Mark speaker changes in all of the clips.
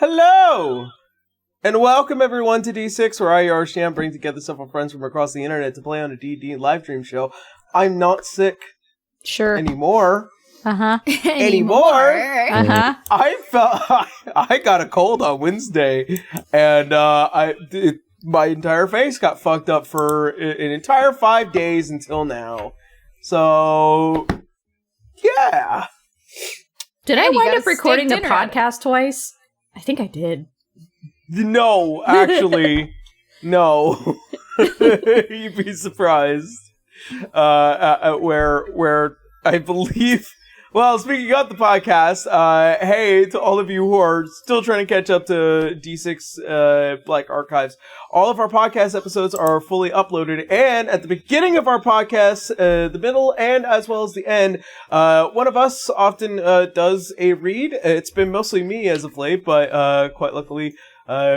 Speaker 1: Hello! And welcome everyone to D6, where I, Arshan, bring together several friends from across the internet to play on a D&D live stream show. I'm not sick anymore. Anymore. I got a cold on Wednesday, and my entire face got fucked up for an entire 5 days until now. So, yeah.
Speaker 2: Did I wind up recording the podcast twice? I think I did.
Speaker 1: No, actually, no. You'd be surprised. Where I believe. Well, speaking of the podcast, hey to all of you who are still trying to catch up to D6 archives. All of our podcast episodes are fully uploaded, and at the beginning of our podcast, the middle and as well as the end, one of us often does a read. It's been mostly me as of late, but quite luckily,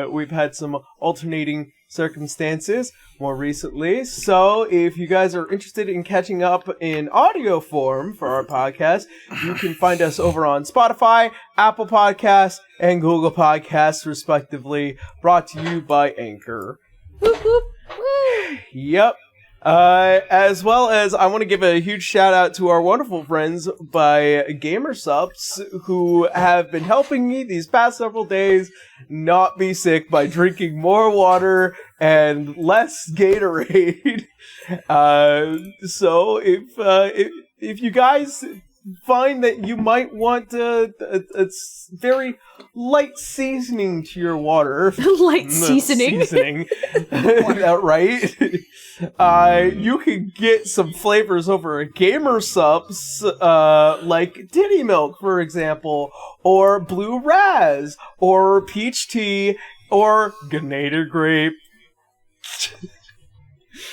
Speaker 1: we've had some alternating circumstances more recently. So if you guys are interested in catching up in audio form for our podcast, you can find us over on Spotify, Apple Podcasts, and Google Podcasts, respectively, brought to you by Anchor.
Speaker 2: Whoop, whoop, woo.
Speaker 1: Yep. As well as I want to give a huge shout out to our wonderful friends by GamerSups, who have been helping me these past several days not be sick by drinking more water and less Gatorade. So if you guys find that you might want a very light seasoning to your water.
Speaker 2: Light seasoning.
Speaker 1: Right? You can get some flavors over at GamerSups, like Ditty Milk, for example, or Blue Raz, or Peach Tea, or Grenadier Grape.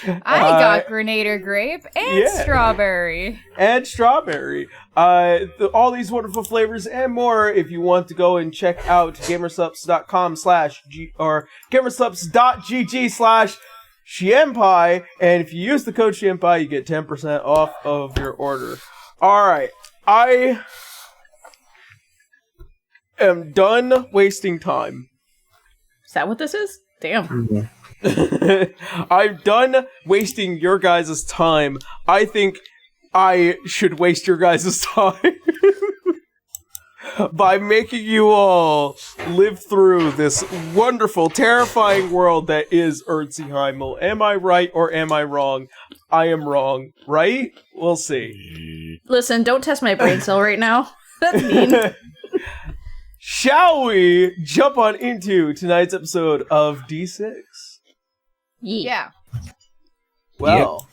Speaker 3: I got Grenadier Grape and Strawberry.
Speaker 1: And Strawberry. All these wonderful flavors and more if you want to go and check out gamersups.com/ or gamersups.gg/Shienpai. And if you use the code Shienpai, you get 10% off of your order. Alright. I am done wasting time.
Speaker 2: Is that what this is? Damn.
Speaker 4: Mm-hmm.
Speaker 1: I'm done wasting your guys' time. I think I should waste your guys' time by making you all live through this wonderful, terrifying world that is Erdseheimel. Am I right or am I wrong? I am wrong, right? We'll see.
Speaker 2: Listen, don't test my brain cell right now. That's mean.
Speaker 1: Shall we jump on into tonight's episode of D6?
Speaker 3: Yeah.
Speaker 1: Well,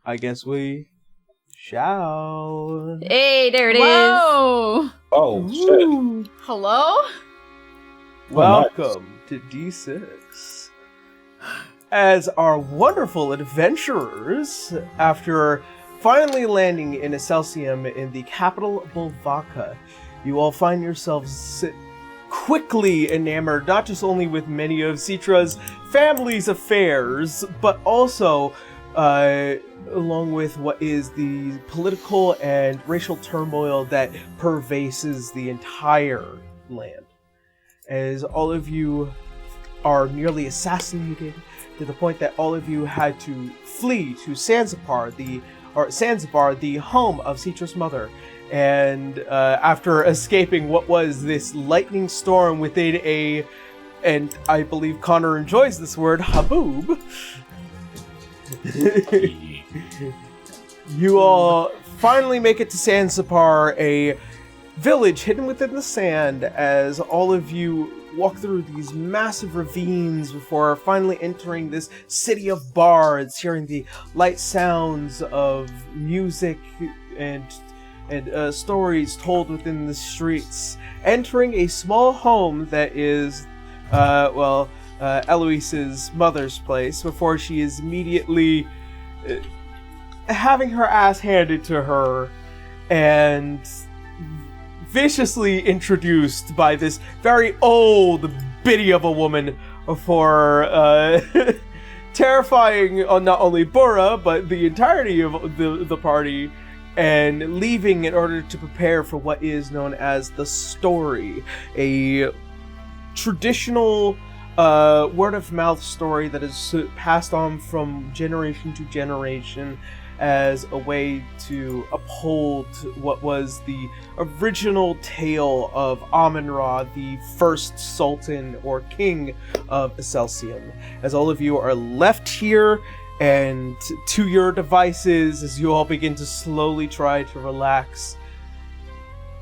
Speaker 1: I guess we shall.
Speaker 2: Hey, there it is.
Speaker 3: Whoa!
Speaker 4: Oh, shit.
Speaker 3: Hello?
Speaker 1: Welcome to D6. As our wonderful adventurers, after finally landing in Excelsium in the capital Bulvaka, you all find yourselves quickly enamored, not just only with many of Citra's family's affairs, but also along with what is the political and racial turmoil that pervades the entire land. As all of you are nearly assassinated to the point that all of you had to flee to Sansabar, the home of Citra's mother. And after escaping what was this lightning storm within and I believe Connor enjoys this word, haboob, you all finally make it to Sansabar, a village hidden within the sand, as all of you walk through these massive ravines before finally entering this city of bards, hearing the light sounds of music and stories told within the streets, entering a small home that is, Eloise's mother's place, before she is immediately having her ass handed to her and viciously introduced by this very old biddy of a woman for terrifying not only Bora, but the entirety of the party and leaving in order to prepare for what is known as the story, a traditional word-of-mouth story that is passed on from generation to generation as a way to uphold what was the original tale of Ahmen'Ra, the first sultan or king of Echelsium. As all of you are left here and to your devices as you all begin to slowly try to relax,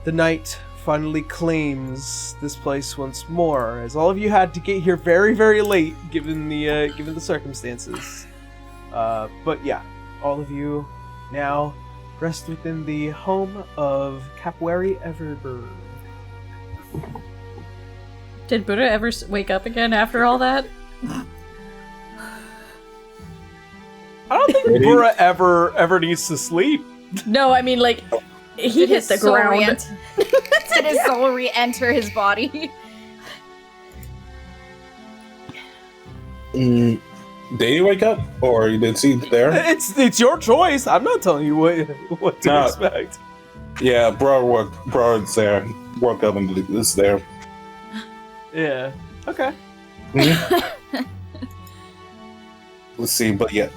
Speaker 1: the night finally claims this place once more, as all of you had to get here very, very late given the circumstances. But yeah, all of you now rest within the home of Capwary Everberg.
Speaker 2: Did Buddha ever wake up again after all that?
Speaker 1: I don't think Buddha ever needs to sleep.
Speaker 2: No, I mean, like, he hit the ground.
Speaker 3: Did his soul re-enter his body?
Speaker 4: Did he wake up, or did he there?
Speaker 1: It's your choice. I'm not telling you what to expect.
Speaker 4: Yeah, bro's there. Woke up and is there.
Speaker 1: Yeah. Okay.
Speaker 4: Let's see, but yeah.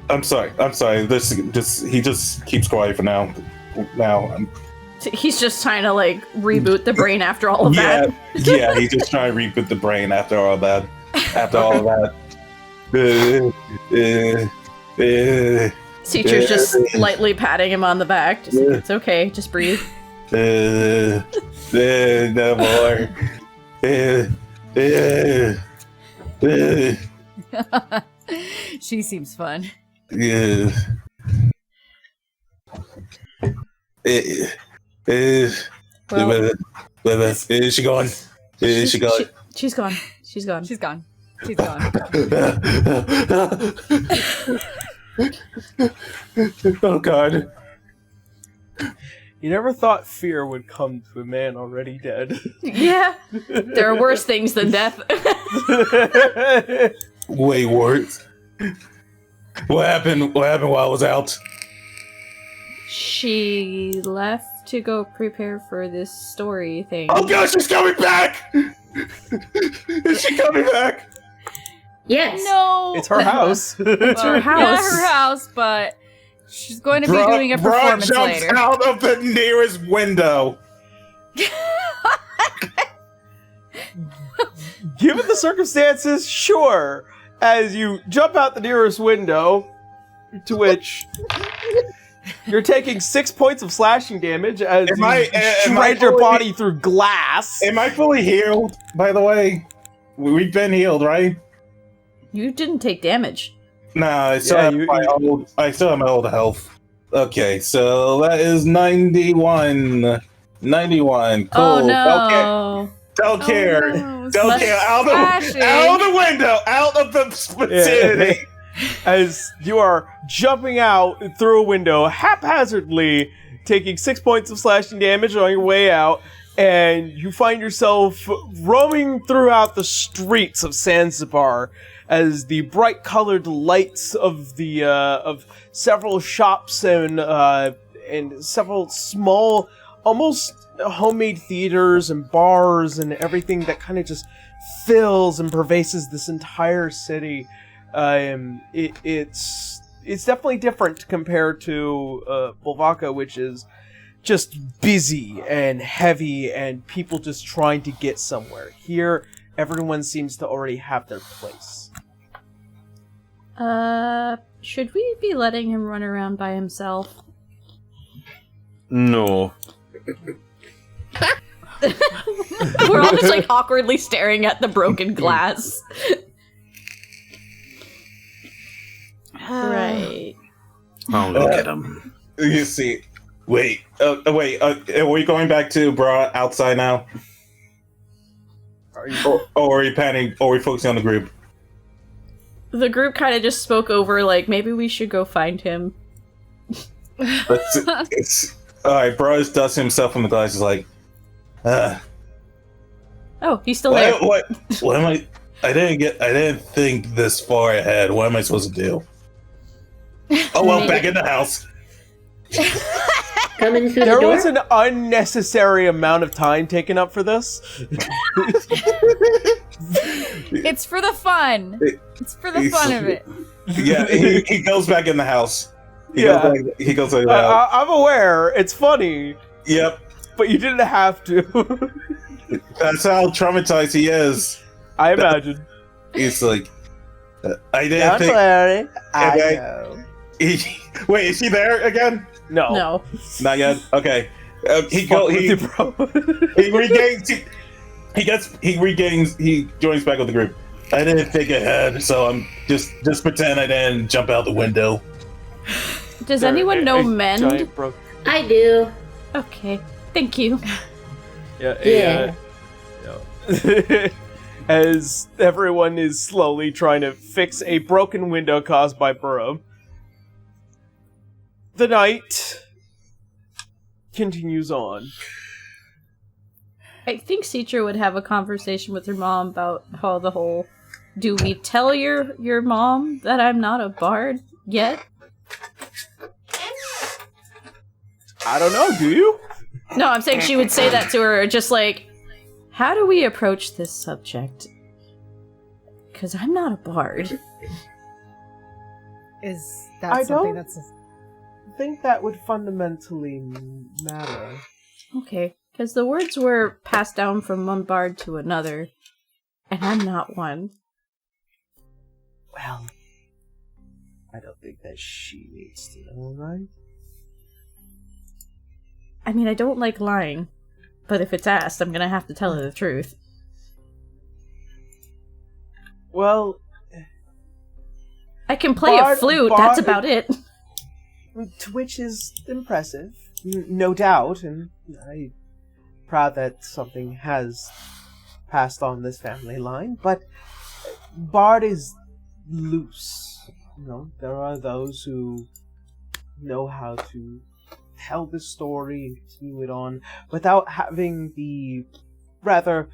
Speaker 4: I'm sorry. He just keeps quiet for now.
Speaker 2: He's just trying to like reboot the brain after all of that.
Speaker 4: Yeah, he's just trying to reboot the brain after all of that.
Speaker 2: Teacher's just lightly patting him on the back. Just like, it's okay, just breathe.
Speaker 4: No more.
Speaker 3: She seems fun.
Speaker 4: Yeah. Is she gone? Is she gone?
Speaker 2: She's gone. She's gone.
Speaker 3: She's gone. She's gone.
Speaker 4: Oh God.
Speaker 1: You never thought fear would come to a man already dead.
Speaker 2: Yeah. There are worse things than death.
Speaker 4: Way worse. What happened while I was out?
Speaker 2: She left to go prepare for this story thing.
Speaker 4: Oh gosh, she's coming back! Is she coming back?
Speaker 2: Yes.
Speaker 3: No.
Speaker 1: It's her house.
Speaker 2: It's her house.
Speaker 3: Yeah, her house, but she's going to be doing a performance
Speaker 4: jumps
Speaker 3: later.
Speaker 4: out of the nearest window.
Speaker 1: Given the circumstances, sure. As you jump out the nearest window, to which you're taking 6 points of slashing damage as you shred your body through glass.
Speaker 4: Am I fully healed, by the way? We've been healed, right?
Speaker 2: You didn't take damage.
Speaker 4: Nah, I still have my old health. Okay, so that is 91. 91. Cool.
Speaker 2: Oh no.
Speaker 4: Don't care.
Speaker 3: No.
Speaker 4: Don't care. Out of the window. Out of the vicinity.
Speaker 1: As you are jumping out through a window haphazardly, taking 6 points of slashing damage on your way out, and you find yourself roaming throughout the streets of Sansabar as the bright colored lights of the of several shops and several small, almost homemade theaters and bars and everything that kind of just fills and pervades this entire city. It's definitely different compared to Bulvaka, which is just busy and heavy and people just trying to get somewhere. Here, everyone seems to already have their place.
Speaker 2: Should we be letting him run around by himself?
Speaker 4: No.
Speaker 2: We're all just like awkwardly staring at the broken glass. Right.
Speaker 5: Oh, look at him.
Speaker 4: You see. Wait. Are we going back to Bra outside now? Or are you panning? Or are we focusing on the group?
Speaker 2: The group kind of just spoke over, like, maybe we should go find him.
Speaker 4: Alright, Bra is dusting himself in the glass. He's like,
Speaker 2: oh, he's still there.
Speaker 4: What am I didn't think this far ahead. What am I supposed to do? Oh well, back in the house.
Speaker 6: Coming through
Speaker 1: There
Speaker 6: the door?
Speaker 1: was an unnecessary amount of time taken up for this.
Speaker 3: It's for the fun. It's for the fun of it.
Speaker 4: Yeah, he goes back in the house. He goes back in the house.
Speaker 1: I'm aware. It's funny.
Speaker 4: Yep.
Speaker 1: But you didn't have to.
Speaker 4: That's how traumatized he is.
Speaker 1: I imagine.
Speaker 4: He's like, I didn't
Speaker 1: Don't
Speaker 4: think.
Speaker 1: worry. I
Speaker 4: Okay.
Speaker 1: know.
Speaker 4: Wait, is she there again?
Speaker 1: No.
Speaker 2: No.
Speaker 4: Not yet. Okay. He
Speaker 1: Fuck with you, bro.
Speaker 4: he regains. He joins back with the group. I didn't think ahead, so I'm just pretend I didn't jump out the window.
Speaker 2: Does anyone know mend?
Speaker 1: Giant broke.
Speaker 6: I do.
Speaker 2: Okay. Thank you.
Speaker 6: Yeah.
Speaker 1: As everyone is slowly trying to fix a broken window caused by Burrow. The night continues on.
Speaker 2: I think Citra would have a conversation with her mom about how the whole, do we tell your mom that I'm not a bard yet?
Speaker 1: I don't know, do you?
Speaker 2: No, I'm saying she would say that to her, just like, how do we approach this subject? Because I'm not a bard.
Speaker 3: Is that
Speaker 1: I
Speaker 3: something
Speaker 1: don't-
Speaker 3: that's...
Speaker 1: I think that would fundamentally matter.
Speaker 2: Okay, because the words were passed down from one bard to another, and I'm not one.
Speaker 1: Well, I don't think that she needs to know, right?
Speaker 2: I mean, I don't like lying, but if it's asked, I'm gonna have to tell her the truth.
Speaker 1: Well,
Speaker 2: I can play a flute, that's about it.
Speaker 1: Twitch is impressive, no doubt, and I'm proud that something has passed on this family line, but Bard is loose. You know, there are those who know how to tell the story and continue it on without having the rather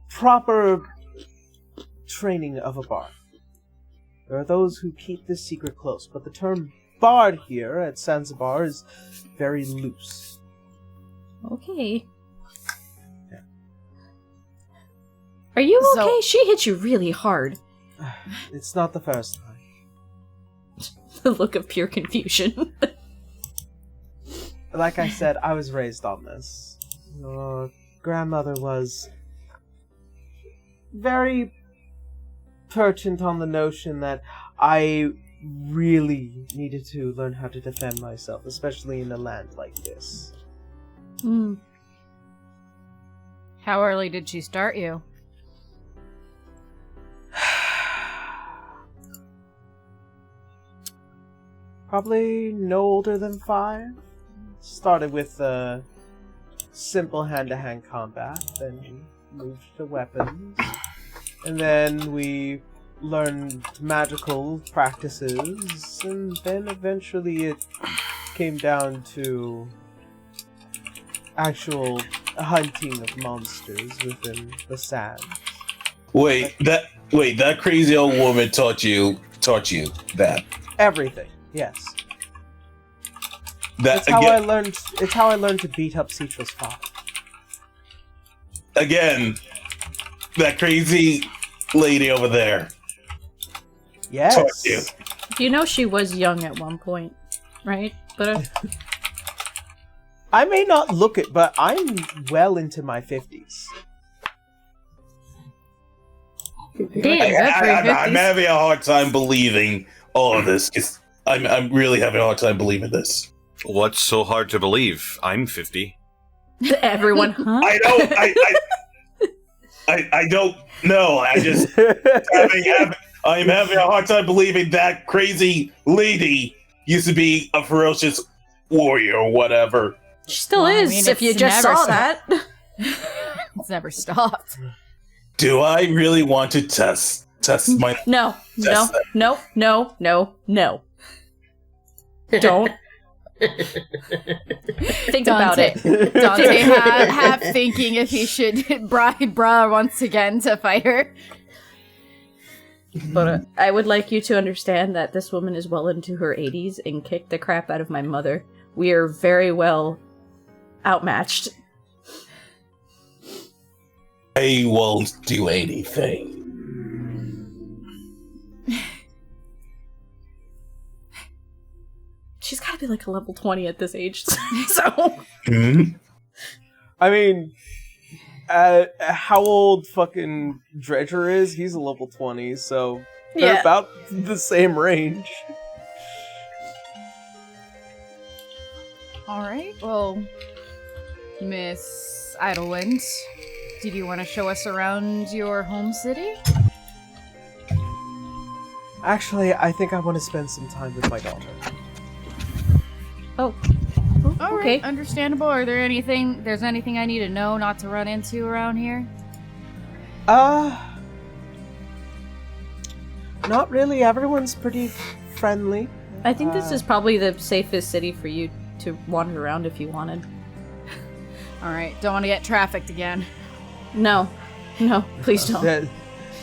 Speaker 1: proper training of a bard. There are those who keep this secret close, but the term bard here at Sansabar is very loose.
Speaker 2: Okay.
Speaker 1: Yeah.
Speaker 2: Are you
Speaker 3: So-
Speaker 2: okay? She hit you really hard.
Speaker 1: It's not the first time.
Speaker 2: The look of pure confusion.
Speaker 1: Like I said, I was raised on this. Your grandmother was very pertinent on the notion that I really needed to learn how to defend myself, especially in a land like this.
Speaker 3: How early did she start you?
Speaker 1: Probably no older than 5. Started with simple hand-to-hand combat, then we moved to weapons, and then we learned magical practices, and then eventually it came down to actual hunting of monsters within the sand.
Speaker 4: Wait, that crazy old woman taught you that.
Speaker 1: Everything, yes.
Speaker 4: That
Speaker 1: It's how I learned. It's how I learned to beat up Citra's father.
Speaker 4: again, that crazy lady over there.
Speaker 1: Yes.
Speaker 4: Taught you.
Speaker 2: You know she was young at one point, right? But
Speaker 1: I may not look it, but I'm well into my 50s.
Speaker 6: Damn.
Speaker 4: I'm having a hard time believing all of this. I'm really having a hard time believing this.
Speaker 5: What's so hard to believe? I'm 50.
Speaker 2: everyone, huh?
Speaker 4: I don't. I don't know. I just I'm having a hard time believing that crazy lady used to be a ferocious warrior or whatever.
Speaker 2: She still
Speaker 3: Well, I
Speaker 2: is,
Speaker 3: mean,
Speaker 2: if you
Speaker 3: it's
Speaker 2: just
Speaker 3: never
Speaker 2: saw
Speaker 3: stopped.
Speaker 2: that.
Speaker 3: It's never stopped.
Speaker 4: Do I really want to test my?
Speaker 2: No,
Speaker 4: That's
Speaker 2: no, no, no, no, no. Don't. Think about it.
Speaker 3: Dante half thinking if he should bribe Bra once again to fight her.
Speaker 2: But I would like you to understand that this woman is well into her 80s and kicked the crap out of my mother. We are very well outmatched.
Speaker 4: I won't do anything.
Speaker 2: She's gotta be like a level 20 at this age, so...
Speaker 1: I mean, how old fucking Dredger is? He's a level 20, so they're about the same range.
Speaker 3: Alright, well, Miss Idlewind, did you want to show us around your home city?
Speaker 1: Actually, I think I want to spend some time with my daughter.
Speaker 2: Oh.
Speaker 3: All
Speaker 2: Okay.
Speaker 3: right, understandable. Are there anything I need to know not to run into around here?
Speaker 1: Not really. Everyone's pretty friendly.
Speaker 2: I think this is probably the safest city for you to wander around if you wanted.
Speaker 3: All right, don't want to get trafficked again.
Speaker 2: No, please don't.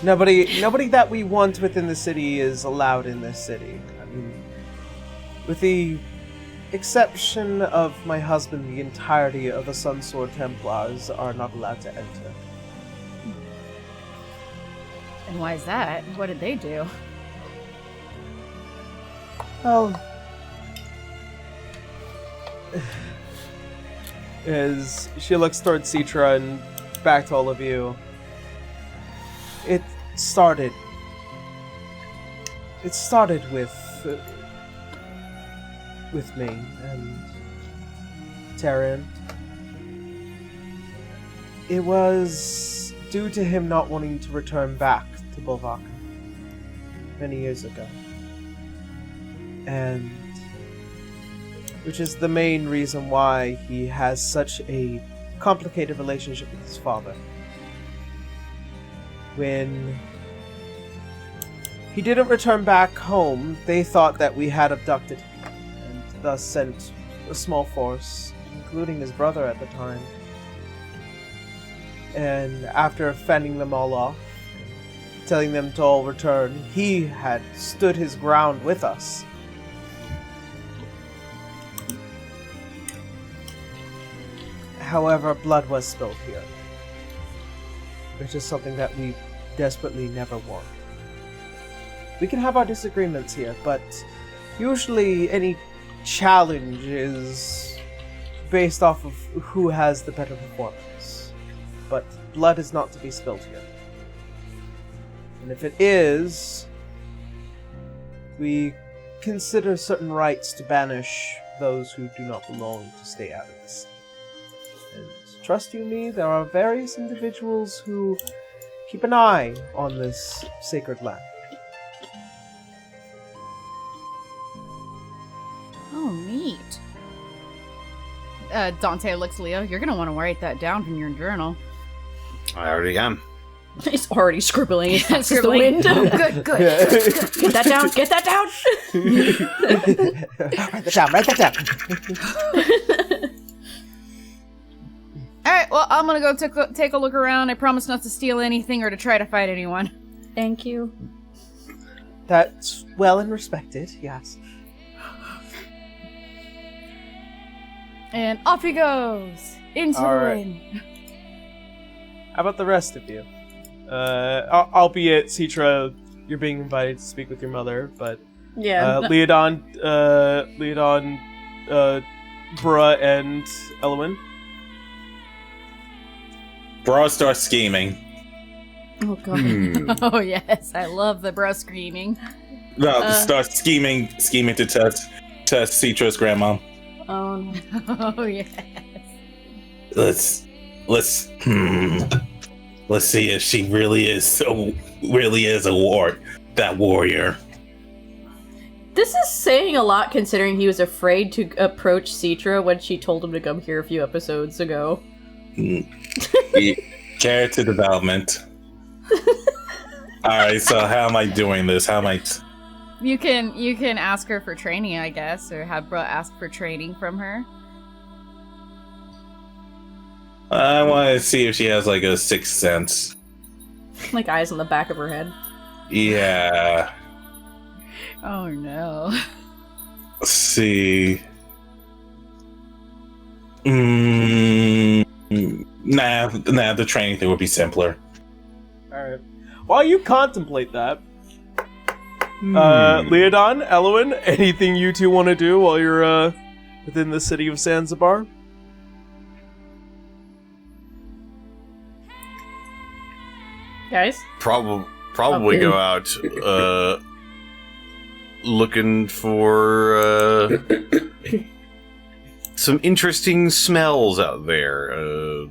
Speaker 1: Nobody that we want within the city is allowed in this city. I mean, with the exception of my husband, the entirety of the Sunsword Templars are not allowed to enter.
Speaker 3: And why is that? What did they do?
Speaker 1: Well, as she looks towards Citra and back to all of you, it started with me and Taryn. It was due to him not wanting to return back to Bolvaka many years ago. And which is the main reason why he has such a complicated relationship with his father. When he didn't return back home, they thought that we had abducted him, and thus sent a small force, including his brother at the time. And after fending them all off, telling them to all return, he had stood his ground with us. However, blood was spilled here, which is something that we desperately never want. We can have our disagreements here, but usually any challenge is based off of who has the better performance. But blood is not to be spilled here. And if it is, we consider certain rights to banish those who do not belong to stay out of this. And trust you me, there are various individuals who keep an eye on this sacred land.
Speaker 3: Oh, neat. Dante looks at Leo. You're gonna want to write that down from your journal.
Speaker 5: I already am.
Speaker 2: He's already scribbling as fast as the
Speaker 3: Scribbling.
Speaker 2: wind.
Speaker 3: Good.
Speaker 2: Get that down, get that down!
Speaker 1: Write that down.
Speaker 3: Alright, well, I'm gonna go take a look around. I promise not to steal anything or to try to fight anyone.
Speaker 2: Thank you.
Speaker 1: That's well and respected, yes.
Speaker 3: And off he goes! Into the
Speaker 1: Alright.
Speaker 3: wind.
Speaker 1: How about the rest of you? Albeit, Citra, you're being invited to speak with your mother, but
Speaker 2: Yeah.
Speaker 1: Leodon, Bra, and Elwyn.
Speaker 4: Bra starts scheming.
Speaker 2: Oh god.
Speaker 3: Oh, yes, I love the bro screaming.
Speaker 4: No, starts scheming to test Citra's grandma.
Speaker 2: Oh no.
Speaker 3: Oh, yes.
Speaker 4: Let's see if she really is that warrior.
Speaker 2: This is saying a lot considering he was afraid to approach Citra when she told him to come here a few episodes ago.
Speaker 4: Character development. Alright, so how am I doing this?
Speaker 3: You can ask her for training, I guess, or have Bro ask for training from her.
Speaker 4: I want to see if she has like a sixth sense.
Speaker 2: Like eyes on the back of her head.
Speaker 4: Yeah.
Speaker 3: Oh no.
Speaker 4: Let's see. Nah, the training thing would be simpler.
Speaker 1: Alright. While you contemplate that, Leodon, Elwyn, anything you two want to do while you're within the city of Sansabar?
Speaker 2: Guys?
Speaker 5: Probably go out looking for some interesting smells out there.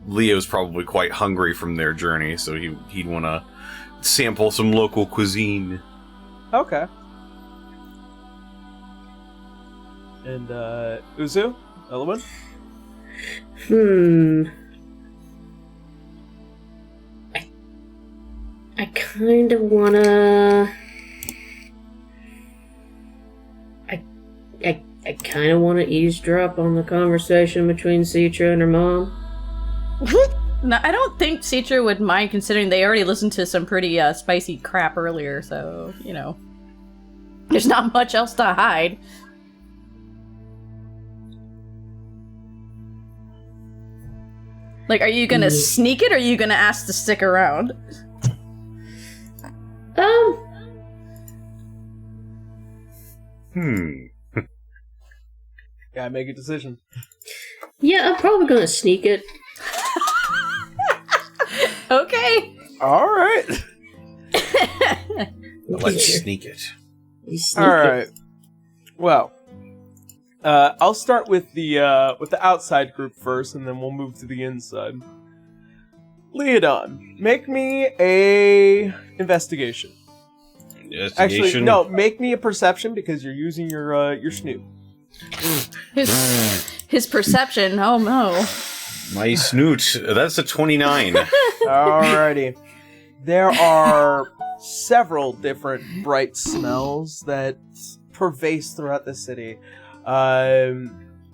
Speaker 5: Leo's probably quite hungry from their journey, so he'd want to sample some local cuisine.
Speaker 1: Okay. And, Uzu? Elwyn?
Speaker 6: I kind of wanna... I kind of want to eavesdrop on the conversation between Citra and her mom.
Speaker 2: No, I don't think Citra would mind, considering they already listened to some pretty spicy crap earlier, so, you know. There's not much else to hide. Like, are you gonna sneak it, or are you gonna ask to stick around?
Speaker 1: Yeah, make a decision.
Speaker 6: Yeah, I'm probably gonna sneak it.
Speaker 2: Okay.
Speaker 1: Alright.
Speaker 5: Let's sneak it.
Speaker 1: Alright. Well, I'll start with the outside group first, and then we'll move to the inside. Leodon, make me a investigation. Actually, no, make me a perception because you're using your snoop.
Speaker 2: His perception. Oh no.
Speaker 5: My snoot. That's a 29.
Speaker 1: Alrighty. There are several different bright smells that pervade throughout the city.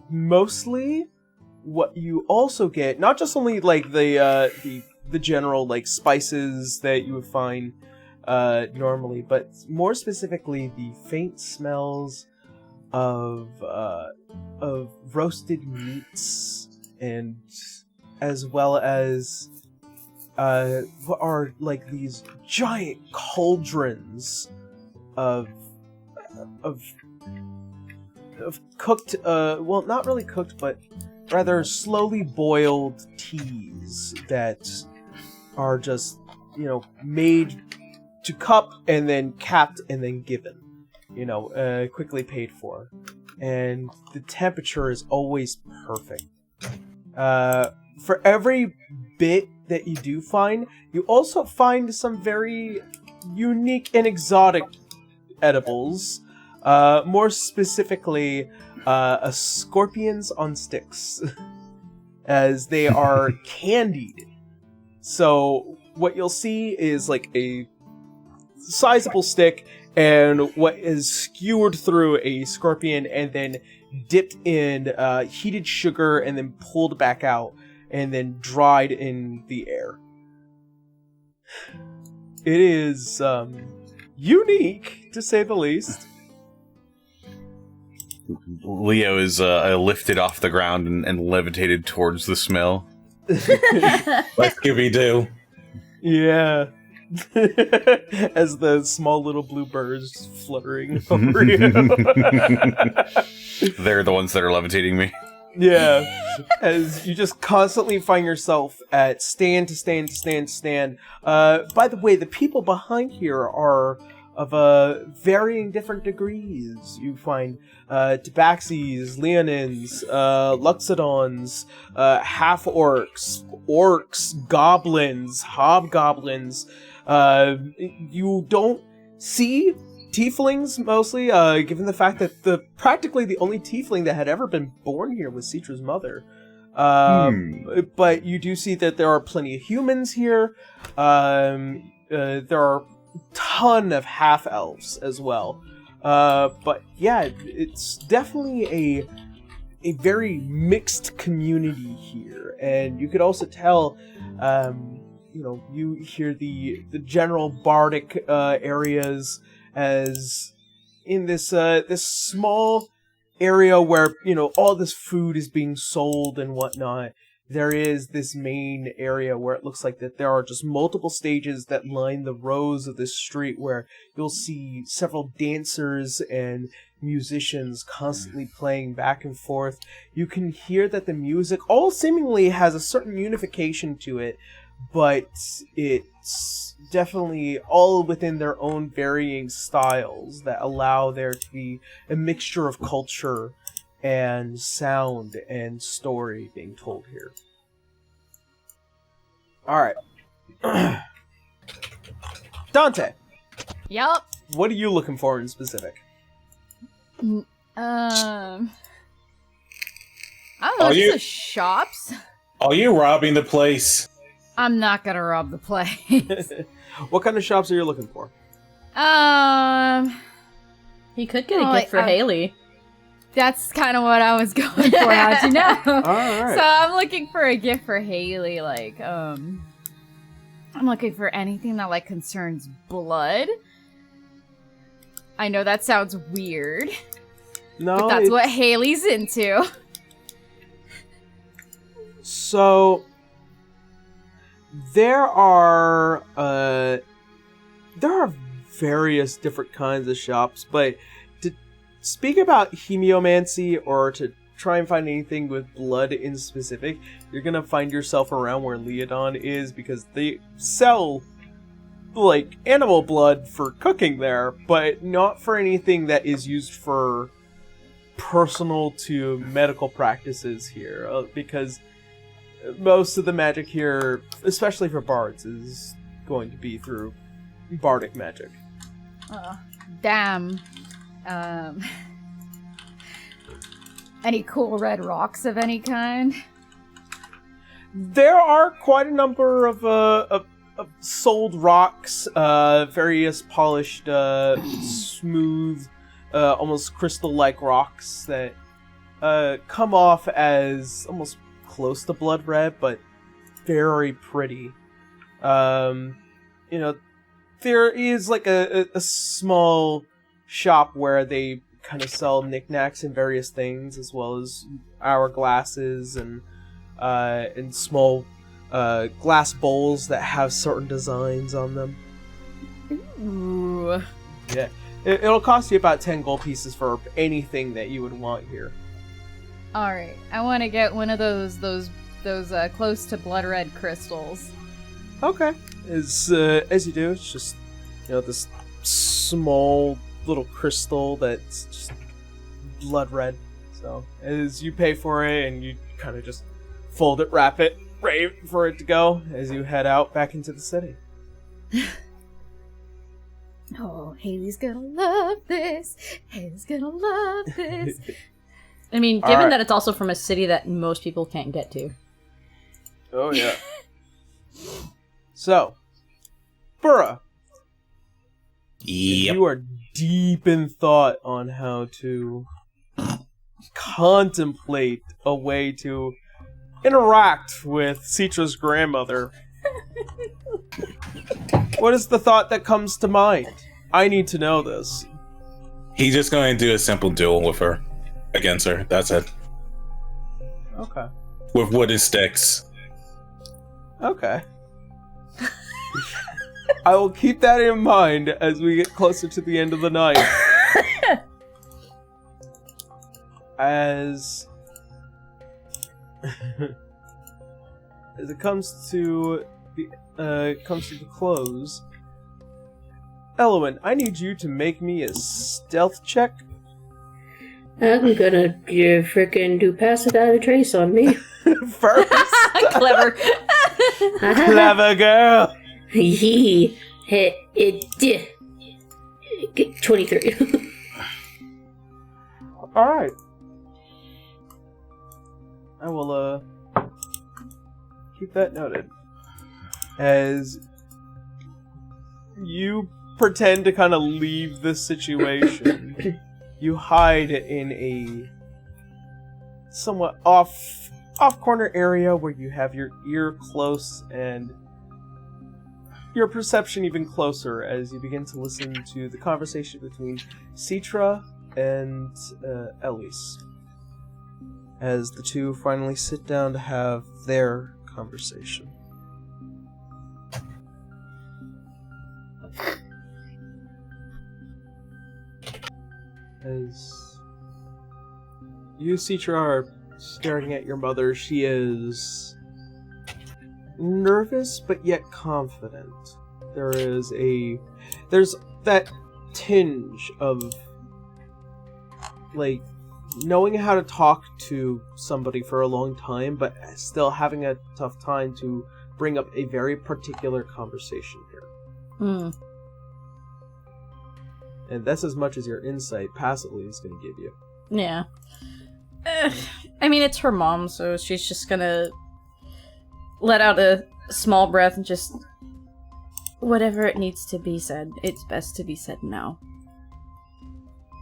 Speaker 1: Mostly, what you also get, not just only like the general like spices that you would find normally, but more specifically the faint smells of roasted meats, and as well as what are like these giant cauldrons of cooked, well, not really cooked, but rather slowly boiled teas that are just, you know, made to cup and then capped and then given, you know, quickly paid for. And the temperature is always perfect. For every bit that you do find, you also find some very unique and exotic edibles. More specifically, scorpions on sticks, as they are candied. So what you'll see is like a sizable stick, and what is skewered through a scorpion, and then dipped in heated sugar, and then pulled back out, and then dried in the air. It is unique, to say the least.
Speaker 5: Leo is lifted off the ground and levitated towards the smell.
Speaker 4: Like Scooby-Doo.
Speaker 1: Yeah. As the small little blue birds fluttering over you.
Speaker 5: They're the ones that are levitating me.
Speaker 1: Yeah. As you just constantly find yourself at stand to stand to stand to stand. By the way, the people behind here are of varying different degrees. You find tabaxis, leonins, luxodons, half-orcs, orcs, goblins, hobgoblins. You don't see tieflings, mostly, given the fact that practically the only tiefling that had ever been born here was Citra's mother. But you do see that there are plenty of humans here. There are ton of half-elves as well. But yeah, it's definitely a very mixed community here. And you could also tell, you hear the general bardic areas as in this small area where all this food is being sold and whatnot. There is this main area where it looks like that there are just multiple stages that line the rows of this street, where you'll see several dancers and musicians constantly playing back and forth. You can hear that the music all seemingly has a certain unification to it, but it's definitely all within their own varying styles that allow there to be a mixture of culture and sound and story being told here. Alright. Dante,
Speaker 3: Yup.
Speaker 1: what are you looking for in specific?
Speaker 3: I don't know, just the shops.
Speaker 4: Are you robbing the place?
Speaker 3: I'm not gonna rob the place.
Speaker 1: What kind of shops are you looking for?
Speaker 2: He could get a gift for Haley.
Speaker 3: That's kind of what I was going for, how'd you know?
Speaker 1: Alright.
Speaker 3: So I'm looking for a gift for Haley, I'm looking for anything that, concerns blood. I know that sounds weird,
Speaker 1: No,
Speaker 3: but that's what Haley's into.
Speaker 1: So there are various different kinds of shops, but to speak about hemiomancy or to try and find anything with blood in specific, you're gonna find yourself around where Leodon is, because they sell animal blood for cooking there, but not for anything that is used for personal to medical practices here, because most of the magic here, especially for bards, is going to be through bardic magic.
Speaker 3: Damn. Any cool red rocks of any kind?
Speaker 1: There are quite a number of sold rocks, various polished, smooth, almost crystal-like rocks that come off as almost close to blood red, but very pretty. There is a small shop where they kind of sell knickknacks and various things, as well as hourglasses and small glass bowls that have certain designs on them.
Speaker 3: Ooh.
Speaker 1: Yeah, it'll cost you about 10 gold pieces for anything that you would want here.
Speaker 3: Alright, I want to get one of those close to blood red crystals.
Speaker 1: Okay. As you do, it's just this small little crystal that's just blood red. So as you pay for it, and you kind of just fold it, wrap it, ready for it to go as you head out back into the city.
Speaker 3: Oh, Haley's gonna love this. Haley's gonna love this.
Speaker 2: I mean, given that it's also from a city that most people can't get to.
Speaker 1: Oh yeah. So, Burra,
Speaker 4: Yep.
Speaker 1: you are deep in thought on how to contemplate a way to interact with Citra's grandmother. What is the thought that comes to mind? I need to know this.
Speaker 4: He's just going to do a simple duel with her. Against her. That's it.
Speaker 1: Okay.
Speaker 4: With wooden sticks.
Speaker 1: Okay. I will keep that in mind as we get closer to the end of the night. As it comes to the close, Elowen, I need you to make me a stealth check.
Speaker 6: I'm gonna frickin' do pass without a trace on me.
Speaker 1: First.
Speaker 2: Clever.
Speaker 1: Clever girl.
Speaker 6: Hee. 23.
Speaker 1: Alright. I will, keep that noted. As you pretend to kind of leave this situation, you hide in a somewhat off corner area where you have your ear close, and your perception even closer as you begin to listen to the conversation between Citra and Elise. As the two finally sit down to have their conversation. As you, Citra, are staring at your mother, she is nervous but yet confident. There's that tinge of like knowing how to talk to somebody for a long time but still having a tough time to bring up a very particular conversation here. And that's as much as your insight passively is going to give you.
Speaker 2: Yeah. I mean, it's her mom, so she's just gonna let out a small breath and just... Whatever it needs to be said, it's best to be said now.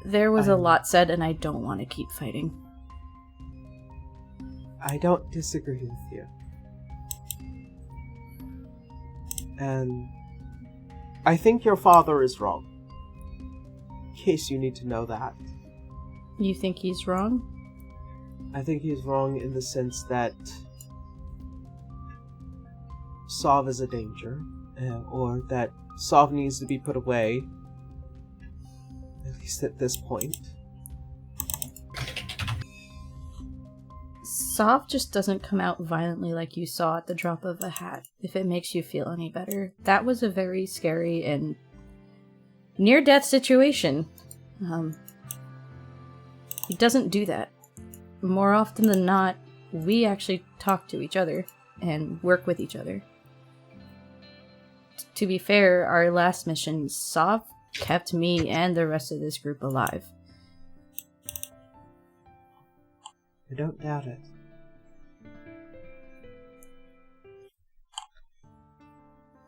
Speaker 2: There was a lot said, and I don't want to keep fighting.
Speaker 1: I don't disagree with you. And I think your father is wrong. In case you need to know that.
Speaker 2: You think he's wrong?
Speaker 1: I think he's wrong in the sense that Sov is a danger, or that Sov needs to be put away, at least at this point.
Speaker 2: Sov just doesn't come out violently like you saw at the drop of a hat, if it makes you feel any better. That was a very scary and near-death situation. He doesn't do that. More often than not, we actually talk to each other and work with each other. To be fair, our last mission, Sov kept me and the rest of this group alive.
Speaker 1: I don't doubt it.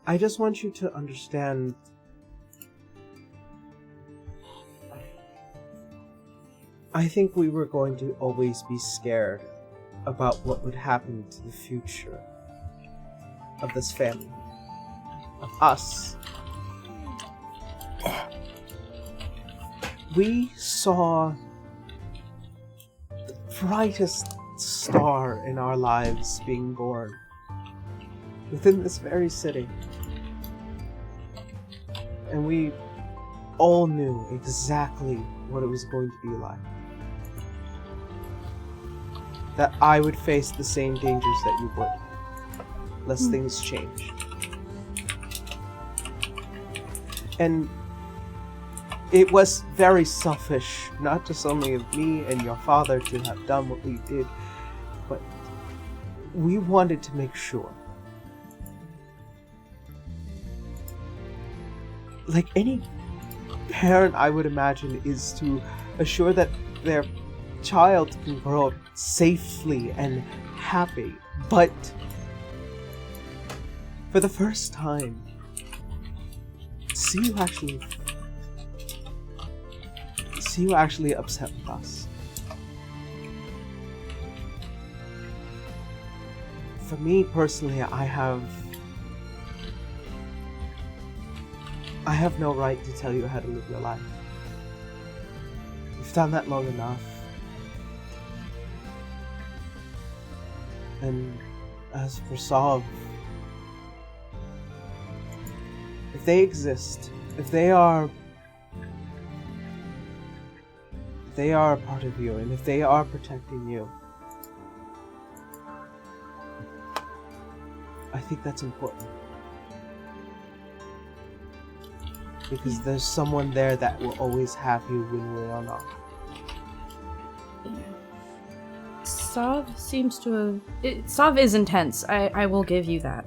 Speaker 1: I just want you to understand... I think we were going to always be scared about what would happen to the future of this family, of us. We saw the brightest star in our lives being born within this very city. And we all knew exactly what it was going to be like. That I would face the same dangers that you would, unless things change. And it was very selfish, not just only of me and your father to have done what we did, but we wanted to make sure. Like any parent, I would imagine, is to assure that their child can grow up safely and happy, but for the first time, see you actually upset with us. For me personally, I have no right to tell you how to live your life. You've done that long enough. And as for Sov, if they exist, if they are a part of you, and if they are protecting you, I think that's important. Because there's someone there that will always have you when we are not.
Speaker 2: Sov seems to have... Sov is intense, I will give you that.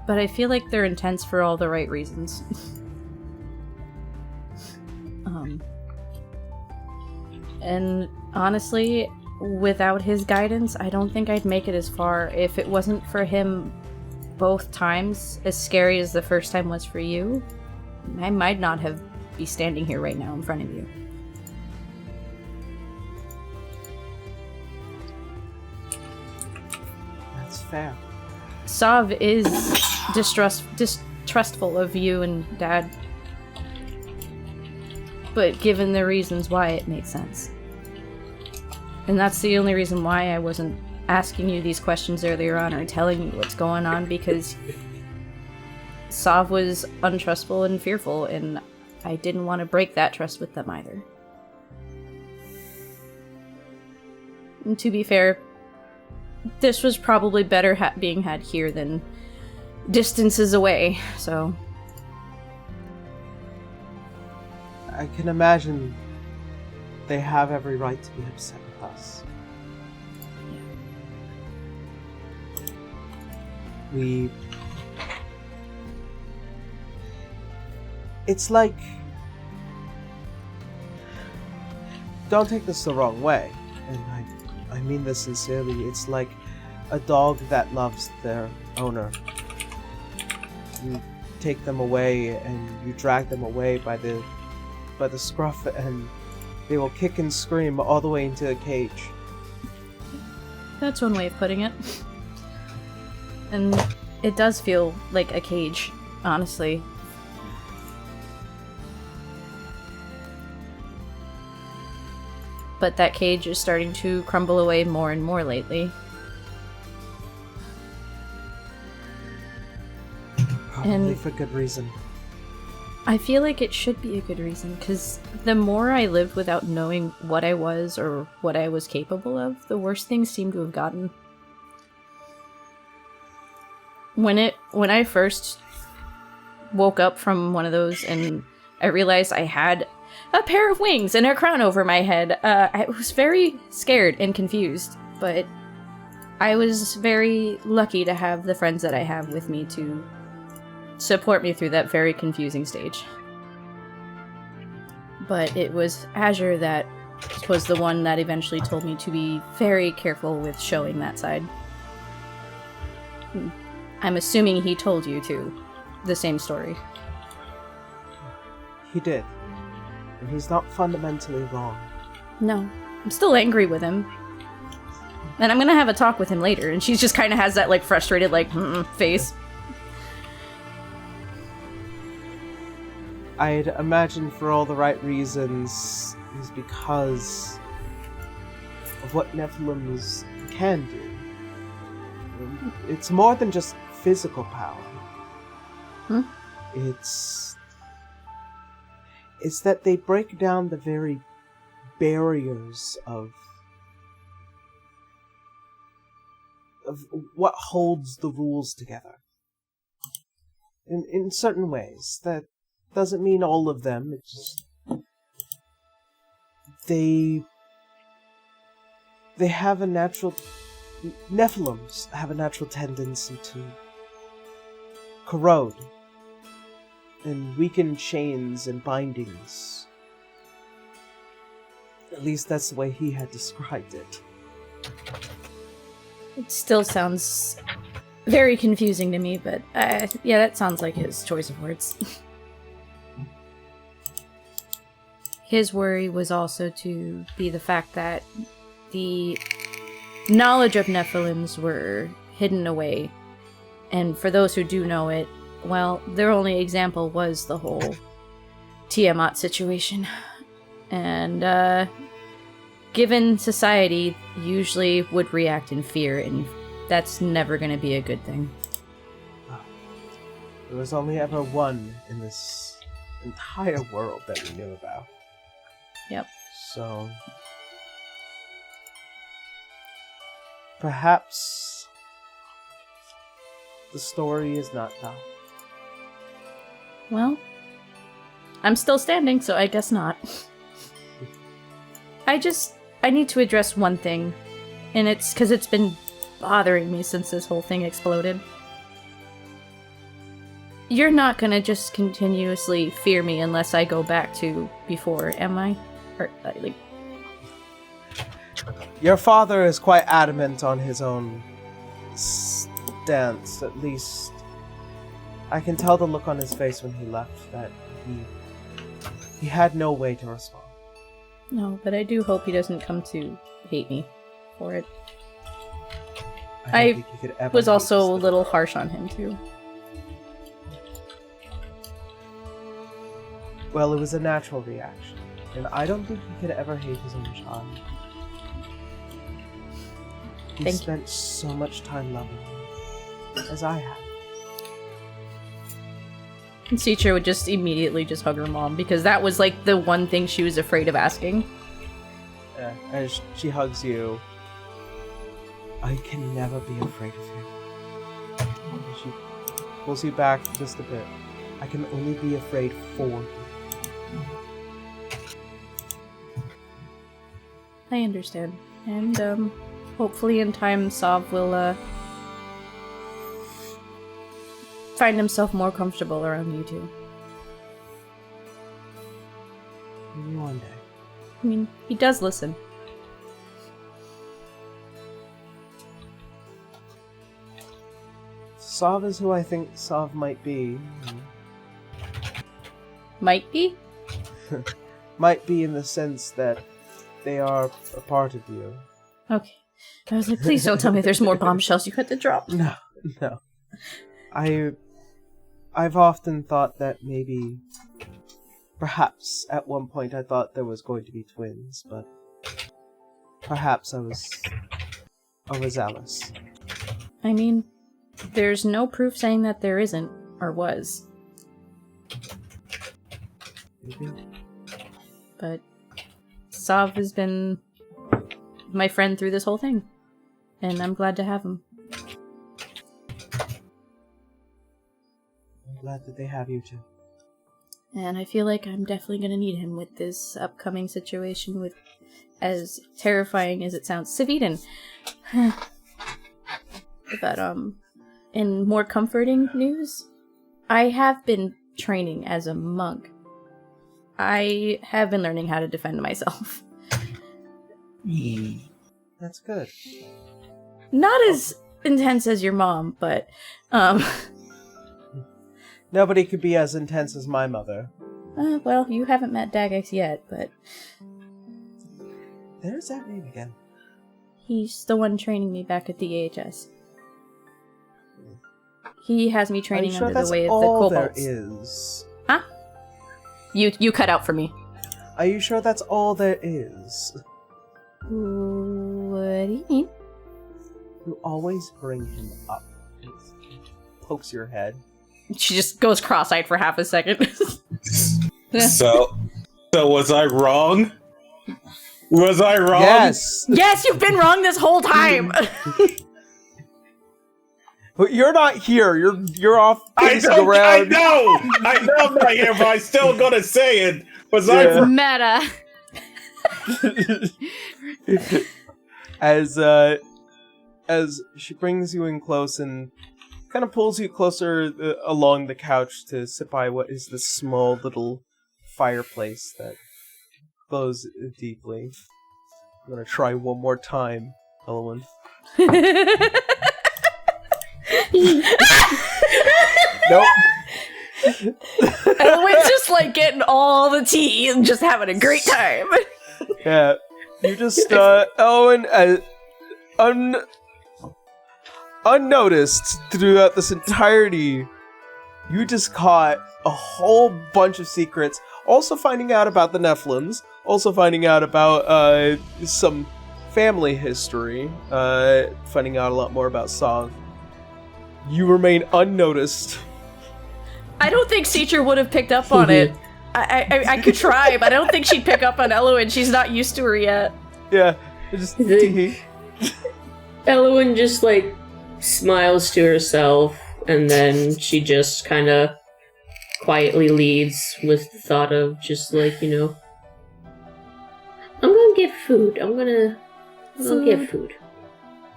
Speaker 2: But I feel like they're intense for all the right reasons. And honestly, without his guidance, I don't think I'd make it as far. If it wasn't for him both times, as scary as the first time was for you, I might not be standing here right now in front of you.
Speaker 1: That's fair.
Speaker 2: Sav is distrustful of you and Dad. But given the reasons why, it makes sense. And that's the only reason why I wasn't asking you these questions earlier on or telling you what's going on, because Sav was untrustful and fearful, and I didn't want to break that trust with them either. And to be fair, this was probably better being had here than distances away, so...
Speaker 1: I can imagine they have every right to be upset with us. It's like... Don't take this the wrong way, and I mean this sincerely. It's like a dog that loves their owner. You take them away and you drag them away by the scruff, and they will kick and scream all the way into a cage.
Speaker 2: That's one way of putting it. And it does feel like a cage, honestly. But that cage is starting to crumble away more and more lately.
Speaker 1: Probably for good reason.
Speaker 2: I feel like it should be a good reason, because the more I lived without knowing what I was or what I was capable of, the worse things seem to have gotten. When I first woke up from one of those and I realized I had a pair of wings and a crown over my head, I was very scared and confused, but I was very lucky to have the friends that I have with me to support me through that very confusing stage. But it was Azure that was the one that eventually told me to be very careful with showing that side. I'm assuming he told you too, the same story.
Speaker 1: He did. And he's not fundamentally wrong.
Speaker 2: No. I'm still angry with him. And I'm gonna have a talk with him later, and she just kind of has that, like, frustrated, like, face.
Speaker 1: I'd imagine for all the right reasons is because of what Nephilims can do. It's more than just physical power. It's that they break down the very barriers of what holds the rules together. In certain ways. That doesn't mean all of them. It just they have a natural... Nephilims have a natural tendency to corrode and weaken chains and bindings. At least that's the way he had described it.
Speaker 2: It still sounds very confusing to me, but yeah, that sounds like his choice of words. His worry was also to be the fact that the knowledge of Nephilims were hidden away. And for those who do know it, well, their only example was the whole Tiamat situation. And, given society usually would react in fear, and that's never going to be a good thing.
Speaker 1: There was only ever one in this entire world that we knew about.
Speaker 2: Yep.
Speaker 1: So... perhaps... the story is not done.
Speaker 2: Well, I'm still standing, so I guess not. I need to address one thing, and it's because it's been bothering me since this whole thing exploded. You're not gonna just continuously fear me unless I go back to before, am I? Or, like...
Speaker 1: Your father is quite adamant on his own stance, at least. I can tell the look on his face when he left that he had no way to respond.
Speaker 2: No, but I do hope he doesn't come to hate me for it.
Speaker 1: I don't think you could ever
Speaker 2: was
Speaker 1: hate
Speaker 2: also
Speaker 1: this
Speaker 2: a
Speaker 1: little
Speaker 2: little
Speaker 1: girl.
Speaker 2: harsh on him, too.
Speaker 1: Well, it was a natural reaction, and I don't think he could ever hate his own child. He
Speaker 2: Thank
Speaker 1: spent so much time loving him, as I have.
Speaker 2: And Citra would just immediately just hug her mom, because that was, like, the one thing she was afraid of asking.
Speaker 1: As she hugs you, I can never be afraid of him. And she pulls you back just a bit. I can only be afraid for you.
Speaker 2: I understand. And, hopefully in time Sav will, find himself more comfortable around you two.
Speaker 1: Maybe one day.
Speaker 2: I mean, he does listen.
Speaker 1: Sav is who I think Sav might be.
Speaker 2: Might be?
Speaker 1: Might be in the sense that they are a part of you.
Speaker 2: Okay. I was like, please don't tell me there's more bombshells you had to drop.
Speaker 1: No. I've often thought that maybe, perhaps at one point I thought there was going to be twins, but perhaps I was overzealous.
Speaker 2: I mean, there's no proof saying that there isn't, or was.
Speaker 1: Maybe.
Speaker 2: But Sav has been my friend through this whole thing, and I'm glad to have him.
Speaker 1: I'm glad that they have you too.
Speaker 2: And I feel like I'm definitely gonna need him with this upcoming situation with, as terrifying as it sounds, Saviden. But, in more comforting news, I have been training as a monk. I have been learning how to defend myself.
Speaker 1: That's good.
Speaker 2: Not as intense as your mom, but,
Speaker 1: Nobody could be as intense as my mother.
Speaker 2: well, you haven't met Dagex yet, but
Speaker 1: There's that name again.
Speaker 2: he's the one training me back at the AHS. He has me
Speaker 1: Are you
Speaker 2: training
Speaker 1: sure
Speaker 2: under
Speaker 1: that's
Speaker 2: the way of the
Speaker 1: all there
Speaker 2: kobolds.
Speaker 1: is?
Speaker 2: Huh? You cut out for me.
Speaker 1: Are you sure that's all there is?
Speaker 2: What do you mean?
Speaker 1: You always bring him up. He pokes your head.
Speaker 2: She just goes cross-eyed for half a second.
Speaker 4: So was I wrong? Was I wrong?
Speaker 1: Yes!
Speaker 2: Yes, you've been wrong this whole time!
Speaker 1: But you're not here. You're off
Speaker 4: I
Speaker 1: pacing
Speaker 4: know
Speaker 1: around.
Speaker 4: I'm not here, but I'm still gonna say it. Was
Speaker 1: Yeah.
Speaker 4: I wrong?
Speaker 3: Meta.
Speaker 1: As she brings you in close and kind of pulls you closer along the couch to sit by what is this small little fireplace that glows deeply. I'm gonna try one more time, Elowen. Nope.
Speaker 2: Elowen's just like getting all the tea and just having a great time.
Speaker 1: Yeah, you just Elowen, unnoticed throughout this entirety, you just caught a whole bunch of secrets. Also finding out about the Nephilims. Also finding out about some family history. Finding out a lot more about Sav. You remain unnoticed.
Speaker 2: I don't think Citra would have picked up on it. I could try, but I don't think she'd pick up on Elowen. She's not used to her yet.
Speaker 1: Yeah, just
Speaker 6: Elowen just, like, smiles to herself, and then she just kind of quietly leaves with the thought of just, like, I'm gonna get food. I'm gonna get food.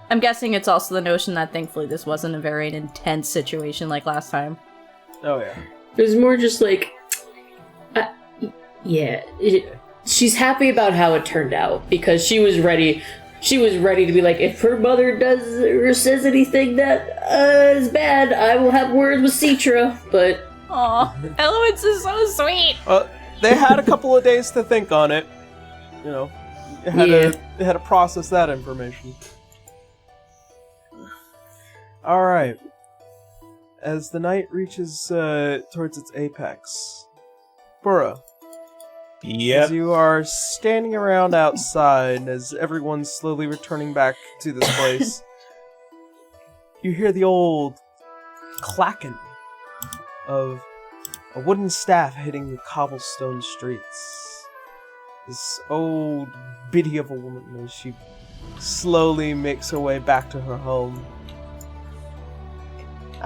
Speaker 2: I'm guessing it's also the notion that thankfully this wasn't a very intense situation like last time.
Speaker 1: Oh yeah.
Speaker 6: It was more just like, she's happy about how it turned out because she was ready. She was ready to be like, if her mother does or says anything that is bad, I will have words with Citra. But
Speaker 2: Aw, Elowen's is so sweet.
Speaker 1: They had a couple of days to think on it. They had to process that information. Alright. As the night reaches towards its apex, Burra,
Speaker 4: Yep.
Speaker 1: as you are standing around outside, as everyone's slowly returning back to this place, you hear the old clacking of a wooden staff hitting the cobblestone streets. This old biddy of a woman as she slowly makes her way back to her home.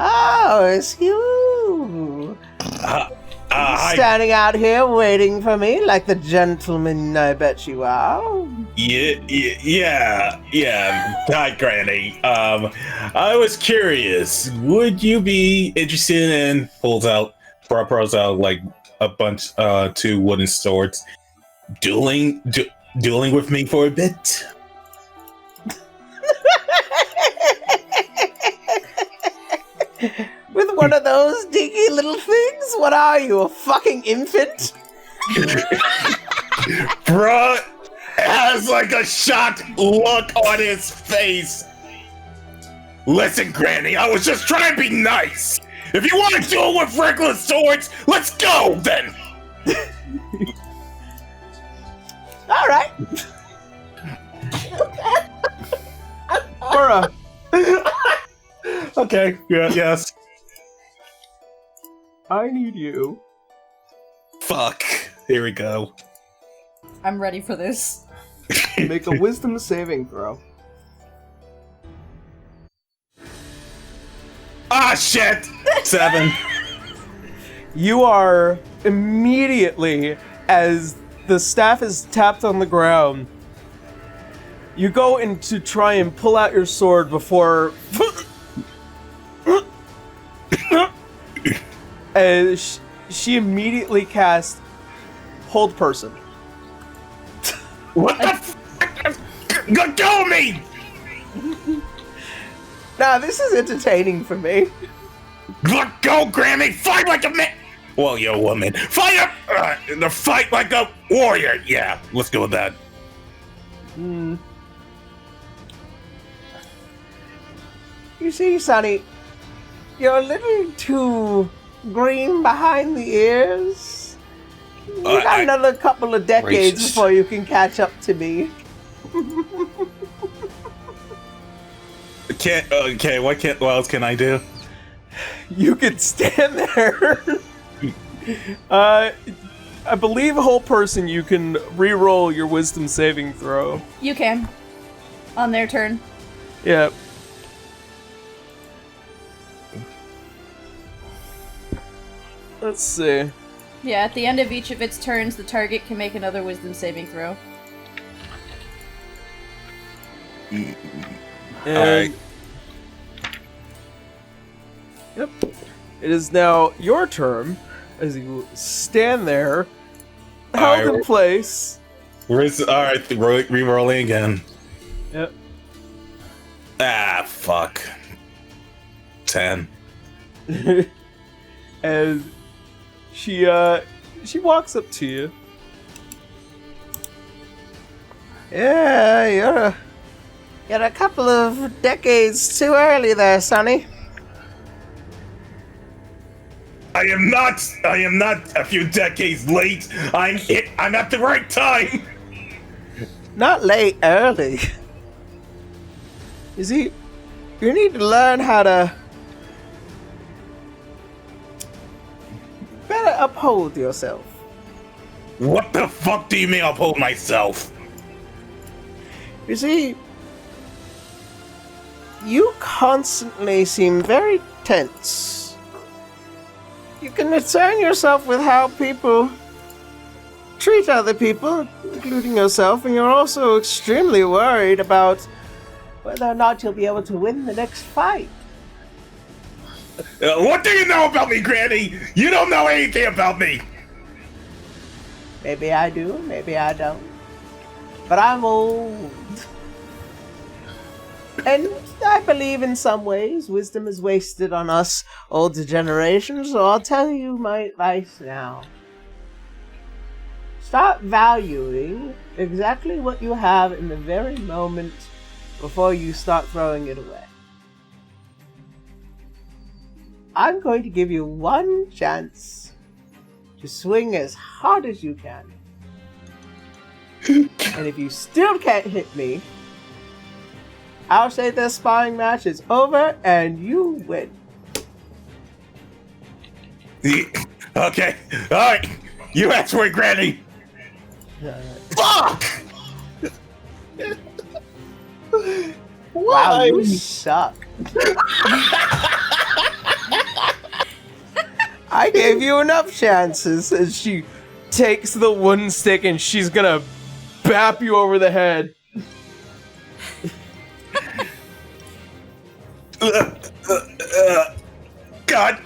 Speaker 1: Oh, it's you!
Speaker 4: Hi.
Speaker 1: Standing out here waiting for me like the gentleman I bet you are.
Speaker 4: Yeah. Hi, Granny. I was curious. Would you be interested in pulls out like a bunch, 2 wooden swords, dueling with me for a bit?
Speaker 1: With one of those dinky little things? What are you, a fucking infant?
Speaker 4: Bruh has like a shocked look on his face. Listen, Granny, I was just trying to be nice. If you want to duel with regular swords, let's go then.
Speaker 1: All right. Burra.
Speaker 4: Okay. Yes.
Speaker 1: I need you.
Speaker 4: Fuck. Here we go.
Speaker 2: I'm ready for this.
Speaker 1: Make a wisdom saving throw.
Speaker 4: Ah, shit. 7.
Speaker 1: You are immediately, as the staff is tapped on the ground, you go in to try and pull out your sword before... as she immediately casts Hold Person.
Speaker 4: What the fuck? Go me!
Speaker 1: Now, this is entertaining for me.
Speaker 4: Let go, Granny! Fight like a man! Well, you're a woman. Fight like a warrior! Yeah, let's go with that.
Speaker 1: You see, Sonny, you're a little too green behind the ears. You got another couple of decades
Speaker 5: Racist.
Speaker 1: before you can catch up to me.
Speaker 4: What else can I do?
Speaker 1: You could stand there. I believe whole person you can re-roll your wisdom saving throw.
Speaker 2: You can. On their turn.
Speaker 1: Yeah. Let's see.
Speaker 2: Yeah, at the end of each of its turns, the target can make another wisdom saving throw.
Speaker 1: And,
Speaker 5: Alright.
Speaker 1: Yep. It is now your turn as you stand there, held in
Speaker 4: Alright.
Speaker 1: place.
Speaker 4: Alright, re-rolling again.
Speaker 1: Yep.
Speaker 4: Ah, fuck. 10.
Speaker 1: And she walks up to you. Yeah, you're a couple of decades too early there, Sonny.
Speaker 4: I am not a few decades late. I'm at the right time.
Speaker 1: Not late, early. You see, you need to learn how to better uphold yourself.
Speaker 4: What the fuck do you mean uphold myself?
Speaker 1: You see, you constantly seem very tense. You can concern yourself with how people treat other people, including yourself, and you're also extremely worried about whether or not you'll be able to win the next fight.
Speaker 4: What do you know about me, Granny? You don't know anything about me.
Speaker 1: Maybe I do, maybe I don't. But I'm old. And I believe in some ways wisdom is wasted on us older generations, so I'll tell you my advice now. Start valuing exactly what you have in the very moment before you start throwing it away. I'm going to give you one chance to swing as hard as you can. And if you still can't hit me, I'll say this sparring match is over and you win.
Speaker 4: Okay, alright. You asked for it, Granny. Fuck!
Speaker 1: Wow, you suck. I gave you enough chances. As she takes the wooden stick and she's gonna bap you over the head.
Speaker 4: God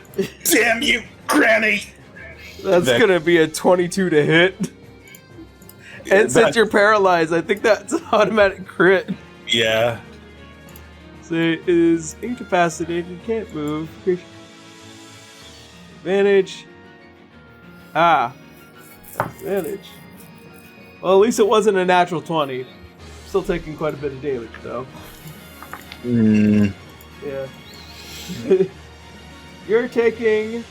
Speaker 4: damn you, Granny!
Speaker 1: That's gonna be a 22 to hit. And since you're paralyzed, I think that's an automatic crit.
Speaker 4: Yeah.
Speaker 1: So it is incapacitated, can't move. Advantage. Advantage. Well, at least it wasn't a natural 20. Still taking quite a bit of damage, though. Yeah. You're taking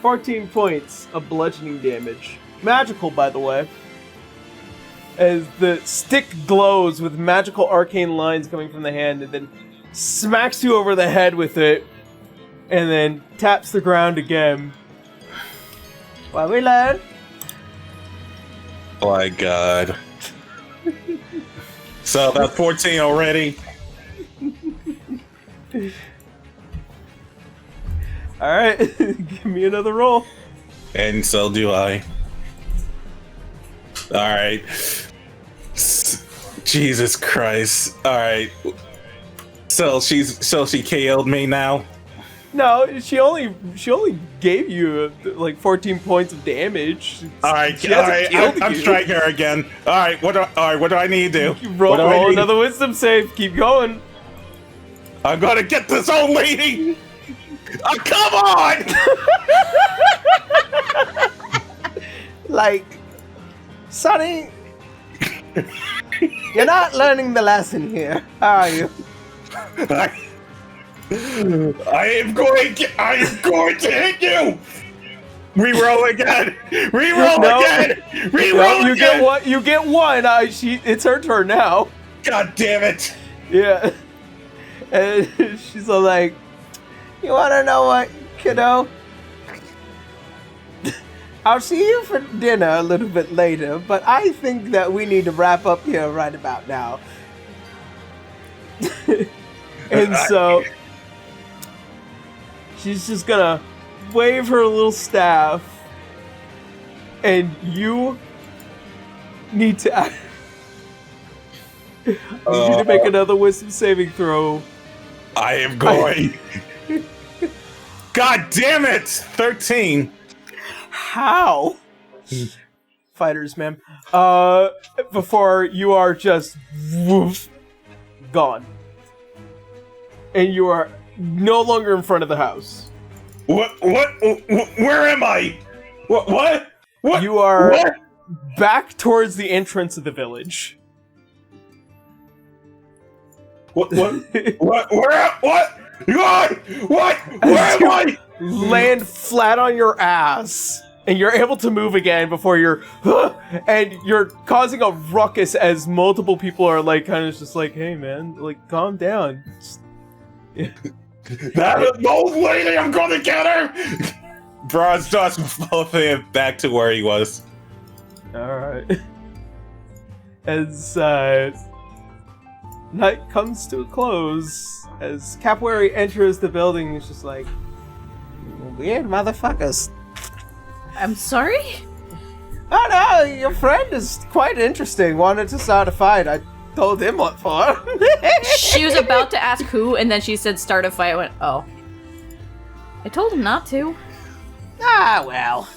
Speaker 1: 14 points of bludgeoning damage. Magical, by the way. As the stick glows with magical arcane lines coming from the hand and then smacks you over the head with it and then taps the ground again. Well, we learn.
Speaker 4: Oh my god. So that's 14 already.
Speaker 1: Alright, give me another roll.
Speaker 4: And so do I. Alright. Jesus Christ. Alright. So she KO'd me now?
Speaker 1: No, she only gave you like 14 points of damage.
Speaker 4: Alright,
Speaker 1: She hasn't killed
Speaker 4: I'm
Speaker 1: you.
Speaker 4: striking her again. Alright, what do I need to do?
Speaker 1: You roll another wisdom save, keep going.
Speaker 4: I'm gonna get this old lady! Oh, come on!
Speaker 1: Like, Sonny, you're not learning the lesson here, are you?
Speaker 4: I am going to hit you! Reroll again! Reroll
Speaker 1: No.
Speaker 4: again! Reroll
Speaker 1: You
Speaker 4: again!
Speaker 1: get one. You get one. It's her turn now.
Speaker 4: God damn it!
Speaker 1: Yeah. And she's all like, "You want to know what, kiddo? I'll see you for dinner a little bit later, but I think that we need to wrap up here right about now." And so she's just gonna wave her little staff, and you need to you need to make another wisdom saving throw.
Speaker 4: I am going. God damn it! 13.
Speaker 1: How? Fighters, man. Before you are just woof, gone. And you are no longer in front of the house.
Speaker 4: What? Where am I? What?
Speaker 1: You are
Speaker 4: What?
Speaker 1: back towards the entrance of the village.
Speaker 4: What? Where? What? God! What? Where am I?
Speaker 1: Land flat on your ass, and you're able to move again before you're, and you're causing a ruckus as multiple people are like, kind of just like, "Hey, man, like, calm down."
Speaker 4: That old lady, I'm gonna get her! Bronze tossed both of him back to where he was.
Speaker 1: Alright. As night comes to a close, as Capoeira enters the building, it's just like, weird motherfuckers.
Speaker 2: I'm sorry?
Speaker 1: Oh no, your friend is quite interesting. Wanted to start a fight. I told him what for.
Speaker 2: She was about to ask who, and then she said start a fight. I went, oh. I told him not to.
Speaker 1: Ah, well.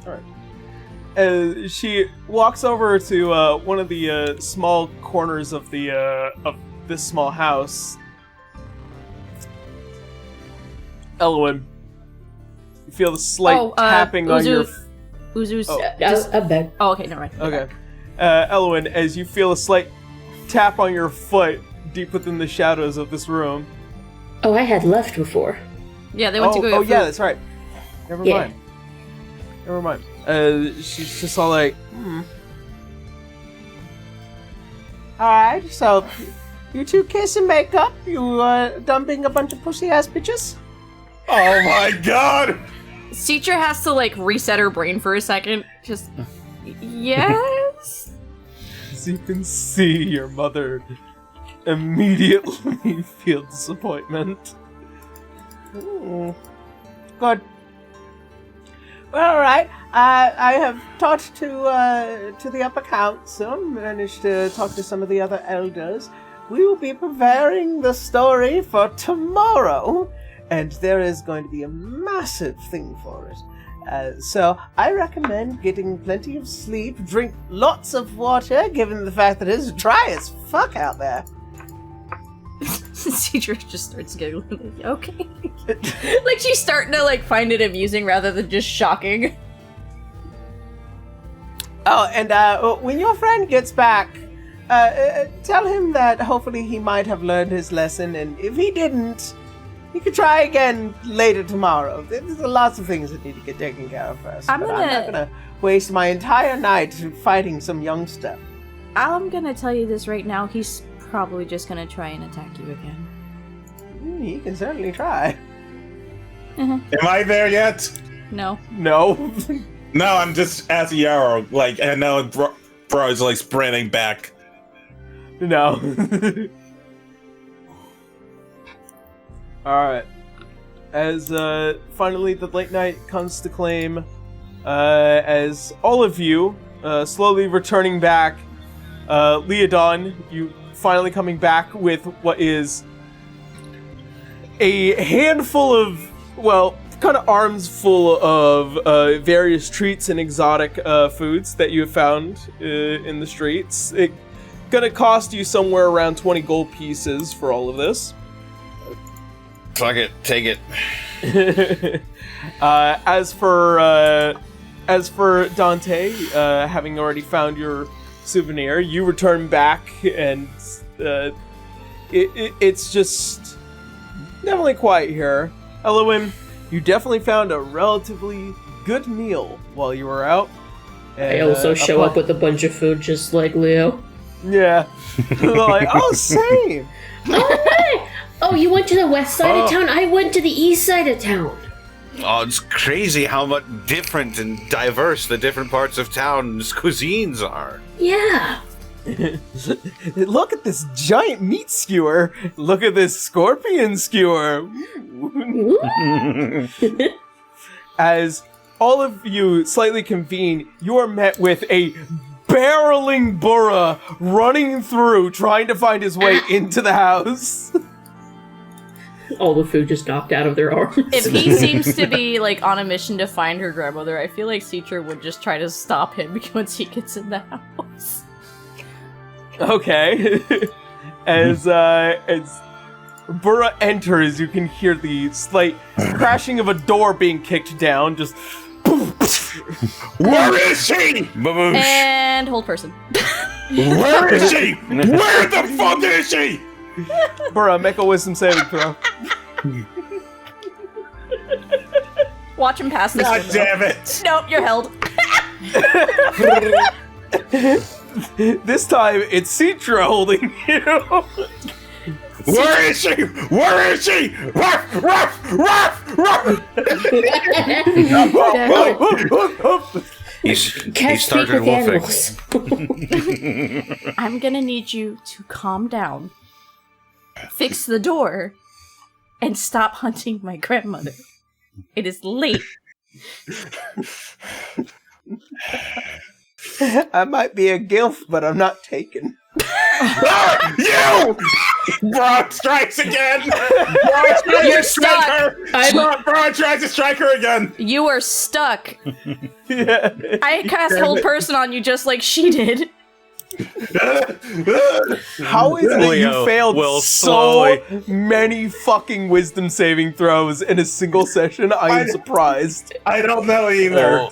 Speaker 1: Alright. She walks over to one of the small corners of the of this small house. Elwyn, you feel the slight tapping on your.
Speaker 2: Uzu's.
Speaker 1: Oh.
Speaker 6: I beg.
Speaker 2: Oh, okay, never mind.
Speaker 1: Okay. Elwyn, as you feel a slight tap on your foot deep within the shadows of this room.
Speaker 6: Oh, I had left before.
Speaker 2: Yeah, they went to go get
Speaker 1: Oh,
Speaker 2: food.
Speaker 1: yeah, that's right. Never
Speaker 6: Yeah.
Speaker 1: mind. Never mind. She's just all like, Alright, so you two kiss and make up? You done being a bunch of pussy-ass bitches?
Speaker 4: Oh my god!
Speaker 2: Citra has to, like, reset her brain for a second. Just, yes?
Speaker 1: As you can see, your mother immediately feel disappointment. Good. Well, alright. I have talked to the upper council, managed to talk to some of the other elders. We will be preparing the story for tomorrow, and there is going to be a massive thing for it. So I recommend getting plenty of sleep, drink lots of water, given the fact that it's dry as fuck out there.
Speaker 2: Citra just starts giggling. Like, okay. Like, she's starting to, like, find it amusing rather than just shocking.
Speaker 1: Oh, and when your friend gets back, tell him that hopefully he might have learned his lesson, and if he didn't, he could try again later tomorrow. There's lots of things that need to get taken care of first.
Speaker 2: I'm
Speaker 1: not gonna waste my entire night fighting some youngster.
Speaker 2: I'm gonna tell you this right now. He's probably just gonna try and attack you again.
Speaker 1: He can certainly try.
Speaker 4: Am I there yet?
Speaker 2: No.
Speaker 1: No.
Speaker 4: No, I'm just asking Yarrow, like, and now bro is like sprinting back.
Speaker 1: No. Alright. As finally the late night comes to claim, as all of you slowly returning back, Leodon, you finally coming back with what is a handful of, well, kind of arms full of various treats and exotic foods that you have found in the streets. It's gonna cost you somewhere around 20 gold pieces for all of this.
Speaker 5: Fuck it, take it.
Speaker 1: As for Dante, having already found your souvenir, you return back, and it's just definitely quiet here. Elohim, you definitely found a relatively good meal while you were out.
Speaker 6: I
Speaker 1: And,
Speaker 6: also show up with a bunch of food just like Leo.
Speaker 1: Yeah. They're like, oh, same!
Speaker 6: Oh, hey! Oh, you went to the west side of town? I went to the east side of town.
Speaker 5: Oh, it's crazy how much different and diverse the different parts of town's cuisines are.
Speaker 6: Yeah.
Speaker 1: Look at this giant meat skewer. Look at this scorpion skewer. As all of you slightly convene, you are met with a barreling Burra running through, trying to find his way into the house.
Speaker 6: All the food just knocked out of their arms.
Speaker 2: If he seems to be, like, on a mission to find her grandmother, I feel like Citra would just try to stop him once he gets in the house.
Speaker 1: Okay. As Burra enters, you can hear the slight crashing of a door being kicked down, just...
Speaker 4: Where is she?
Speaker 5: Baboosh.
Speaker 2: And hold person.
Speaker 4: Where is she? Where the fuck is she?
Speaker 1: Burra, make a wisdom saving throw.
Speaker 2: Watch him pass this
Speaker 4: God
Speaker 2: window.
Speaker 4: damn it!
Speaker 2: Nope, you're held.
Speaker 1: This time, it's Citra holding you.
Speaker 4: Where is she? Where is she? Ruff, ruff, ruff, ruff!
Speaker 5: He
Speaker 6: Can't speak
Speaker 5: started
Speaker 6: with
Speaker 5: wolfing.
Speaker 6: animals.
Speaker 2: I'm gonna need you to calm down, fix the door, and stop hunting my grandmother. It is late.
Speaker 1: I might be a gilf, but I'm not taken.
Speaker 4: Ah, you! Broad strikes again! Broad tries
Speaker 2: You're
Speaker 4: to strike
Speaker 2: stuck.
Speaker 4: her! Broad tries to strike her again!
Speaker 2: You are stuck.
Speaker 1: Yeah.
Speaker 2: I cast hold person on you just like she did.
Speaker 1: How is it that you
Speaker 5: Leo
Speaker 1: failed
Speaker 5: will
Speaker 1: so
Speaker 5: slowly-
Speaker 1: many fucking wisdom saving throws in a single session? I am surprised.
Speaker 4: I don't know either.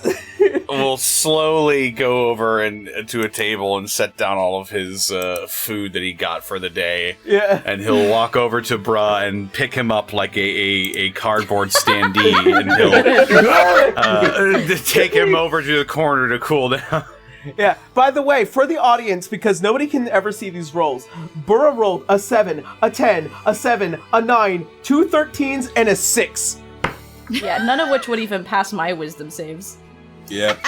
Speaker 5: will slowly go over and to a table and set down all of his food that he got for the day.
Speaker 1: Yeah.
Speaker 5: And he'll walk over to Bruh and pick him up like a cardboard standee, and he'll take him over to the corner to cool down.
Speaker 1: Yeah, by the way, for the audience, because nobody can ever see these rolls, Burra rolled a 7, a 10, a 7, a 9, 2 13s, and a 6.
Speaker 2: Yeah, none of which would even pass my wisdom saves.
Speaker 4: Yep.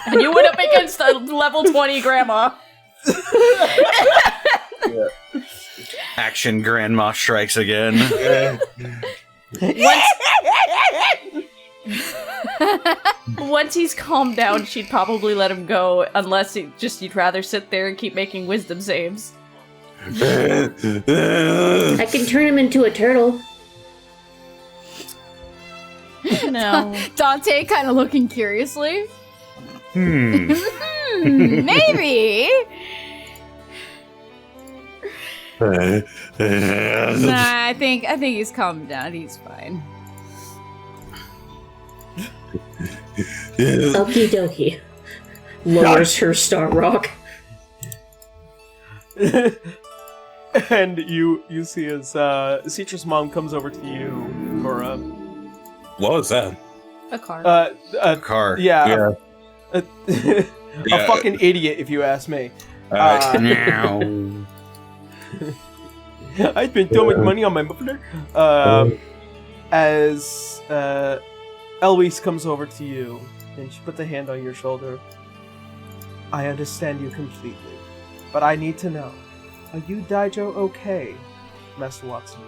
Speaker 2: And you went up against a level 20 grandma.
Speaker 5: Action Grandma strikes again.
Speaker 2: Once he's calmed down, she'd probably let him go, unless you'd rather sit there and keep making wisdom saves.
Speaker 6: I can turn him into a turtle.
Speaker 2: No.
Speaker 3: Dante kind of looking curiously.
Speaker 5: Hmm.
Speaker 3: Maybe. Nah, I think he's calmed down. He's fine.
Speaker 6: Okie dokie. Lowers her star rock.
Speaker 1: And you see as Citra's mom comes over to you, Burra.
Speaker 4: What was that?
Speaker 2: A car.
Speaker 5: Car.
Speaker 1: Yeah.
Speaker 4: Yeah.
Speaker 1: A fucking idiot, if you ask me.
Speaker 5: Now.
Speaker 1: I spent so much money on my muffler. As Eloise comes over to you, and she puts a hand on your shoulder. I understand you completely, but I need to know, are you Daijo okay, Master Watson?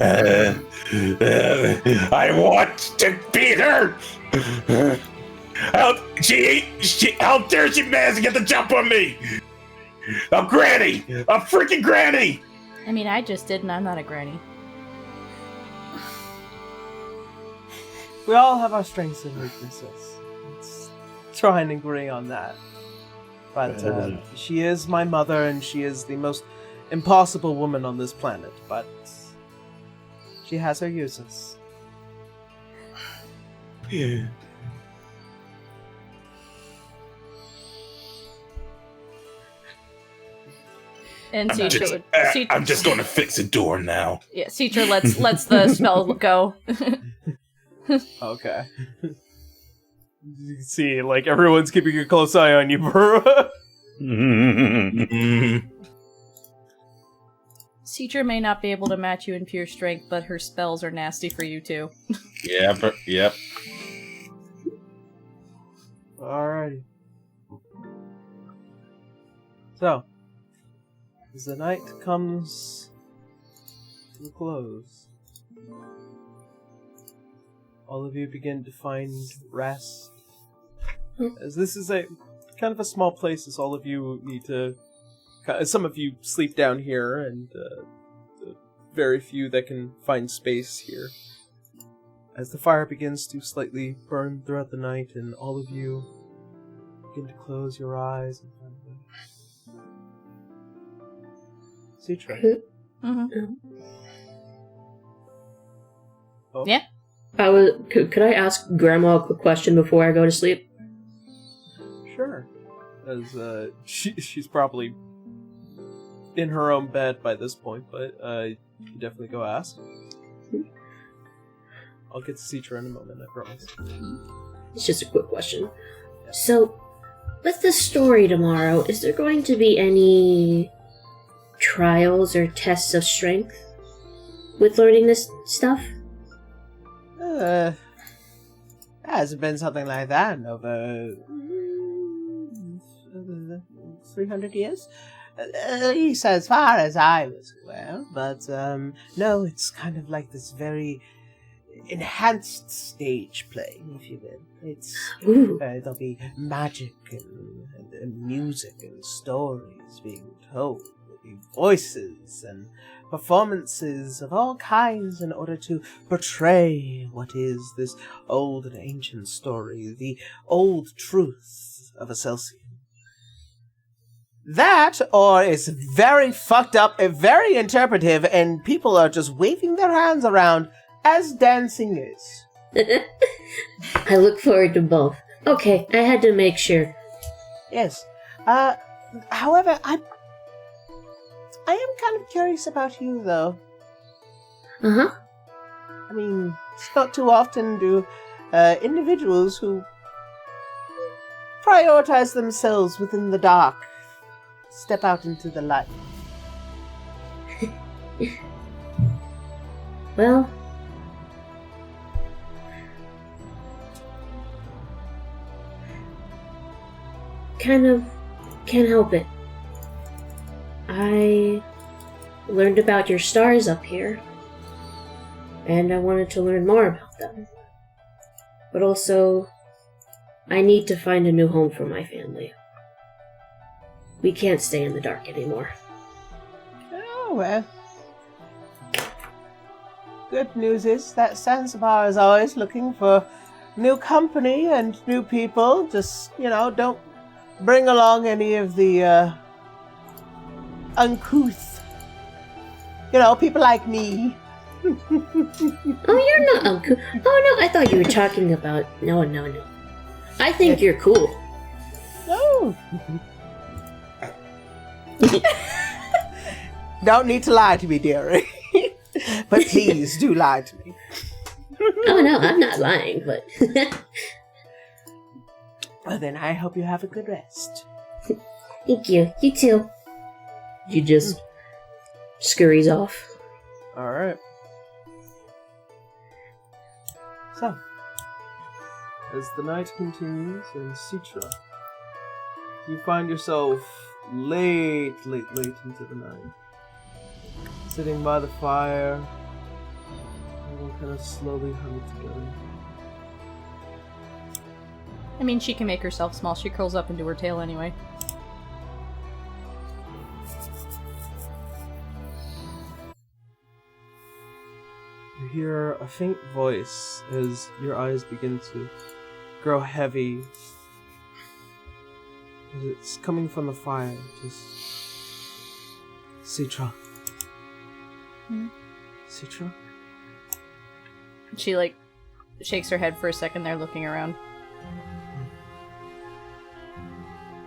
Speaker 4: I want to beat her! How dare she manage to get the jump on me? A granny! A freaking granny!
Speaker 2: I mean, I just did, and I'm not a granny.
Speaker 1: We all have our strengths and weaknesses. Let's try and agree on that. But she is my mother, and she is the most impossible woman on this planet, but she has her uses.
Speaker 4: Yeah.
Speaker 2: And
Speaker 4: I'm just going to fix a door now.
Speaker 2: Yeah, Citra lets the spell go.
Speaker 1: Okay. You can see, like, everyone's keeping a close eye on you, Burra.
Speaker 2: Citra may not be able to match you in pure strength, but her spells are nasty for you too.
Speaker 4: Yep.
Speaker 1: Alrighty. So, as the night comes to a close, all of you begin to find rest. As this is a kind of a small place, as all of you need to... Some of you sleep down here, and the very few that can find space here. As the fire begins to slightly burn throughout the night, and all of you begin to close your eyes and find the... Citra.
Speaker 2: Mm-hmm.
Speaker 1: Oh.
Speaker 2: Yeah?
Speaker 6: Could I ask Grandma a quick question before I go to sleep?
Speaker 1: Sure. As she's probably in her own bed by this point, but you can definitely go ask. I'll get to Citra in a moment, I promise.
Speaker 6: It's just a quick question. So, with the story tomorrow, is there going to be any trials or tests of strength with learning this stuff?
Speaker 1: Hasn't been something like that in over 300 years. At least as far as I was aware. But, no, it's kind of like this very enhanced stage play, if you will. It's there'll be magic and music and stories being told. There'll be voices and performances of all kinds in order to portray what is this old and ancient story, the old truth of Excelsior. That, or it's very fucked up, very interpretive, and people are just waving their hands around as dancing is.
Speaker 6: I look forward to both. Okay, I had to make sure.
Speaker 1: Yes. However, I am kind of curious about you, though.
Speaker 6: Uh-huh.
Speaker 1: I mean, it's not too often do individuals who prioritize themselves within the dark step out into the light.
Speaker 6: Well, kind of can't help it. I learned about your stars up here, and I wanted to learn more about them. But also, I need to find a new home for my family. We can't stay in the dark anymore.
Speaker 1: Oh, well. Good news is that Sansabar is always looking for new company and new people. Just, don't bring along any of the uncouth, people like me.
Speaker 6: Oh, you're not uncle. Oh, no, I thought you were talking about... No. I think you're cool.
Speaker 1: Oh. Don't need to lie to me, dearie. But please do lie to me.
Speaker 6: Oh, no, I'm not lying, but...
Speaker 1: Well, then I hope you have a good rest.
Speaker 6: Thank you. You too. You just scurries off.
Speaker 1: All right. So, as the night continues in Citra, you find yourself late into the night, sitting by the fire, all kind of slowly huddled together.
Speaker 2: I mean, she can make herself small. She curls up into her tail anyway.
Speaker 1: You hear a faint voice as your eyes begin to grow heavy. As it's coming from the fire, just... Citra. Citra?
Speaker 2: She, shakes her head for a second there, looking around.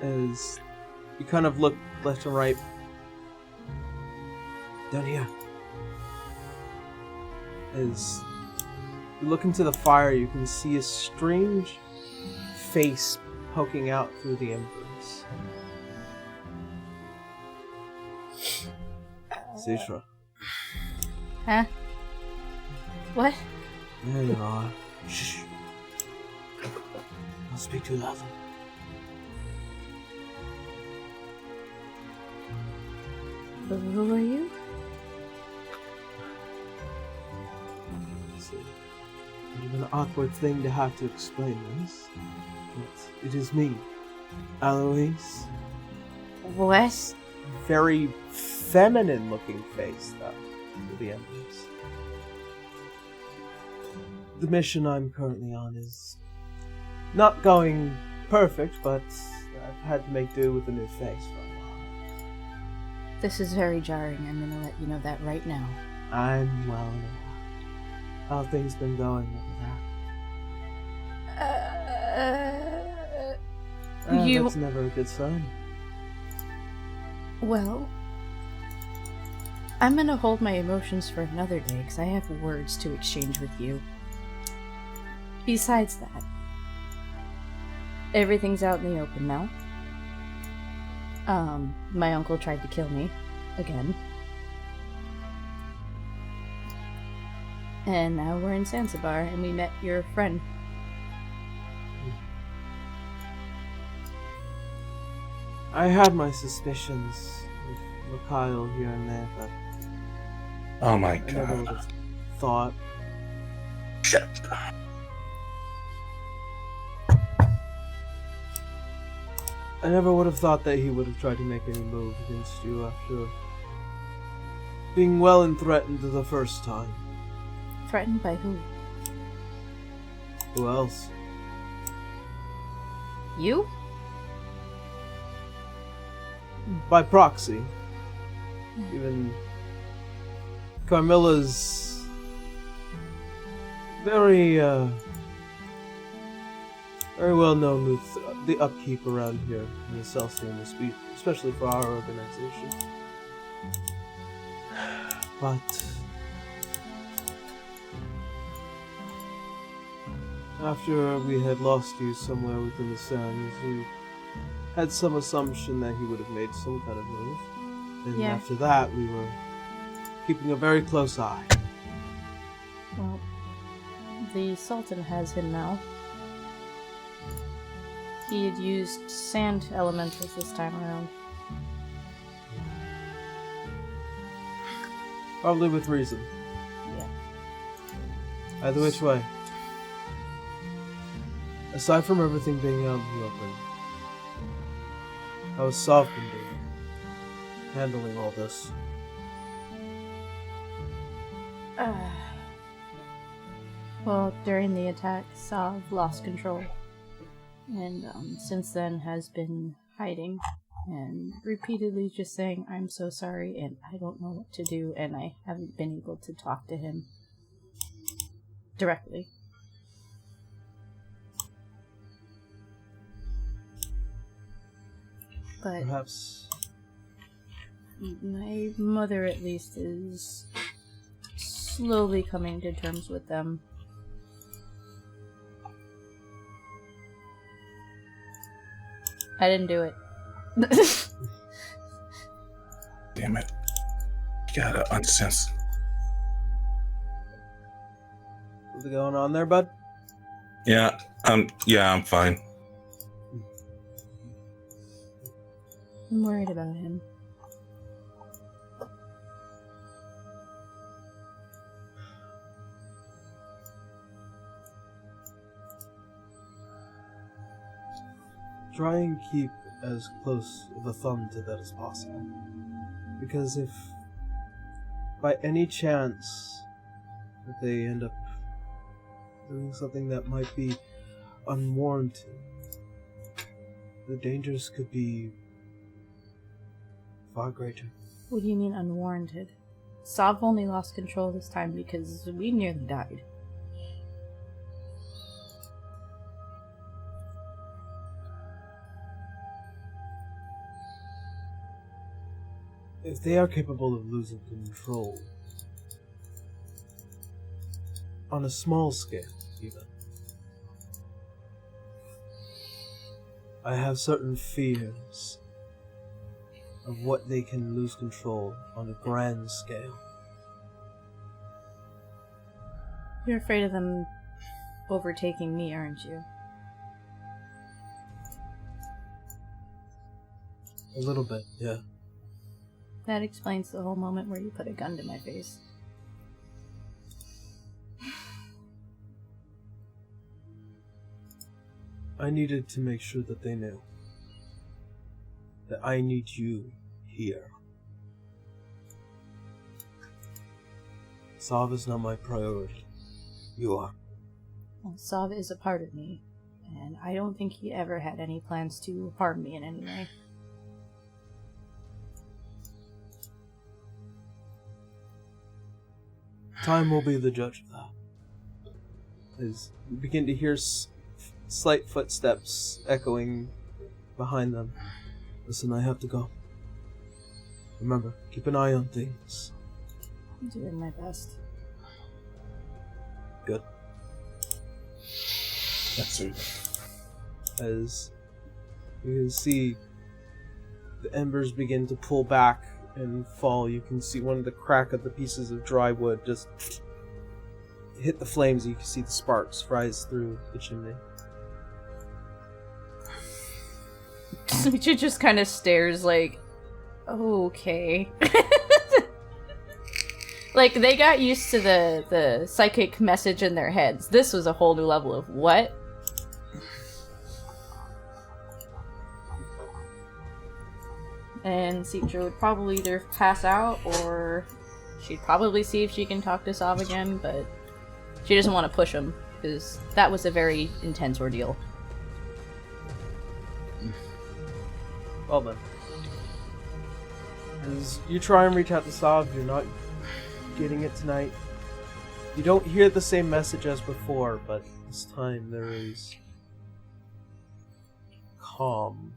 Speaker 1: As you kind of look left and right. Down here. As you look into the fire, you can see a strange face poking out through the embers. Citra.
Speaker 2: Huh? What?
Speaker 1: There you are. Shh. Don't speak too loudly.
Speaker 2: Who are you?
Speaker 1: It's a bit of an awkward thing to have to explain this, but it is me, Alois.
Speaker 2: What?
Speaker 1: Very feminine-looking face, though, to the embers. The mission I'm currently on is not going perfect, but I've had to make do with a new face for a while.
Speaker 2: This is very jarring. I'm gonna let you know that right now.
Speaker 1: I'm well aware. How have things been going over there? That's never a good sign.
Speaker 2: Well, I'm gonna hold my emotions for another day because I have words to exchange with you. Besides that, everything's out in the open now. My uncle tried to kill me again. And now we're in Sansabar and we met your friend.
Speaker 1: I had my suspicions with Mikhail here and there, but
Speaker 4: Oh my
Speaker 1: I never would
Speaker 4: god.
Speaker 1: have thought.
Speaker 4: Shit.
Speaker 1: I never would have thought that he would have tried to make any move against you after being well and threatened the first time.
Speaker 2: Threatened by who?
Speaker 1: Who else?
Speaker 2: You?
Speaker 1: By proxy. Even Carmilla's very very well known with the upkeep around here in the Celsium, especially for our organization. But after we had lost you somewhere within the sands, we had some assumption that he would have made some kind of move. And
Speaker 2: Yeah.
Speaker 1: after that, we were keeping a very close eye.
Speaker 2: Well, the Sultan has him now. He had used sand elementals this time around.
Speaker 1: Probably with reason.
Speaker 2: Yeah.
Speaker 1: Either which way. Aside from everything being out in the open, how has Sav been doing? Handling all this?
Speaker 2: Well, during the attack, Sav lost control. And since then has been hiding and repeatedly just saying, "I'm so sorry and I don't know what to do," and I haven't been able to talk to him directly. But
Speaker 1: Perhaps
Speaker 2: my mother, at least, is slowly coming to terms with them. I didn't do it.
Speaker 4: Damn it. You gotta unsense.
Speaker 1: what's going on there, bud?
Speaker 4: Yeah, I'm fine.
Speaker 2: I'm worried about him.
Speaker 1: Try and keep as close of a thumb to that as possible. Because if by any chance that they end up doing something that might be unwarranted, the dangers could be far greater.
Speaker 2: What do you mean unwarranted? Sav only lost control this time because we nearly died.
Speaker 1: If they are capable of losing control, on a small scale even, I have certain fears of what they can lose control on a grand scale.
Speaker 2: You're afraid of them overtaking me, aren't you?
Speaker 1: A little bit, yeah.
Speaker 2: That explains the whole moment where you put a gun to my face.
Speaker 1: I needed to make sure that they knew that I need you here. Sav is not my priority. You are.
Speaker 2: Well, Sav is a part of me, and I don't think he ever had any plans to harm me in any way.
Speaker 1: Time will be the judge of that. As you begin to hear slight footsteps echoing behind them. Listen, I have to go. Remember, keep an eye on things.
Speaker 2: I'm doing my best.
Speaker 1: Good.
Speaker 4: That's it.
Speaker 1: As you can see the embers begin to pull back and fall, you can see one of the crack of the pieces of dry wood just hit the flames. You can see the sparks rise through the chimney.
Speaker 2: She just kind of stares like, okay. Like, they got used to the psychic message in their heads. This was a whole new level of what? And Citra would probably either pass out or she'd probably see if she can talk to Sav again, but she doesn't want to push him because that was a very intense ordeal.
Speaker 1: Well then. As you try and reach out to Sav, you're not getting it tonight. You don't hear the same message as before, but this time there is calm.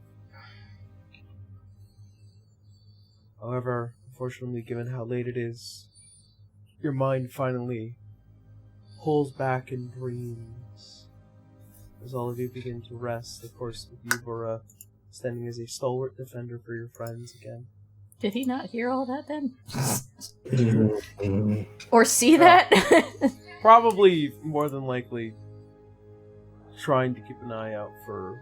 Speaker 1: However, unfortunately, given how late it is, your mind finally pulls back and dreams. As all of you begin to rest, of course, with Ubora standing as a stalwart defender for your friends again.
Speaker 2: Did he not hear all that then? Or see that?
Speaker 1: Probably, more than likely, trying to keep an eye out for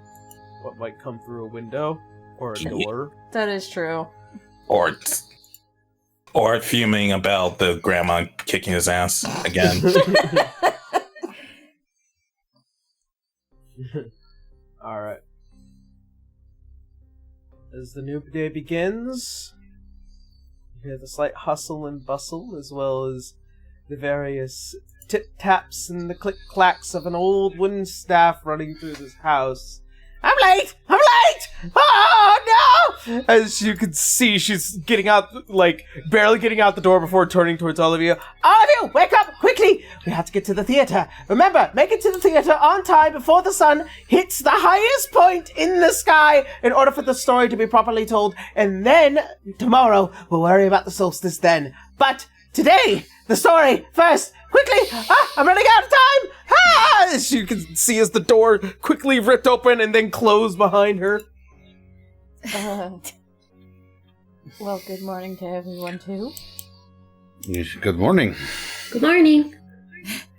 Speaker 1: what might come through a window or a door.
Speaker 2: That is true.
Speaker 4: Or fuming about the grandma kicking his ass again.
Speaker 1: Alright. As the new day begins, you hear the slight hustle and bustle, as well as the various tip-taps and the click-clacks of an old wooden staff running through this house. I'm late! I'm late! Oh, no! As you can see, she's getting out, like, barely getting out the door before turning towards all of you. All of you, wake up, quickly! We have to get to the theater. Remember, make it to the theater on time before the sun hits the highest point in the sky in order for the story to be properly told. And then, tomorrow, we'll worry about the solstice then. But today, the story first. Quickly! I'm running out of time! As you can see as the door quickly ripped open and then closed behind her.
Speaker 2: Well, good morning to everyone, too.
Speaker 5: Good morning.
Speaker 6: Good morning.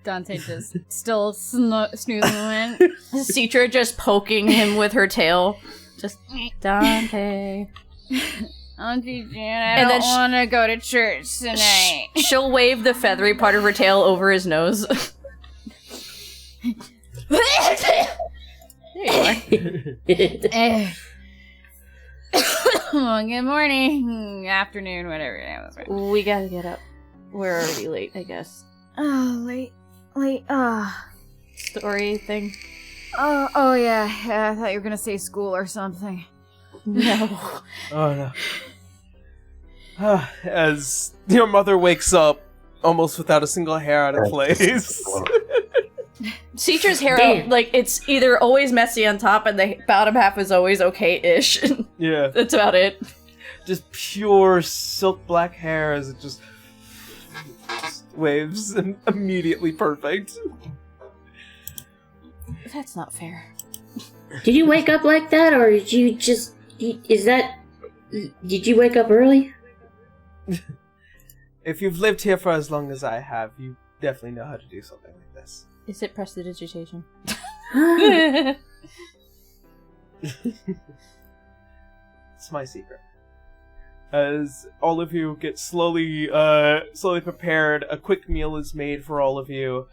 Speaker 3: Dante just still snoozing in.
Speaker 2: Citra just poking him with her tail. Just, Dante.
Speaker 3: Auntie Jan, I
Speaker 2: And
Speaker 3: don't
Speaker 2: then
Speaker 3: want to go to church tonight.
Speaker 2: She'll wave the feathery part of her tail over his nose. There you are.
Speaker 3: Well, good morning, afternoon, whatever. Yeah, that's right.
Speaker 2: We gotta get up. We're already late, I guess.
Speaker 3: Oh, late.
Speaker 2: Story thing?
Speaker 3: Oh yeah. I thought you were gonna say school or something.
Speaker 2: No.
Speaker 1: Oh no. As your mother wakes up, almost without a single hair out of place.
Speaker 2: Citra's hair, like, it's either always messy on top and the bottom half is always okay-ish.
Speaker 1: Yeah.
Speaker 2: That's about it.
Speaker 1: Just pure silk black hair as it just waves and immediately perfect.
Speaker 2: That's not fair.
Speaker 6: Did you wake up like that, or did you just... Did you wake up early?
Speaker 1: If you've lived here for as long as I have, you definitely know how to do something like this.
Speaker 2: Is it prestidigitation?
Speaker 1: It's my secret. As all of you get slowly prepared, a quick meal is made for all of you.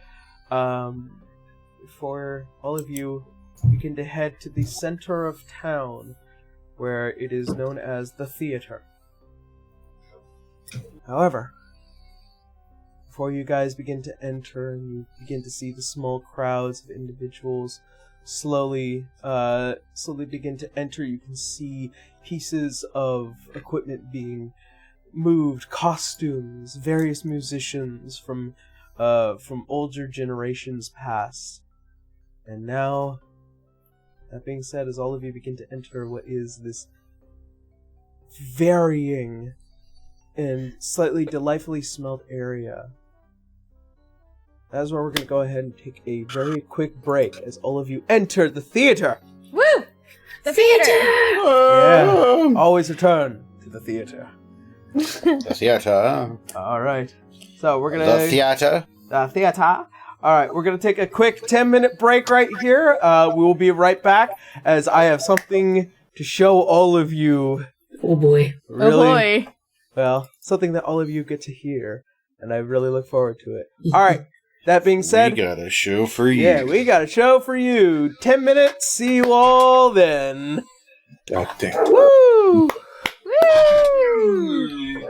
Speaker 1: For all of you begin to head to the center of town, where it is known as the theater. However, before you guys begin to enter and you begin to see the small crowds of individuals slowly begin to enter, you can see pieces of equipment being moved, costumes, various musicians from older generations past. And now, that being said, as all of you begin to enter what is this varying and slightly delightfully smelled area, that is where we're going to go ahead and take a very quick break as all of you enter the theater.
Speaker 3: Woo! The theater!
Speaker 1: Yeah, always return to the theater.
Speaker 5: The theater.
Speaker 1: All right. So we're going to...
Speaker 5: The theater.
Speaker 1: The theater. All right, we're going to take a quick 10-minute break right here. We will be right back as I have something to show all of you.
Speaker 6: Oh boy.
Speaker 1: Really,
Speaker 2: Oh boy.
Speaker 1: well, something that all of you get to hear, and I really look forward to it. All right, that being said...
Speaker 5: We got a show for you.
Speaker 1: Yeah, we got a show for you. 10 minutes, see you all then.
Speaker 4: God damn.
Speaker 1: Woo!
Speaker 3: Woo!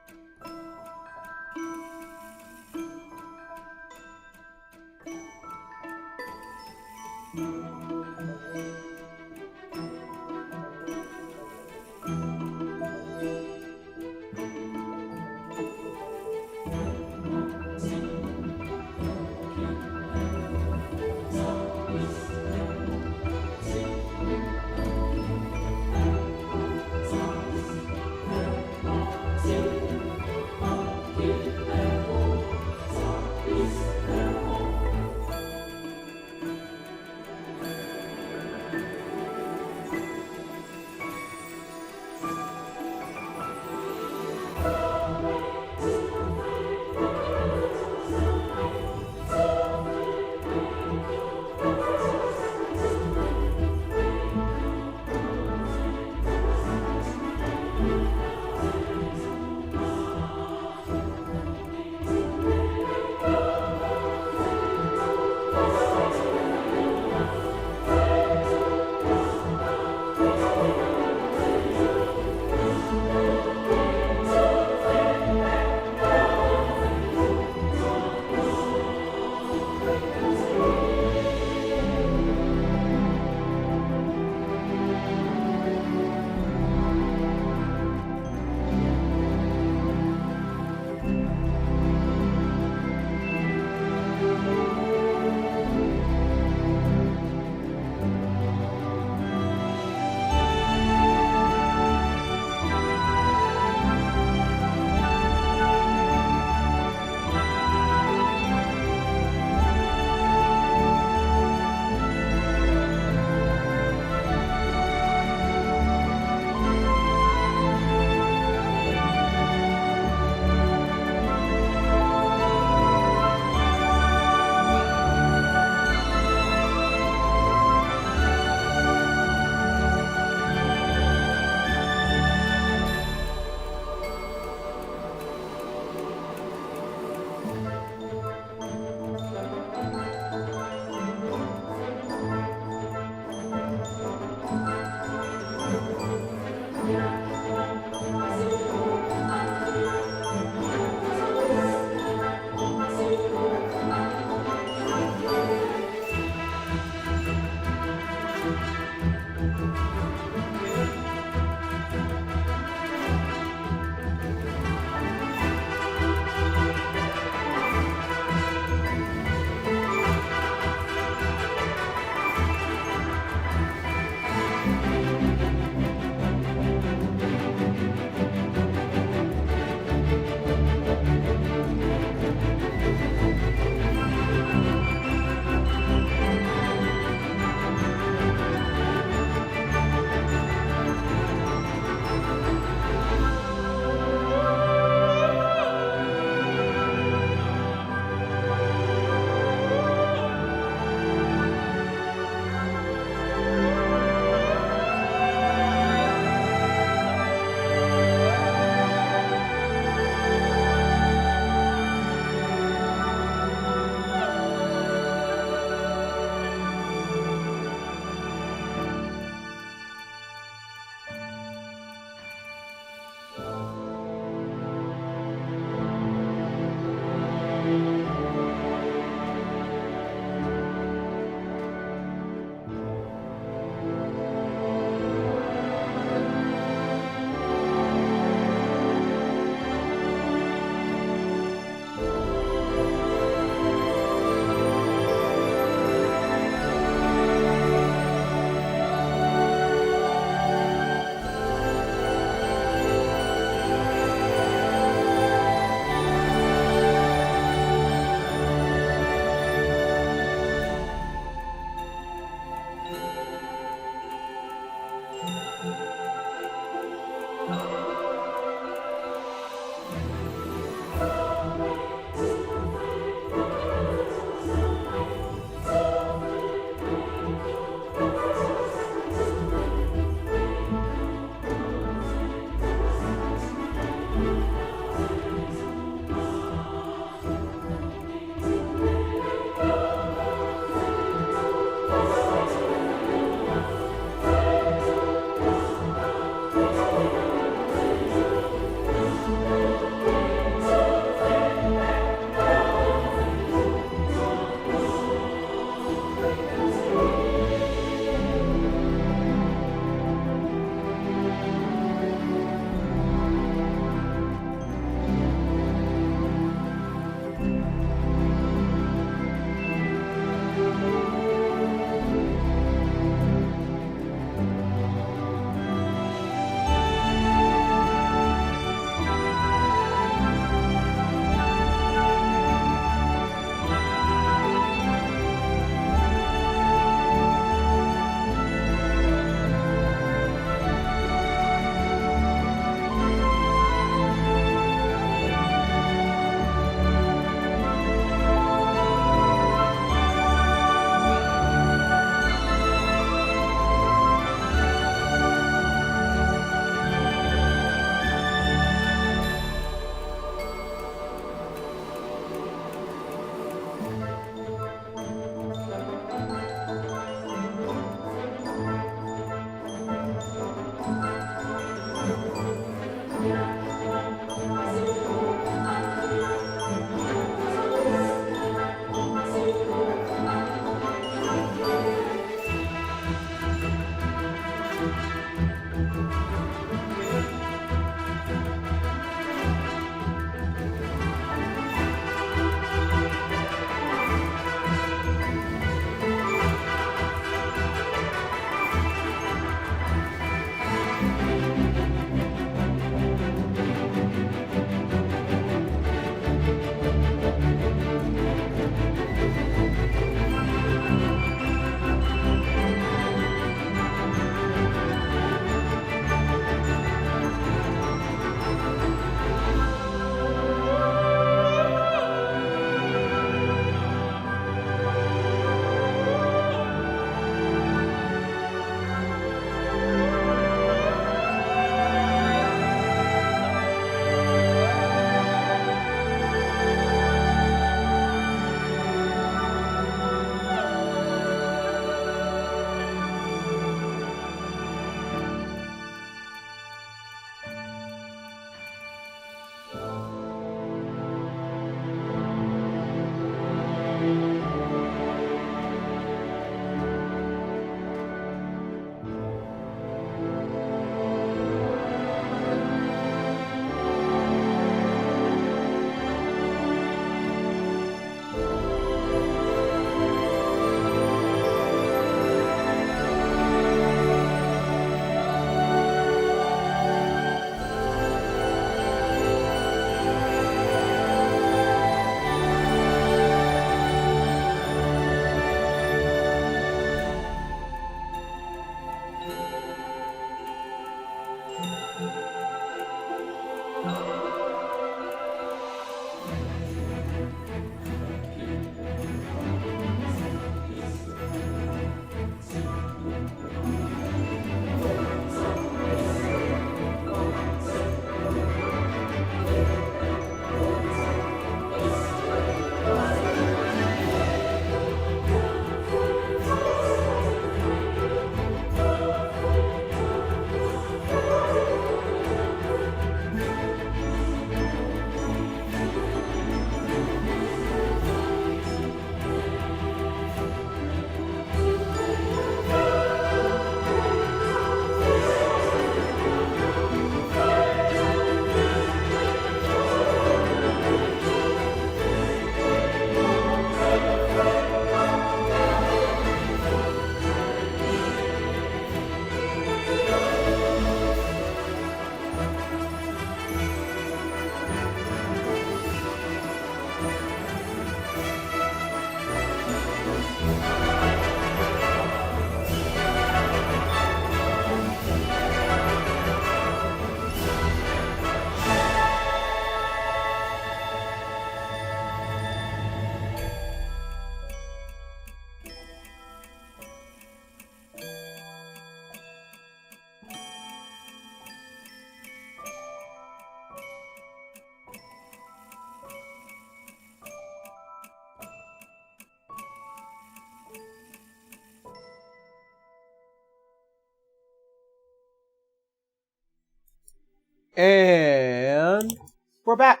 Speaker 1: And we're back.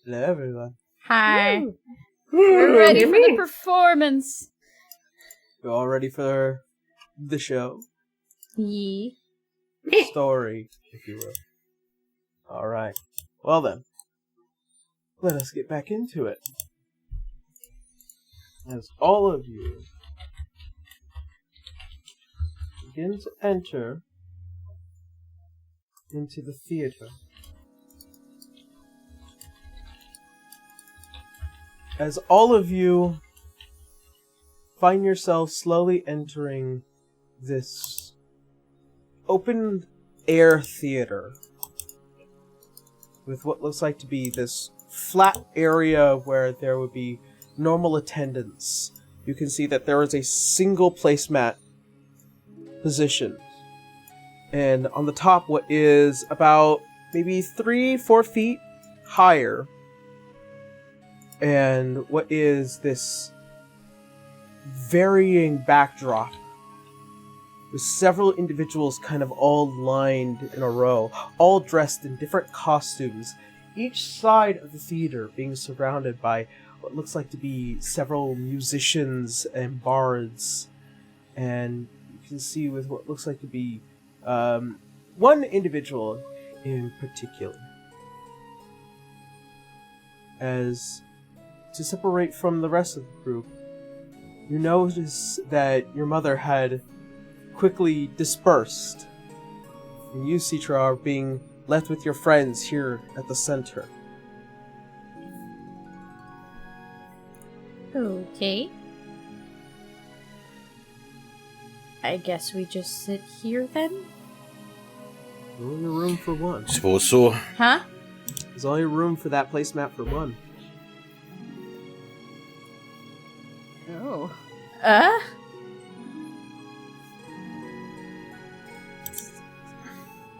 Speaker 1: Hello, everyone.
Speaker 2: Hi.
Speaker 3: Woo. We're ready for the performance.
Speaker 1: You all ready for the show?
Speaker 2: Yee.
Speaker 1: Story, if you will. Alright. Well then, let us get back into it. As all of you begin to enter into the theater. As all of you find yourselves slowly entering this open air theater with what looks like to be this flat area where there would be normal attendance, you can see that there is a single placemat position. And on the top, what is about maybe 3-4 feet higher, and what is this varying backdrop with several individuals kind of all lined in a row, all dressed in different costumes, each side of the theater being surrounded by what looks like to be several musicians and bards. And you can see with what looks like to be one individual in particular. As to separate from the rest of the group, you notice that your mother had quickly dispersed, and you, Citra, are being left with your friends here at the center.
Speaker 2: Okay. I guess we just sit here then?
Speaker 1: There's only room for one.
Speaker 5: Suppose so.
Speaker 2: Huh?
Speaker 1: There's only room for that placemat for one.
Speaker 3: Oh.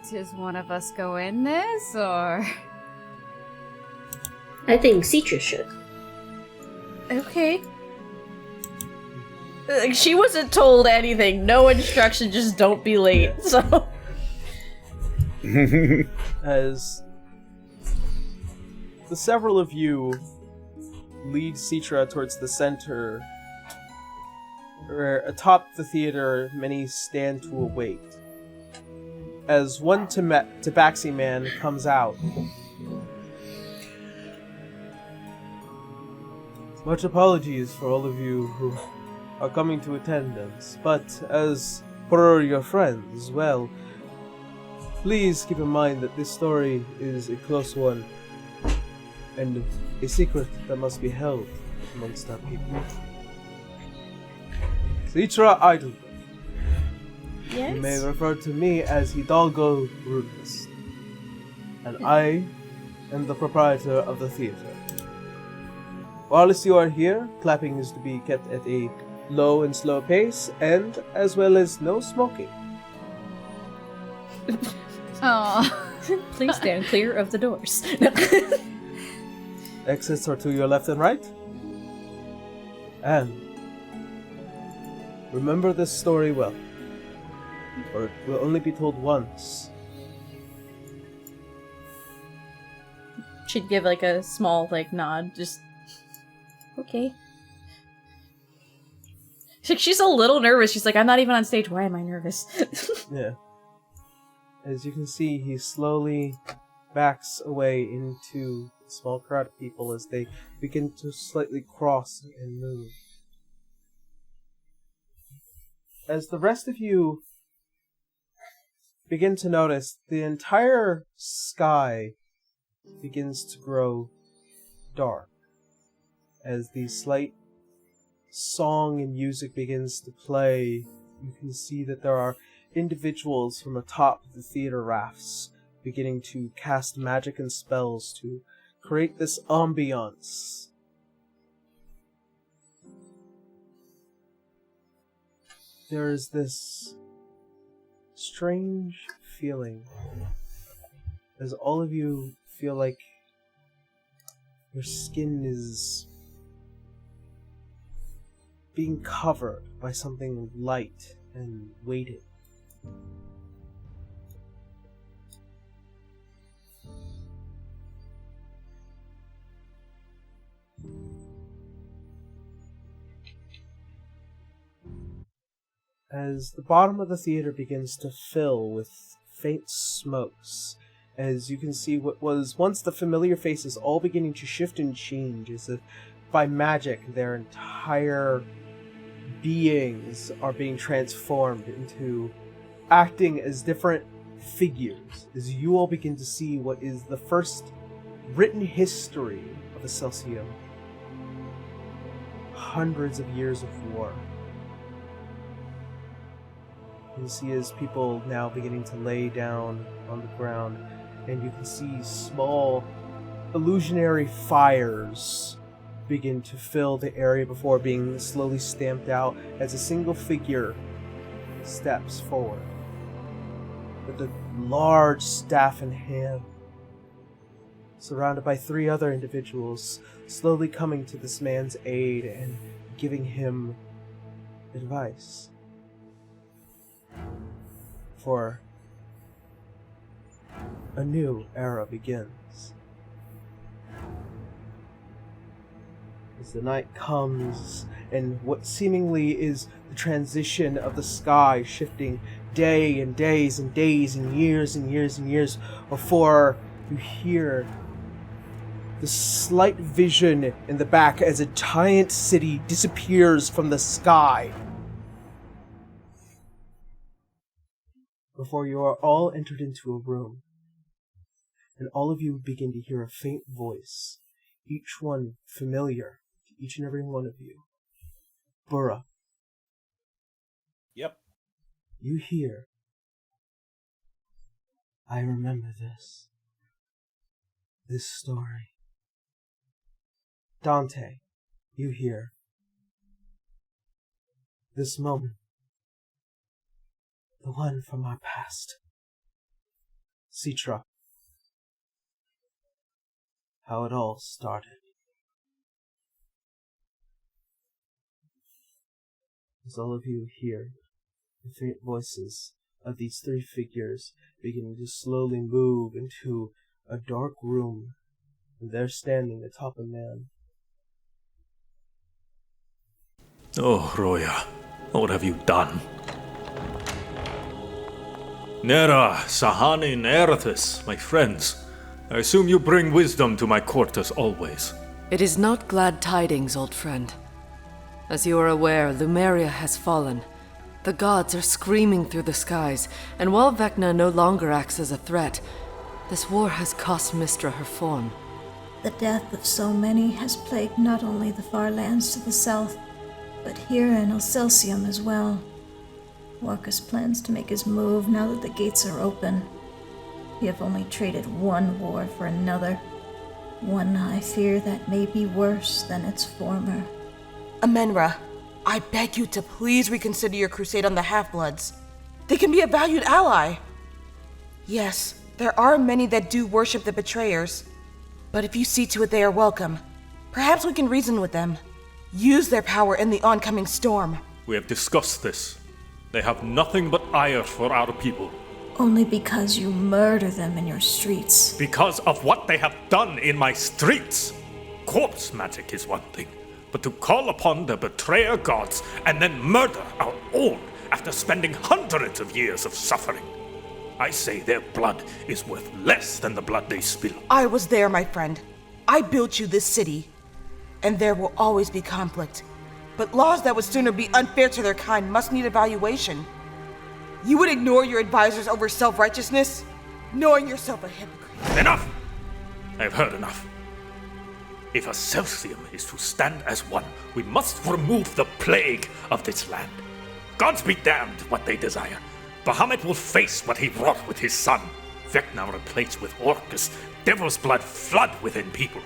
Speaker 3: Does one of us go in this, or...?
Speaker 6: I think Citra should.
Speaker 2: Okay. She wasn't told anything. No instruction, just don't be late, so...
Speaker 1: As the several of you lead Citra towards the center, where atop the theater many stand to await. As one tabaxi man comes out. Much apologies for all of you who are coming to attendance, but as for your friends, well, please keep in mind that this story is a close one, and a secret that must be held amongst our people. Citra Idol.
Speaker 2: Yes?
Speaker 1: You may refer to me as Hidalgo Rudis, and I am the proprietor of the theater. Whilst you are here, clapping is to be kept at a low and slow pace, and as well as no smoking.
Speaker 3: Oh.
Speaker 2: Please stand clear of the doors.
Speaker 1: Exits are to your left and right. And remember this story well, or it will only be told once.
Speaker 2: She'd give like a small nod, just okay. She's a little nervous. She's like, I'm not even on stage. Why am I nervous?
Speaker 1: Yeah. As you can see, he slowly backs away into a small crowd of people as they begin to slightly cross and move. As the rest of you begin to notice, the entire sky begins to grow dark as the slight song and music begins to play. You can see that there are individuals from atop the theater rafts beginning to cast magic and spells to create this ambiance. There is this strange feeling as all of you feel like your skin is being covered by something light and weighted. as the bottom of the theater begins to fill with faint smokes, as you can see what was once the familiar faces all beginning to shift and change, as if by magic their entire beings are being transformed into acting as different figures, as you all begin to see what is the first written history of Excelsior. Hundreds of years of war. You can see as people now beginning to lay down on the ground, and you can see small illusionary fires begin to fill the area before being slowly stamped out as a single figure steps forward with a large staff in hand, surrounded by 3 other individuals slowly coming to this man's aid and giving him advice. For a new era begins. As the night comes, and what seemingly is the transition of the sky shifting day and days and days and years and years and years before you hear the slight vision in the back as a giant city disappears from the sky. Before you are all entered into a room, and all of you begin to hear a faint voice, each one familiar to each and every one of you. Burra.
Speaker 4: Yep.
Speaker 1: You hear, I remember this story. Dante, you hear, this moment, the one from our past. Citra, how it all started. As all of you hear the faint voices of these 3 figures beginning to slowly move into a dark room, and there standing atop a man.
Speaker 7: Oh, Roya, what have you done? Nera, Sahani, Nerthus, my friends. I assume you bring wisdom to my court as always.
Speaker 8: It is not glad tidings, old friend. As you are aware, Lumeria has fallen. The gods are screaming through the skies, and while Vecna no longer acts as a threat, this war has cost Mystra her fawn.
Speaker 9: The death of so many has plagued not only the far lands to the south, but here in Alcelsium as well. Orcus plans to make his move now that the gates are open. We have only traded one war for another. One I fear that may be worse than its former.
Speaker 10: Ahmen'Ra, I beg you to please reconsider your crusade on the Half-Bloods. They can be a valued ally. Yes, there are many that do worship the betrayers. But if you see to it they are welcome, perhaps we can reason with them. Use their power in the oncoming storm.
Speaker 7: We have discussed this. They have nothing but ire for our people.
Speaker 9: Only because you murder them in your streets.
Speaker 7: Because of what they have done in my streets. Corpse magic is one thing, but to call upon the betrayer gods and then murder our own after spending hundreds of years of suffering. I say their blood is worth less than the blood they spill.
Speaker 10: I was there, my friend. I built you this city. And there will always be conflict. But laws that would sooner be unfair to their kind must need evaluation. You would ignore your advisors over self-righteousness, knowing yourself a hypocrite.
Speaker 7: Enough! I've heard enough. If Excelsium is to stand as one, we must remove the plague of this land. Gods be damned what they desire. Bahamut will face what he wrought with his son. Vecna replaced with Orcus, devil's blood flood within people.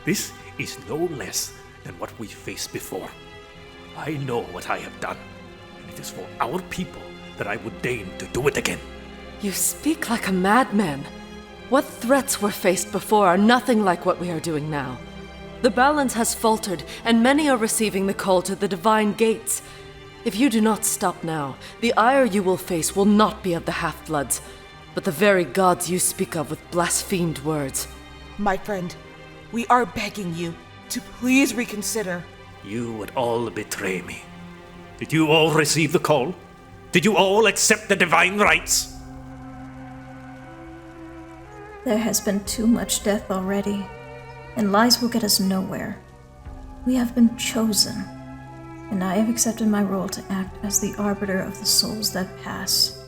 Speaker 7: This is no less than what we faced before. I know what I have done, and it is for our people that I would deign to do it again.
Speaker 8: You speak like a madman. What threats were faced before are nothing like what we are doing now. The balance has faltered, and many are receiving the call to the divine gates. If you do not stop now, the ire you will face will not be of the Half-Bloods, but the very gods you speak of with blasphemed words.
Speaker 10: My friend, we are begging you to please reconsider.
Speaker 7: You would all betray me. Did you all receive the call? Did you all accept the divine rites?
Speaker 9: There has been too much death already, and lies will get us nowhere. We have been chosen, and I have accepted my role to act as the arbiter of the souls that pass.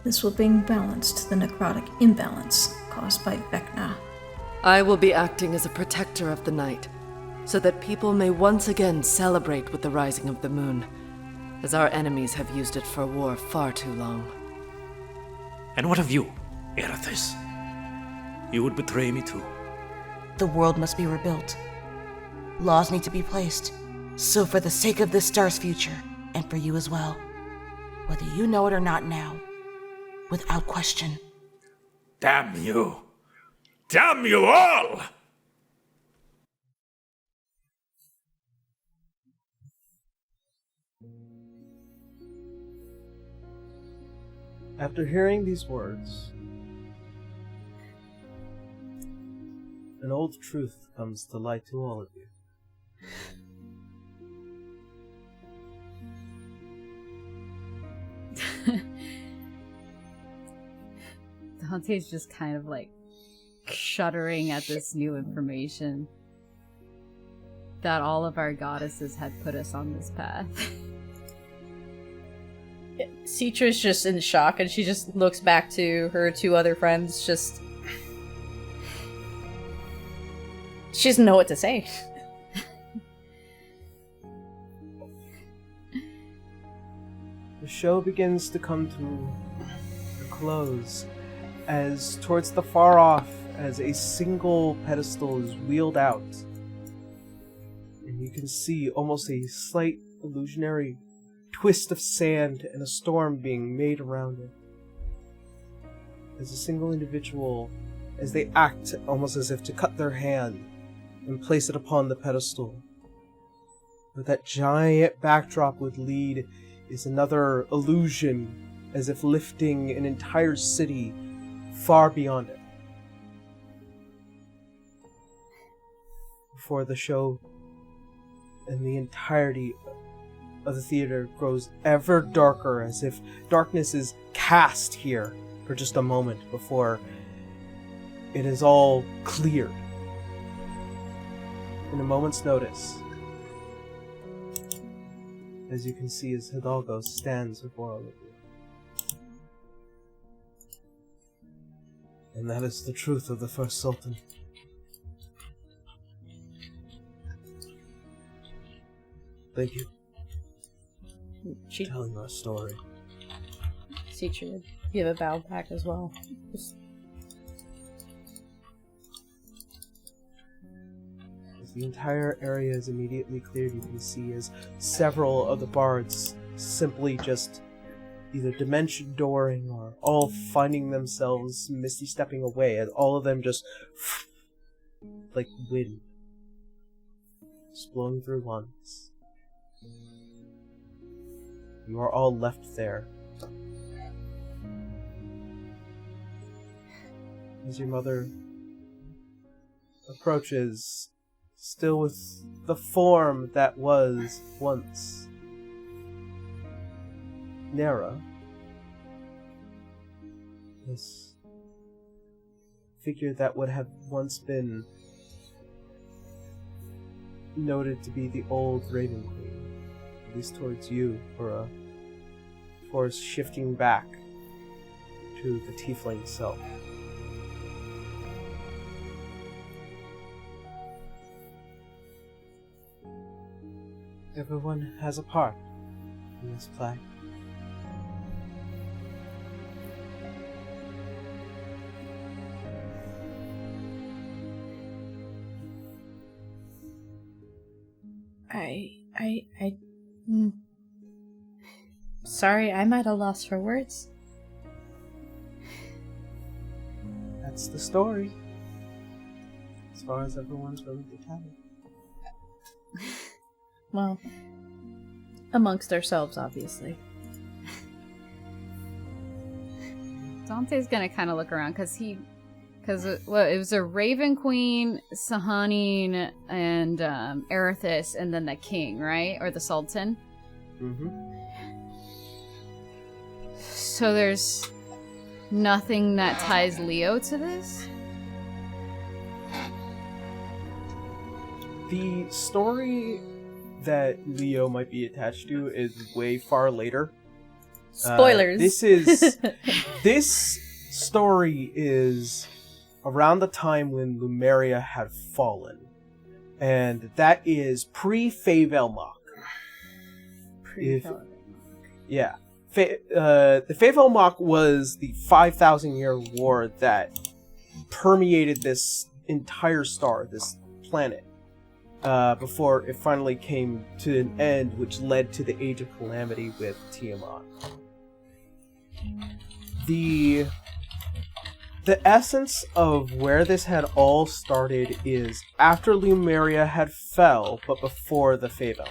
Speaker 9: This will bring balance to the necrotic imbalance caused by Vecna.
Speaker 8: I will be acting as a protector of the night, so that people may once again celebrate with the rising of the moon, as our enemies have used it for war far too long.
Speaker 7: And what of you, Erithis? You would betray me too.
Speaker 10: The world must be rebuilt. Laws need to be placed. So for the sake of this star's future, and for you as well, whether you know it or not now, without question.
Speaker 7: Damn you! Damn you all!
Speaker 1: After hearing these words, an old truth comes to light to all of you.
Speaker 3: Dante's just kind of like shuddering at this new information that all of our goddesses had put us on this path.
Speaker 2: Citra's just in shock, and she just looks back to her two other friends, just... She doesn't know what to say.
Speaker 1: The show begins to come to a close as towards the far off, as a single pedestal is wheeled out, and you can see almost a slight illusionary twist of sand and a storm being made around it. As a single individual, as they act almost as if to cut their hand and place it upon the pedestal, where that giant backdrop would lead is another illusion, as if lifting an entire city far beyond it. Before the show and the entirety of the theater grows ever darker, as if darkness is cast here for just a moment before it is all cleared. In a moment's notice, as you can see, as Hidalgo stands before all of you. And that is the truth of the first Sultan. Thank you for telling our story.
Speaker 2: Citra give a bow back as well.
Speaker 1: As the entire area is immediately cleared, you can see as several of the bards simply just either dimension dooring or all finding themselves misty stepping away, and all of them just like wind, just blowing through once. You are all left there. As your mother approaches, still with the form that was once Nera, this figure that would have once been noted to be the old Raven Queen, at least towards you, for a force shifting back to the tiefling self. Everyone has a part in this play.
Speaker 2: Sorry, I might have lost for words.
Speaker 1: That's the story, as far as everyone's willing to tell it.
Speaker 2: Well, amongst ourselves, obviously.
Speaker 3: Dante's gonna kind of look around because it was a Raven Queen, Sahanin, and Erithis, and then the king, right? Or the Sultan?
Speaker 1: Mm-hmm.
Speaker 3: So there's nothing that ties Leo to this?
Speaker 1: The story that Leo might be attached to is way far later.
Speaker 2: Spoilers.
Speaker 1: This story is around the time when Lumeria had fallen, and that is pre-Favelmach. Yeah. The Favelmach was the 5,000-year war that permeated this entire star, this planet, before it finally came to an end, which led to the Age of Calamity with Tiamat. The essence of where this had all started is after Lumeria had fell, but before the Favel.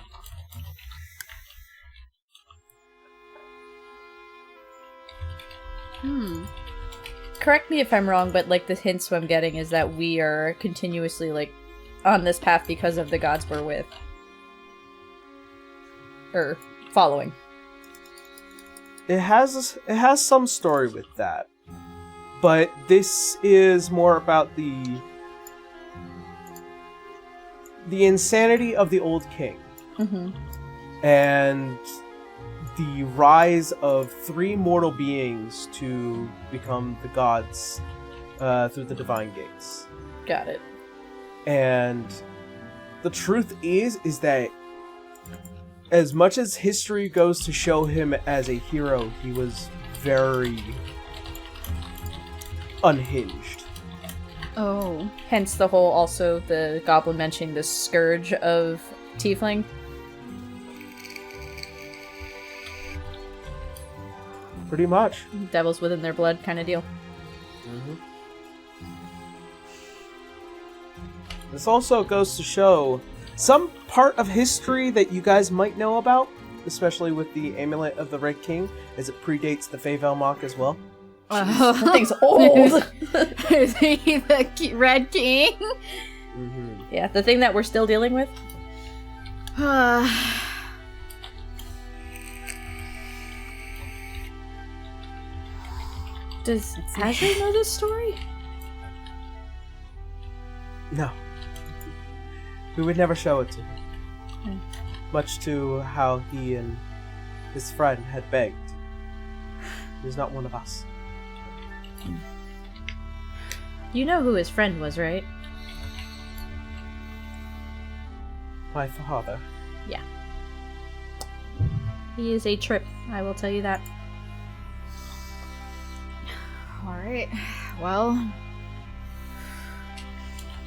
Speaker 2: Correct me if I'm wrong, but like the hints I'm getting is that we are continuously like on this path because of the gods we're with. Or following.
Speaker 1: It has some story with that. But this is more about the insanity of the old king.
Speaker 2: Mm-hmm.
Speaker 1: And the rise of 3 mortal beings to become the gods through the divine gates.
Speaker 2: Got it.
Speaker 1: And the truth is that as much as history goes to show him as a hero, he was very unhinged.
Speaker 3: Oh.
Speaker 2: Hence the whole, also the goblin mentioning the scourge of tiefling.
Speaker 1: Pretty much.
Speaker 2: Devils within their blood kind of deal.
Speaker 1: Mm-hmm. This also goes to show some part of history that you guys might know about, especially with the Amulet of the Red King, as it predates the Favelmach as well.
Speaker 2: That thing's old!
Speaker 3: Is he the Red King?
Speaker 1: Mm-hmm.
Speaker 2: Yeah, the thing that we're still dealing with. Does Azure know this story?
Speaker 1: No. We would never show it to him. Much to how he and his friend had begged. He's not one of us.
Speaker 2: You know who his friend was, right?
Speaker 1: My father.
Speaker 2: Yeah. He is a trip, I will tell you that.
Speaker 3: Alright, well...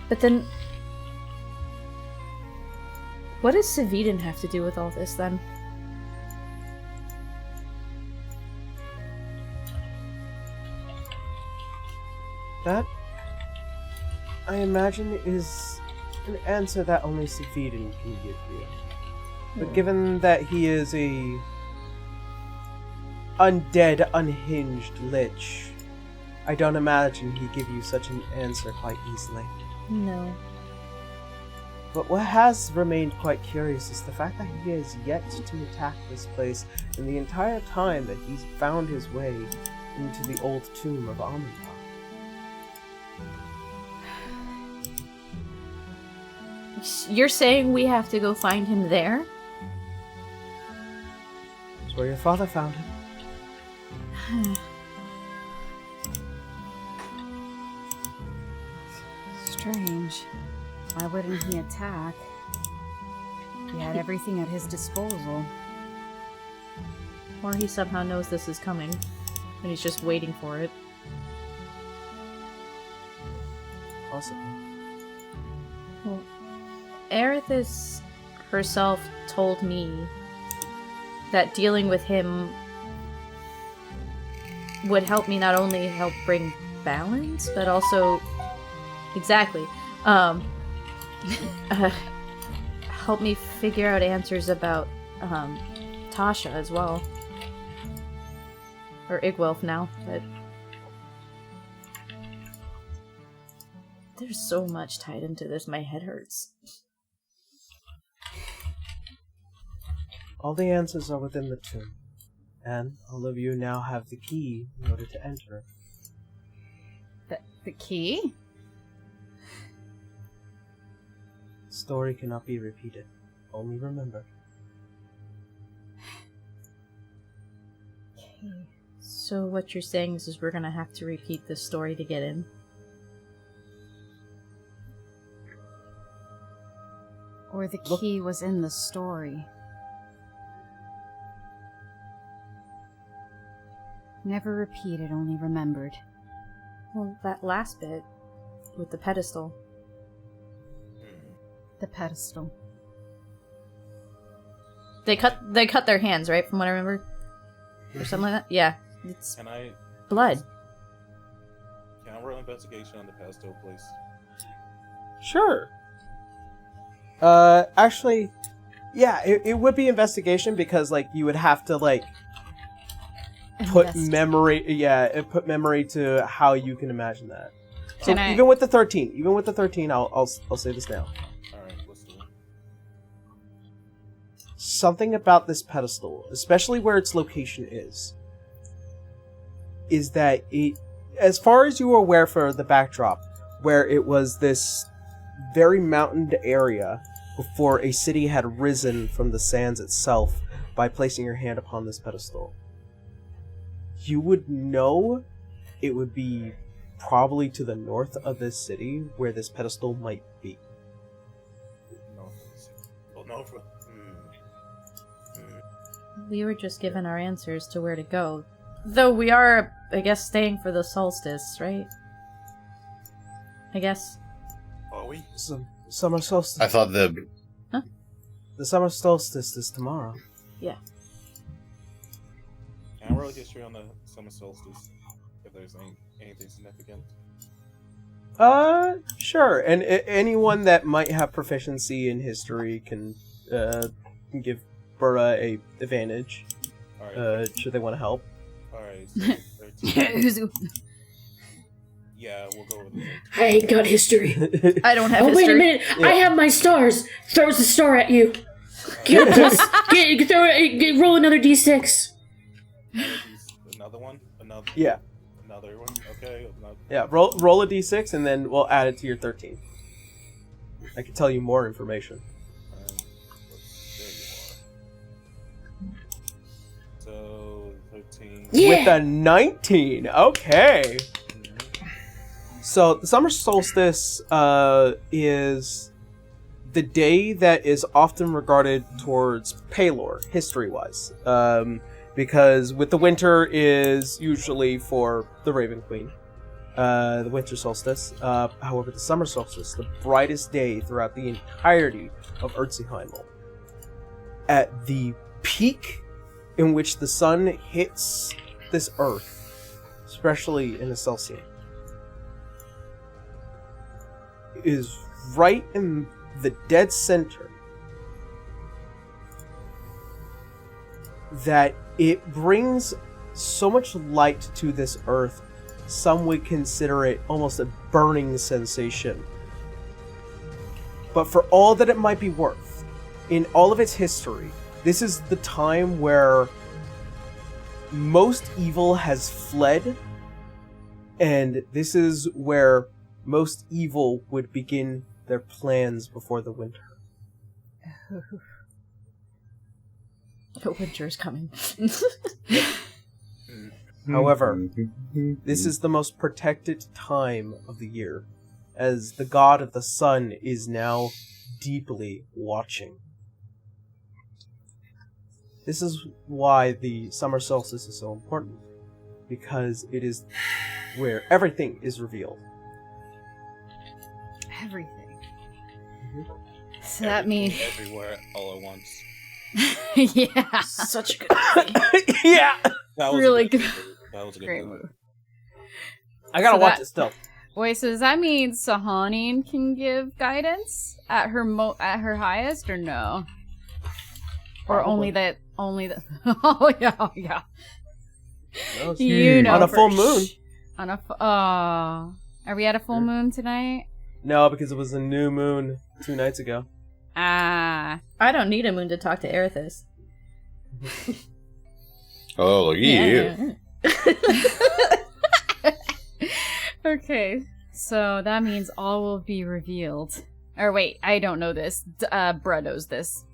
Speaker 2: But then... what does Saviden have to do with all this, then?
Speaker 1: That, I imagine, is an answer that only Saviden can give you. But given that he is a undead, unhinged lich, I don't imagine he'd give you such an answer quite easily.
Speaker 2: No.
Speaker 1: But what has remained quite curious is the fact that he has yet to attack this place in the entire time that he's found his way into the old tomb of Ahmen'Ra.
Speaker 2: You're saying we have to go find him there?
Speaker 1: That's where your father found him.
Speaker 3: Strange. Why wouldn't he attack? He had everything at his disposal.
Speaker 2: Or he somehow knows this is coming, and he's just waiting for it.
Speaker 1: Possibly.
Speaker 2: Well, Erithis herself told me that dealing with him would help me not only help bring balance, but also... exactly. Help me figure out answers about Tasha as well. Or Igwelf now, but there's so much tied into this, my head hurts.
Speaker 1: All the answers are within the tomb, and all of you now have the key in order to enter.
Speaker 3: The key?
Speaker 1: The story cannot be repeated, only remembered.
Speaker 2: Okay. So what you're saying is we're gonna have to repeat this story to get in?
Speaker 3: Or the key was in the story. Never repeated, only remembered.
Speaker 2: Well, that last bit with the pedestal.
Speaker 3: The pedestal.
Speaker 2: They cut their hands, right? From what I remember, or something like that. Yeah, it's
Speaker 4: Can I
Speaker 2: blood.
Speaker 4: roll investigation on the pedestal, please?
Speaker 1: Sure. Actually, yeah, it would be investigation because, like, you would have to, like, put memory to how you can imagine that. So even with the 13, I'll say this now.
Speaker 4: Alright, let's do it.
Speaker 1: Something about this pedestal, especially where its location is that it, as far as you are aware for the backdrop, where it was this very mountained area before a city had risen from the sands itself by placing your hand upon this pedestal. You would know it would be probably to the north of this city where this pedestal might be.
Speaker 2: We were just given our answers to where to go. Though we are, I guess, staying for the solstice, right? I guess.
Speaker 4: Are we?
Speaker 1: Summer solstice.
Speaker 5: I thought the
Speaker 1: summer solstice is tomorrow.
Speaker 2: Yeah.
Speaker 4: Can I roll history on the summer solstice? If there's anything significant?
Speaker 1: Sure. And anyone that might have proficiency in history can give Burra a advantage.
Speaker 4: Alright.
Speaker 1: Should they want to help?
Speaker 4: Alright, so 13. Yeah, we'll go with the 13.
Speaker 6: I ain't got history.
Speaker 2: I don't have
Speaker 6: Oh,
Speaker 2: history.
Speaker 6: wait a minute.
Speaker 1: Yeah.
Speaker 6: I have my stars. Throws the star at you. Get this. Roll another d6.
Speaker 4: Another one?
Speaker 1: Yeah.
Speaker 4: Another one? Okay.
Speaker 1: Yeah, roll a d6 and then we'll add it to your 13. I can tell you more information.
Speaker 4: So, 13.
Speaker 6: Yeah.
Speaker 1: With a 19. Okay. So, the summer solstice is the day that is often regarded towards Paylor, history-wise. Because with the winter is usually for the Raven Queen. The winter solstice. However, the summer solstice, the brightest day throughout the entirety of Urtziheimel. At the peak in which the sun hits this earth, especially in the Celsius, is right in the dead center, that it brings so much light to this earth, some would consider it almost a burning sensation. But for all that it might be worth, in all of its history, this is the time where most evil has fled, and this is where most evil would begin their plans before the winter.
Speaker 2: The winter's coming.
Speaker 1: However, this is the most protected time of the year, as the god of the sun is now deeply watching. This is why the summer solstice is so important, because it is where everything is revealed.
Speaker 3: Everything.
Speaker 1: Mm-hmm.
Speaker 3: So that means
Speaker 4: everywhere, all at once.
Speaker 3: yeah,
Speaker 2: Such a good movie.
Speaker 1: Yeah!
Speaker 4: That was
Speaker 3: really
Speaker 4: a good.
Speaker 3: good.
Speaker 4: That was a good
Speaker 3: Great
Speaker 4: movie.
Speaker 3: move.
Speaker 1: I gotta
Speaker 3: So
Speaker 1: watch
Speaker 3: that-
Speaker 1: it still.
Speaker 3: Wait, so does that mean Sahanin can give guidance at her at her highest, or no? Or
Speaker 1: Probably.
Speaker 3: only the oh yeah.
Speaker 1: No, it's
Speaker 3: You know,
Speaker 1: on a
Speaker 3: for
Speaker 1: full moon.
Speaker 3: On a are we at a full moon tonight?
Speaker 1: No, because it was a new moon 2 nights ago.
Speaker 3: Ah,
Speaker 2: I don't need a moon to talk to Erithus.
Speaker 5: Oh, look at you.
Speaker 3: Okay, so that means all will be revealed. Or wait, I don't know this. Bruh knows this.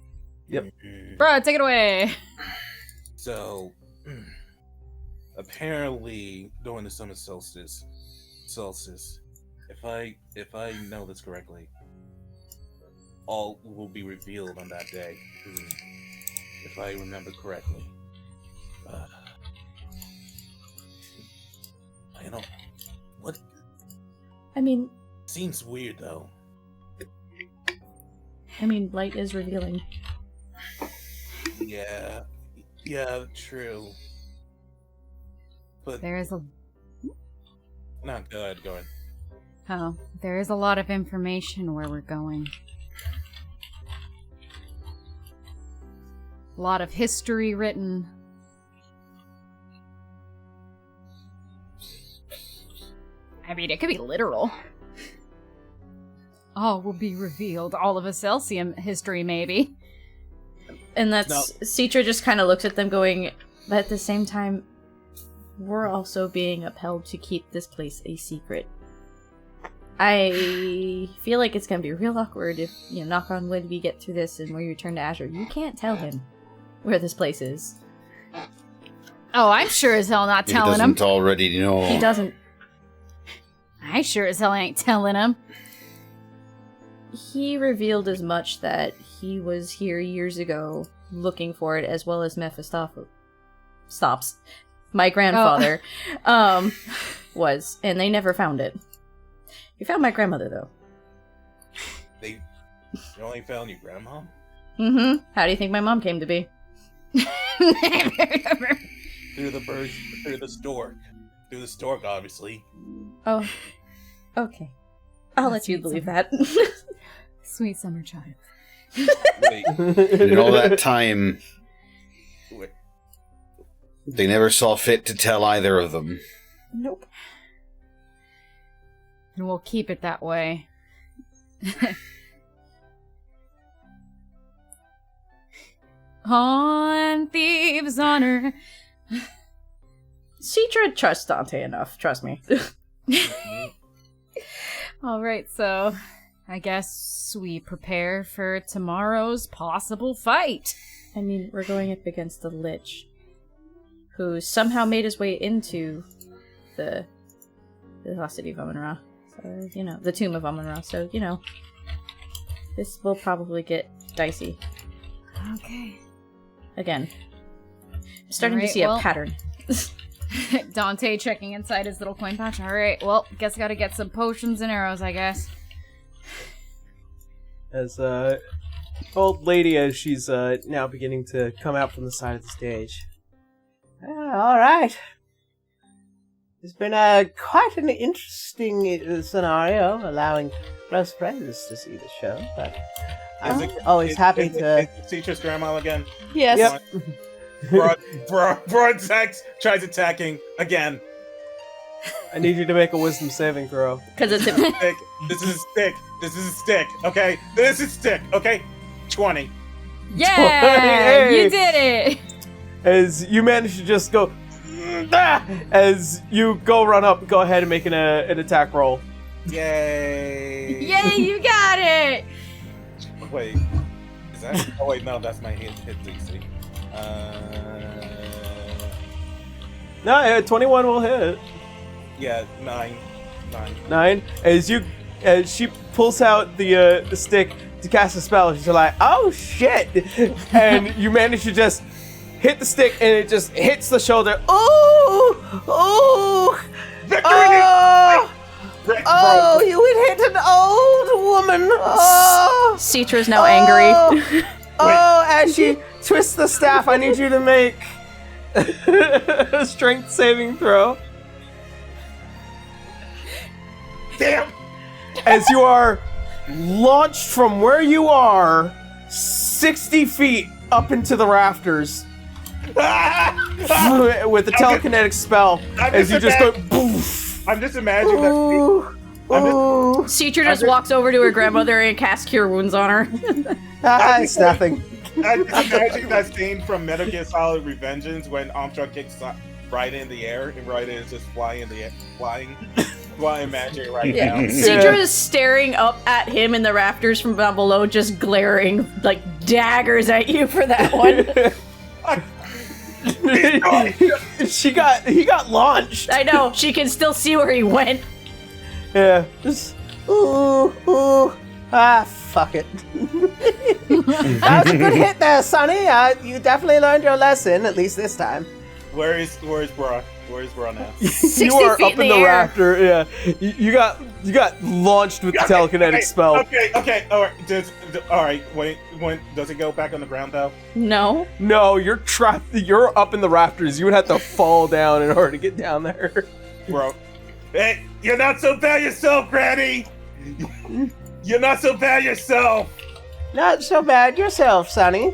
Speaker 1: Yep.
Speaker 3: Bruh, take it away!
Speaker 4: So, apparently, during the summer solstice, if I know this correctly, all will be revealed on that day. If I remember correctly. You know, what?
Speaker 2: I mean,
Speaker 4: Seems weird though.
Speaker 2: light is revealing.
Speaker 4: Yeah, true. But
Speaker 3: There is a...
Speaker 4: no, go ahead.
Speaker 3: Oh, there is a lot of information where we're going. A lot of history written. I mean, it could be literal. All will be revealed. All of Excelsium history, maybe.
Speaker 2: And that's... Citra just kind of looks at them going, but at the same time, we're also being upheld to keep this place a secret. I feel like it's going to be real awkward if, knock on wood, we get through this and we return to Azure. You can't tell him where this place is.
Speaker 3: Oh, I'm sure as hell not telling him.
Speaker 5: He doesn't already know.
Speaker 2: He doesn't.
Speaker 3: I sure as hell ain't telling him.
Speaker 2: He revealed as much that he was here years ago looking for it, as well as Mephistopheles, my grandfather, was, and they never found it. You found my grandmother, though.
Speaker 4: They only found your grandma?
Speaker 2: Mm-hmm. How do you think my mom came to be?
Speaker 4: Through the stork. Through the stork, obviously.
Speaker 2: Oh, okay. I'll let you believe that.
Speaker 3: Sweet summer child.
Speaker 4: Wait,
Speaker 5: In all that time,
Speaker 4: wait.
Speaker 5: they never saw fit to tell either of them.
Speaker 2: Nope.
Speaker 3: And we'll keep it that way. On thieves' honor.
Speaker 2: Citra trusts Dante enough, trust me.
Speaker 3: Alright, so I guess we prepare for tomorrow's possible fight.
Speaker 2: I mean, we're going up against the Lich, who somehow made his way into the lost city of Ahmen'Ra. So, the tomb of Ahmen'Ra. So, this will probably get dicey.
Speaker 3: Okay.
Speaker 2: Again. I'm starting to
Speaker 3: Alright,
Speaker 2: see a pattern.
Speaker 3: Dante checking inside his little coin pouch. Alright, well, guess I gotta get some potions and arrows, I guess.
Speaker 1: As old lady, as she's now beginning to come out from the side of the stage. All right. It's been quite an interesting scenario, allowing close friends to see the show. But I'm always happy to.
Speaker 4: Citra's grandma again.
Speaker 2: Yes.
Speaker 1: Yep.
Speaker 4: Broad tries attacking again.
Speaker 1: I need you to make a wisdom saving throw.
Speaker 2: Because it's
Speaker 4: Stick. This is a stick. This is a stick. Okay. This is stick. Okay. 20.
Speaker 3: Yeah! You did it!
Speaker 1: As you manage to just go, as you run up, go ahead and make an attack roll.
Speaker 4: Yay!
Speaker 3: Yay, you got it!
Speaker 4: Wait, is that? Oh wait, no, that's my hit DC.
Speaker 1: No, 21 will hit.
Speaker 4: Yeah, 9.
Speaker 1: 9. As she pulls out the stick to cast a spell, she's like, "Oh shit!" And you manage to just hit the stick, and it just hits the shoulder. Oh! Oh! You would hit an old woman. Oh!
Speaker 2: Citra's now angry.
Speaker 1: Oh! As she twists the staff, I need you to make a strength saving throw.
Speaker 4: Damn!
Speaker 1: As you are launched from where you are 60 feet up into the rafters with the telekinetic spell, as you just go poof.
Speaker 4: I'm just imagining that.
Speaker 2: Citra just walks over to her grandmother and casts Cure Wounds on her.
Speaker 1: It's nothing.
Speaker 4: I imagine that scene from Metal Gear Solid Revengeance when Armstrong kicks right in the air and right is just flying in the air, flying magic right now.
Speaker 2: Sidra is staring up at him in the rafters from down below, just glaring like daggers at you for that one.
Speaker 1: he got launched.
Speaker 2: I know, she can still see where he went.
Speaker 1: Yeah, just fuck it. That was a good hit there, Sonny. You definitely learned your lesson, at least this time.
Speaker 4: Where is Bra? Where is Bra now?
Speaker 1: You are up in the rafter. Yeah, you got launched with the telekinetic spell.
Speaker 4: Okay. All right. When does it go back on the ground though?
Speaker 2: No,
Speaker 1: you're trapped. You're up in the rafters. You would have to fall down in order to get down there,
Speaker 4: bro. Hey, you're not so bad yourself, Granny. You're not so bad yourself.
Speaker 1: Not so bad yourself, Sonny.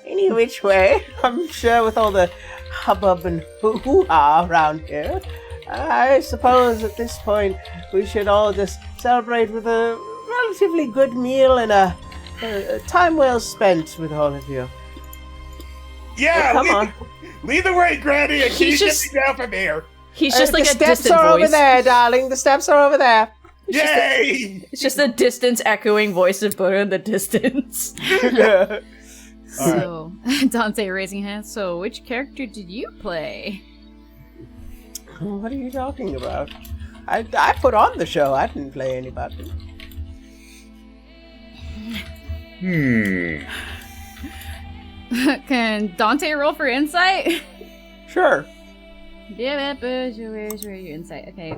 Speaker 1: Any which way, I'm sure with all the hubbub and hoo-ha around here, I suppose at this point we should all just celebrate with a relatively good meal and a time well spent with all of you.
Speaker 4: Yeah,
Speaker 1: come on.
Speaker 4: Lead the way, Granny, and keep getting down from here.
Speaker 2: He's just like a distant voice.
Speaker 1: The steps are over there, darling. The steps are over there.
Speaker 4: Yay!
Speaker 2: It's just a distance echoing voice of Buddha in the distance.
Speaker 3: So, Dante raising hands. So, which character did you play?
Speaker 1: What are you talking about? I put on the show. I didn't play anybody.
Speaker 3: Can Dante roll for insight?
Speaker 1: Sure.
Speaker 3: Where's your insight? Okay.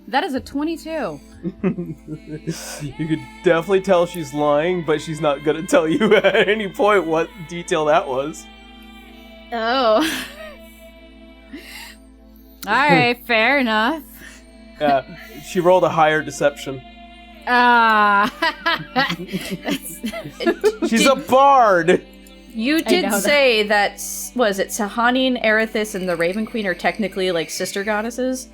Speaker 3: That is a 22.
Speaker 1: You could definitely tell she's lying, but she's not gonna tell you at any point what detail that was.
Speaker 3: Oh. Alright, fair enough.
Speaker 1: Yeah, she rolled a higher deception. She's a bard!
Speaker 2: You did say that, was it Sahani and Erithis and the Raven Queen are technically like sister goddesses?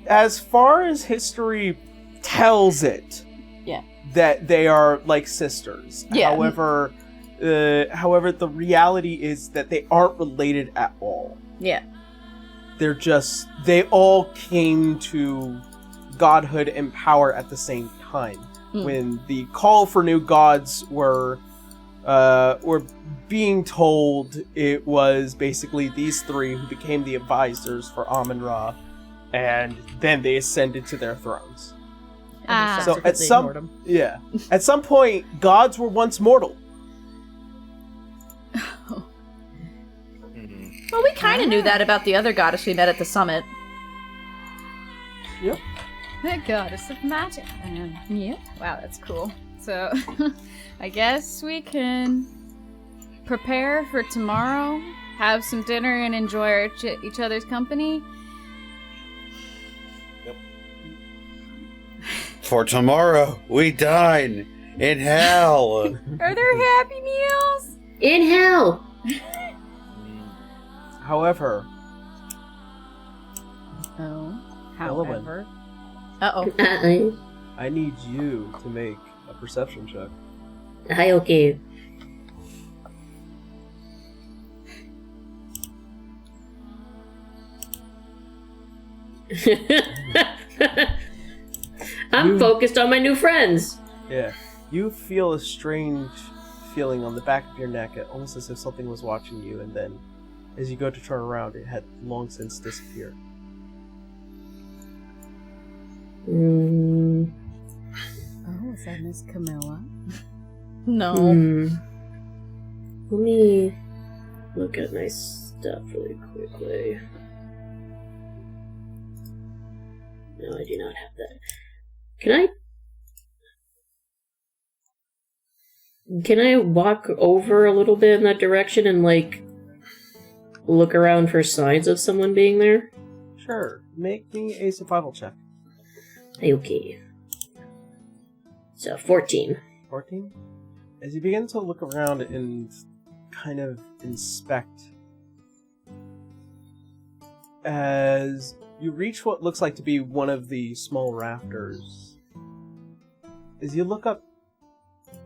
Speaker 1: As far as history tells it, that they are like sisters.
Speaker 2: Yeah.
Speaker 1: However, the reality is that they aren't related at all.
Speaker 2: Yeah.
Speaker 1: They all came to godhood and power at the same time. When the call for new gods were being told, it was basically these three who became the advisors for Ahmen'Ra, and then they ascended to their thrones. So at some point, gods were once mortal.
Speaker 2: Well, we kind of knew that about the other goddess we met at the summit.
Speaker 1: Yep.
Speaker 3: The goddess of magic. Yeah. Wow, that's cool. So, I guess we can prepare for tomorrow, have some dinner, and enjoy each other's company.
Speaker 4: Yep.
Speaker 5: For tomorrow, we dine in hell.
Speaker 3: Are there happy meals?
Speaker 6: In hell!
Speaker 1: However...
Speaker 3: However...
Speaker 2: Uh-oh.
Speaker 1: I need you to make a perception check.
Speaker 6: Hi, okay. I'm focused on my new friends.
Speaker 1: Yeah. You feel a strange feeling on the back of your neck, almost as if something was watching you, and then as you go to turn around, it had long since disappeared.
Speaker 3: Oh, is that Miss Camilla?
Speaker 2: No.
Speaker 6: Let me look at my stuff really quickly. No, I do not have that. Can I walk over a little bit in that direction and, like, look around for signs of someone being there?
Speaker 1: Sure. Make me a survival check.
Speaker 6: Okay. So, 14.
Speaker 1: 14? As you begin to look around and kind of inspect, as you reach what looks like to be one of the small rafters, As you look up,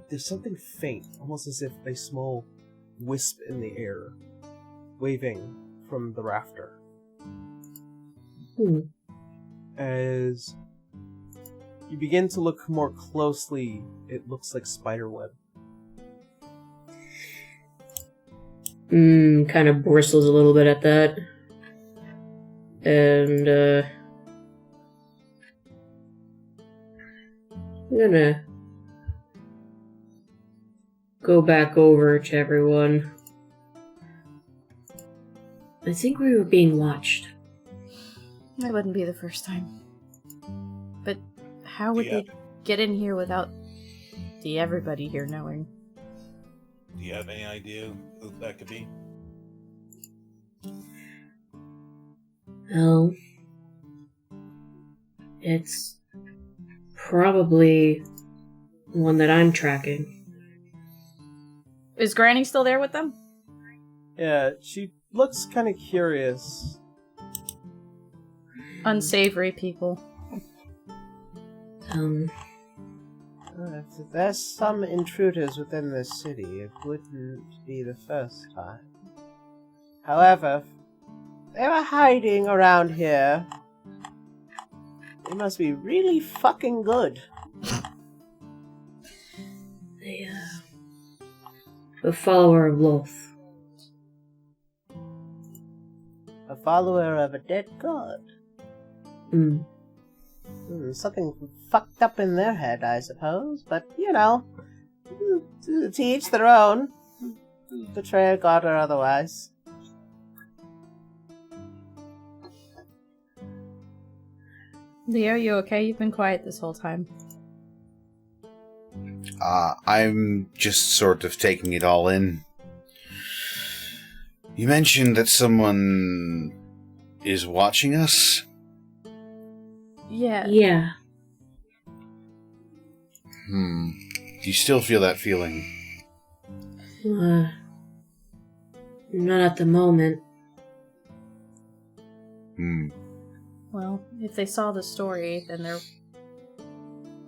Speaker 1: there's something faint, almost as if a small wisp in the air, waving from the rafter. As you begin to look more closely, it looks like spiderweb.
Speaker 6: Kind of bristles a little bit at that. And, I'm gonna go back over to everyone. I think we were being watched.
Speaker 2: That wouldn't be the first time. But how would they get in here without everybody here knowing?
Speaker 4: Do you have any idea who that could be?
Speaker 6: Well, it's probably one that I'm tracking.
Speaker 2: Is Granny still there with them?
Speaker 1: Yeah, she looks kind of curious.
Speaker 2: Unsavory people.
Speaker 1: If there's some intruders within this city, it wouldn't be the first time. However, if they were hiding around here, they must be really fucking good.
Speaker 6: A follower of Loth.
Speaker 1: A follower of a dead god. Something fucked up in their head, I suppose. But, you know, to each their own. Betray a god or otherwise.
Speaker 2: Leo, you okay? You've been quiet this whole time.
Speaker 5: I'm just sort of taking it all in. You mentioned that someone is watching us?
Speaker 2: Yeah.
Speaker 6: Yeah.
Speaker 5: Do you still feel that feeling?
Speaker 6: Not at the moment.
Speaker 2: Well, if they saw the story, then they're...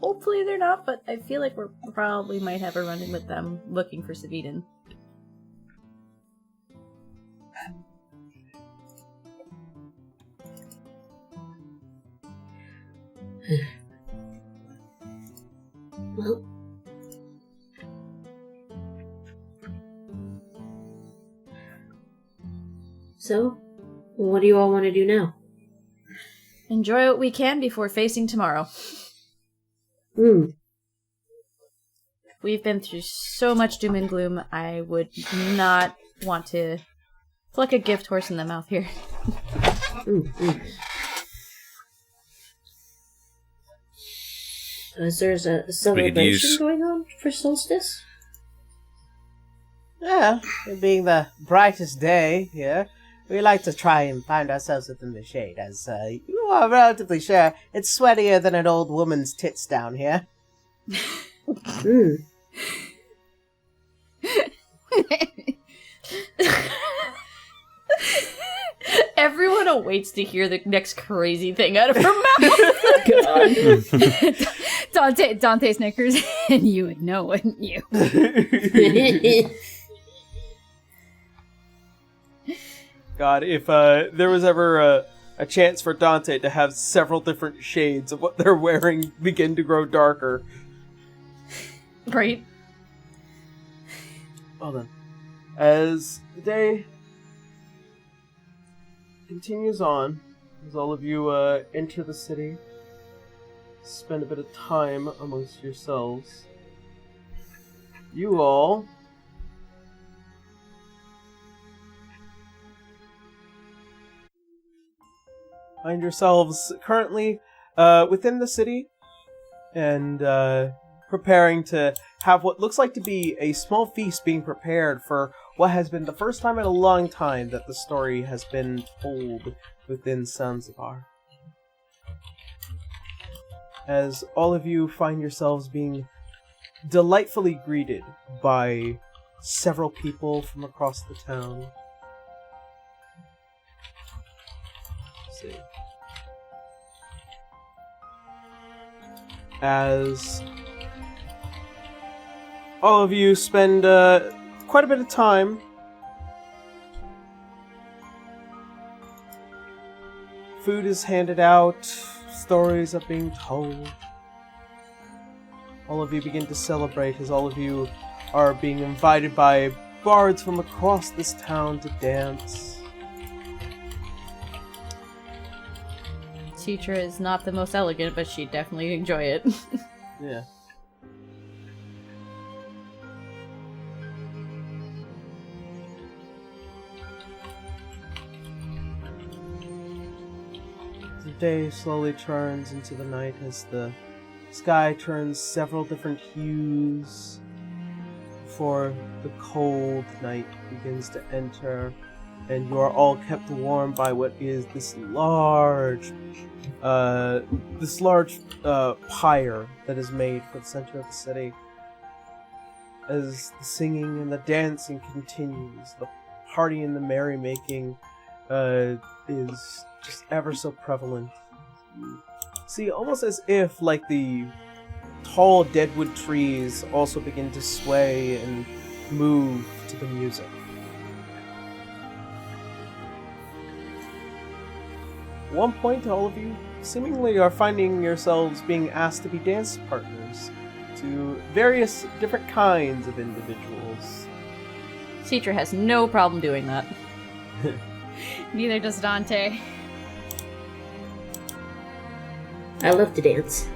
Speaker 2: Hopefully they're not, but I feel like we probably might have a run-in with them looking for Saviden.
Speaker 6: Well... So, what do you all want to do now?
Speaker 2: Enjoy what we can before facing tomorrow. We've been through so much doom and gloom, I would not want to pluck a gift horse in the mouth here.
Speaker 6: Is there a celebration going on for solstice?
Speaker 1: Yeah, it being the brightest day here, we like to try and find ourselves within the shade, as you are relatively sure it's sweatier than an old woman's tits down here.
Speaker 2: Everyone awaits to hear the next crazy thing out of her mouth.
Speaker 3: God. Dante snickers, and you would know, wouldn't you?
Speaker 1: God, if there was ever a chance for Dante to have several different shades of what they're wearing begin to grow darker.
Speaker 2: Right.
Speaker 1: Well then, as the day continues on, as all of you enter the city, spend a bit of time amongst yourselves, you all find yourselves currently within the city and preparing to have what looks like to be a small feast being prepared for what has been the first time in a long time that the story has been told within Sansabar. As all of you find yourselves being delightfully greeted by several people from across the town. Let's see. As all of you spend quite a bit of time food is handed out, stories are being told. All of you begin to celebrate as all of you are being invited by bards from across this town to dance.
Speaker 2: Citra is not the most elegant, but she'd definitely enjoy it.
Speaker 1: Yeah. The day slowly turns into the night as the sky turns several different hues before the cold night begins to enter, and you are all kept warm by what is this large pyre that is made for the center of the city. As the singing and the dancing continues, the party and the merrymaking is just ever so prevalent. See, almost as if, like, the tall deadwood trees also begin to sway and move to the music. At one point, all of you seemingly are finding yourselves being asked to be dance partners to various different kinds of individuals.
Speaker 2: Citra has no problem doing that.
Speaker 3: Neither does Dante.
Speaker 6: I love to dance.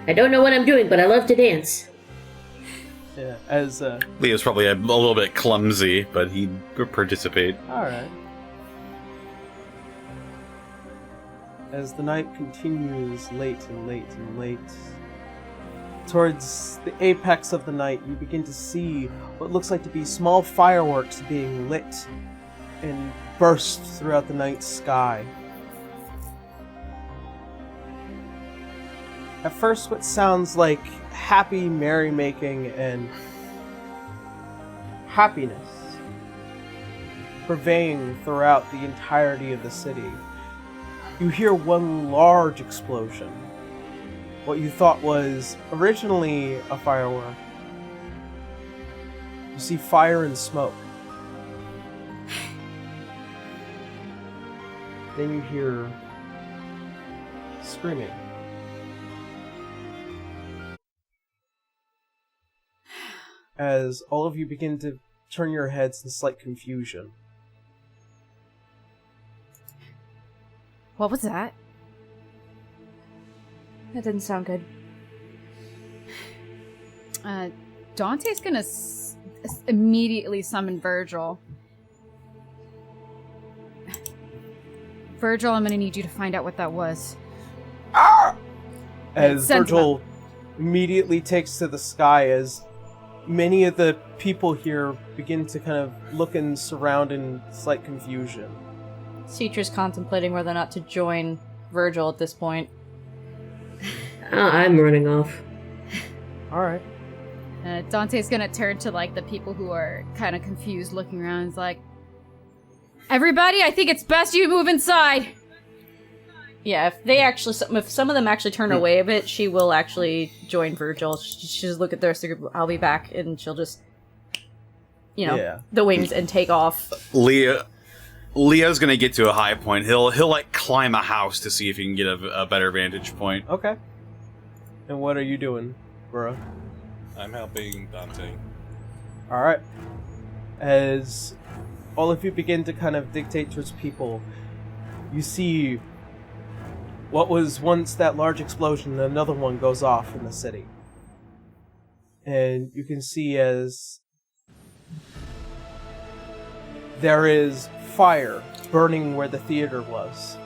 Speaker 6: I don't know what I'm doing, but I love to dance.
Speaker 1: Yeah, as
Speaker 5: Leo's probably a little bit clumsy, but he'd participate.
Speaker 1: Alright. As the night continues late and late and late, towards the apex of the night, you begin to see what looks like to be small fireworks being lit and burst throughout the night sky. At first, what sounds like happy merrymaking and happiness purveying throughout the entirety of the city, you hear one large explosion. What you thought was originally a firework. You see fire and smoke. Then you hear screaming. As all of you begin to turn your heads in slight confusion.
Speaker 2: What was that? That didn't sound good.
Speaker 3: Dante's gonna immediately summon Virgil. Virgil, I'm gonna need you to find out what that was.
Speaker 1: As Virgil immediately takes to the sky as many of the people here begin to kind of look and surround in slight confusion.
Speaker 2: Citra's contemplating whether or not to join Virgil at this point.
Speaker 6: I'm running off.
Speaker 1: Alright.
Speaker 3: Dante's gonna turn to, like, the people who are kind of confused, looking around. He's like, "Everybody, I think it's best you move inside."
Speaker 2: Yeah, if some of them actually turn away a bit, she will actually join Virgil. She'll just look at the rest of the group. I'll be back, and she'll just, the wings and take off.
Speaker 5: Leo's gonna get to a high point. He'll like climb a house to see if he can get a better vantage point.
Speaker 1: Okay. And what are you doing, Burra?
Speaker 4: I'm helping Dante.
Speaker 1: Alright. As all of you begin to kind of dictate towards people, you see what was once that large explosion, another one goes off in the city. And you can see as there is fire burning where the theater was.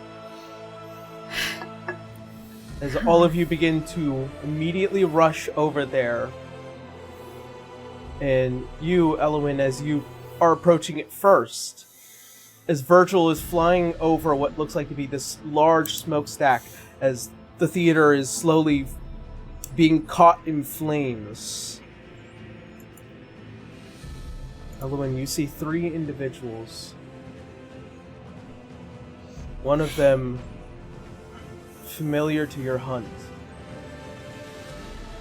Speaker 1: As all of you begin to immediately rush over there. And you, Elwyn, as you are approaching it first, as Virgil is flying over what looks like to be this large smokestack, as the theater is slowly being caught in flames. Elwyn, you see 3 individuals. One of them familiar to your hunt.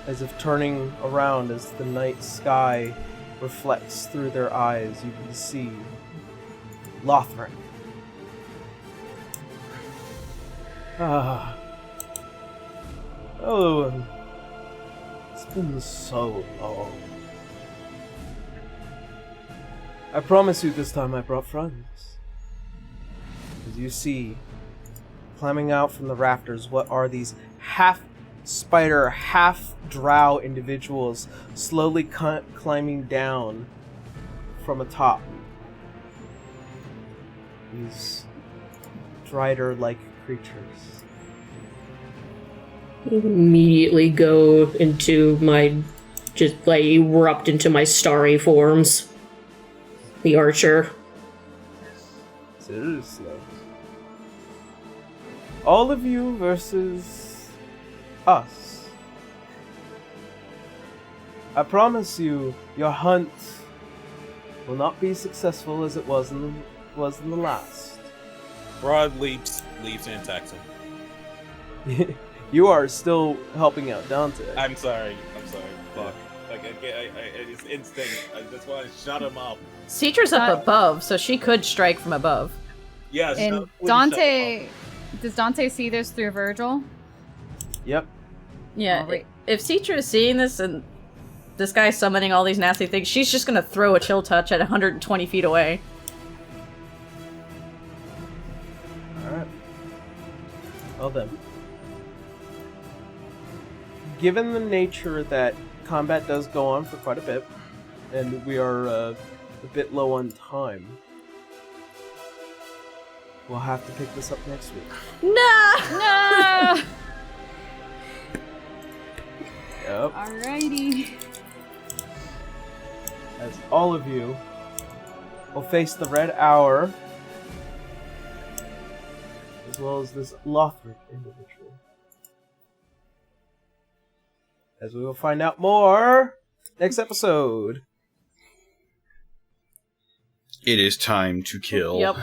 Speaker 1: as if turning around as the night sky reflects through their eyes, you can see Lothric. Oh, it's been so long. I promise you this time I brought friends. As you see, climbing out from the rafters, what are these half-spider, half-drow individuals slowly climbing down from atop. These Drider-like creatures.
Speaker 6: Immediately go into my, just like erupt into my starry forms. The archer.
Speaker 1: Seriously. All of you versus us. I promise you, your hunt will not be successful as it was in the last.
Speaker 5: Rod leaves and attacks him.
Speaker 1: You are still helping out Dante.
Speaker 5: I'm sorry. Fuck. Like, it's instinct. I just want to shut him up.
Speaker 2: Citra's up above, so she could strike from above.
Speaker 5: Yes.
Speaker 3: And Dante... Does Dante see this through Virgil?
Speaker 1: Yep.
Speaker 2: Yeah,
Speaker 3: Right.
Speaker 2: if Citra is seeing this and this guy's summoning all these nasty things, she's just gonna throw a chill touch at 120 feet away.
Speaker 1: Alright. Well then. Given the nature that combat does go on for quite a bit, and we are a bit low on time, we'll have to pick this up next week.
Speaker 2: No!
Speaker 1: Yep.
Speaker 3: Alrighty.
Speaker 1: As all of you will face the Red Hour, as well as this Lothric individual. As we will find out more next episode.
Speaker 5: It is time to kill.
Speaker 2: Yep.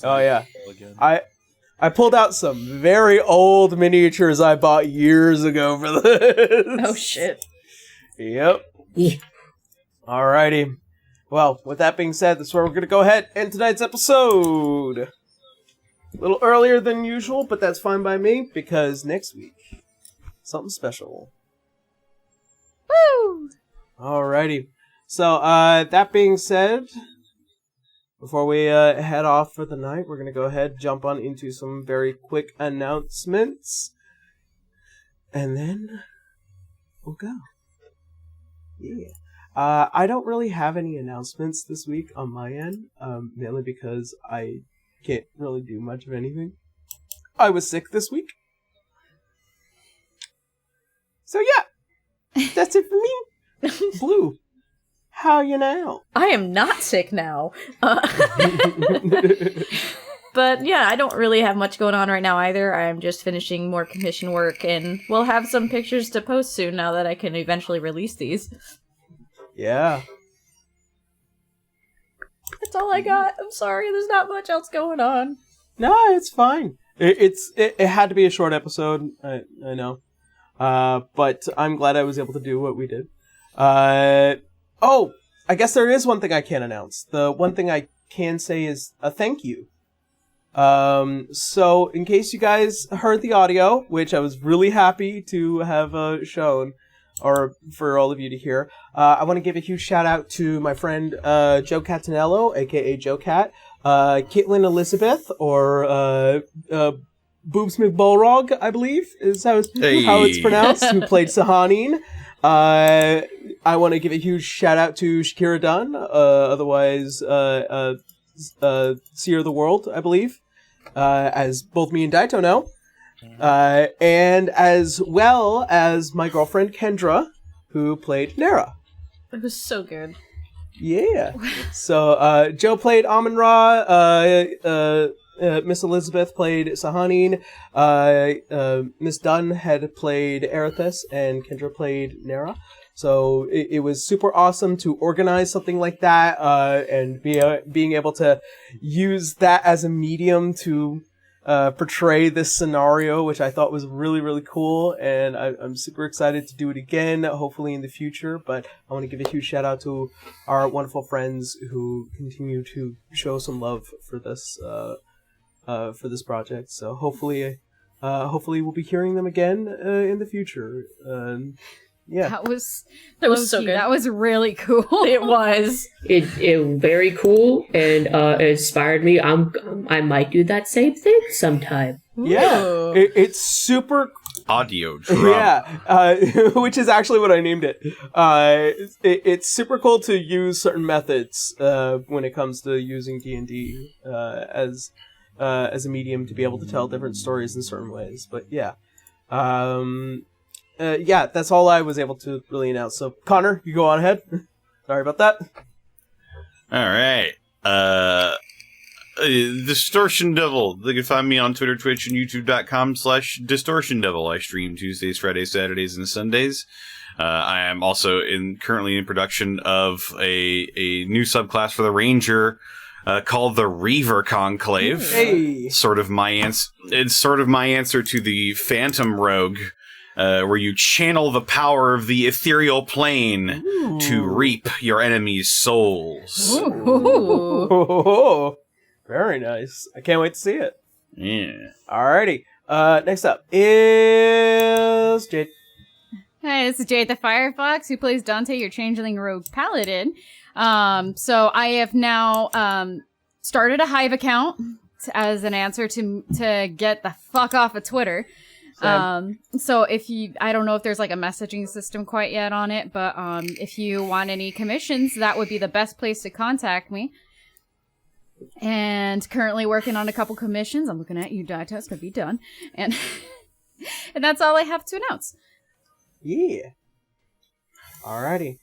Speaker 1: Oh yeah. I pulled out some very old miniatures I bought years ago for this.
Speaker 2: Oh shit.
Speaker 1: Yep.
Speaker 6: Yeah.
Speaker 1: Alrighty. Well, with that being said, that's where we're going to go ahead and end tonight's episode. A little earlier than usual, but that's fine by me, because next week, something special.
Speaker 3: Woo!
Speaker 1: Alrighty. So, that being said, before we head off for the night, we're going to go ahead and jump on into some very quick announcements. And then we'll go. Yeah. I don't really have any announcements this week on my end, mainly because I can't really do much of anything. I was sick this week. So yeah, that's it for me. Blue, how you now?
Speaker 2: I am not sick now. But yeah, I don't really have much going on right now either. I'm just finishing more commission work, and we'll have some pictures to post soon now that I can eventually release these.
Speaker 1: Yeah.
Speaker 2: That's all I got. I'm sorry, there's not much else going on.
Speaker 1: No, it's fine. It had to be a short episode. I know. But I'm glad I was able to do what we did. Oh, I guess there is one thing I can announce. The one thing I can say is a thank you. So in case you guys heard the audio, which I was really happy to have shown, or for all of you to hear, I want to give a huge shout out to my friend Joe Catanello, aka Joe Cat, Caitlin Elizabeth, or Boobs McBolrog, I believe is how it's pronounced, who played Sahanine. I want to give a huge shout out to Shakira Dunn, otherwise Seer of the World, I believe, as both me and Daito know. And as well as my girlfriend Kendra, who played Nera.
Speaker 2: It was so good.
Speaker 1: Yeah. So Joe played Ahmen'Ra, Miss Elizabeth played Sahanine, Miss Dunn had played Erithus, and Kendra played Nera. So it was super awesome to organize something like that, and being able to use that as a medium to portray this scenario, which I thought was really, really cool, and I'm super excited to do it again, hopefully in the future. But I want to give a huge shout out to our wonderful friends who continue to show some love for this project. So hopefully we'll be hearing them again in the future. Yeah,
Speaker 3: That was
Speaker 2: so good.
Speaker 3: That was really cool.
Speaker 2: It was.
Speaker 6: It very cool and it inspired me. I might do that same thing sometime.
Speaker 1: yeah, it's super.
Speaker 5: Audio drama.
Speaker 1: Yeah, which is actually what I named it. It's super cool to use certain methods when it comes to using D&D as a medium to be able to tell different stories in certain ways. But yeah. Yeah, that's all I was able to really announce. So, Connor, you go on ahead. Sorry about that.
Speaker 5: All right. Distortion Devil. They can find me on Twitter, Twitch, and YouTube.com/Distortion Devil. I stream Tuesdays, Fridays, Saturdays, and Sundays. I am also currently in production of a new subclass for the Ranger called the Reaver Conclave.
Speaker 1: Hey.
Speaker 5: It's sort of my answer to the Phantom Rogue. Where you channel the power of the ethereal plane to reap your enemies' souls.
Speaker 1: Ooh. Very nice. I can't wait to see it.
Speaker 5: Yeah.
Speaker 1: Alrighty. Next up is Jade.
Speaker 3: Hi, this is Jade the Firefox, who plays Dante, your changeling rogue paladin. So I have now started a Hive account as an answer to get the fuck off of Twitter. So I don't know if there's like a messaging system quite yet on it, but if you want any commissions, that would be the best place to contact me. And currently working on a couple commissions. I'm looking at you, Daito. It's gonna be done. And and that's all I have to announce.
Speaker 1: Yeah. Alrighty.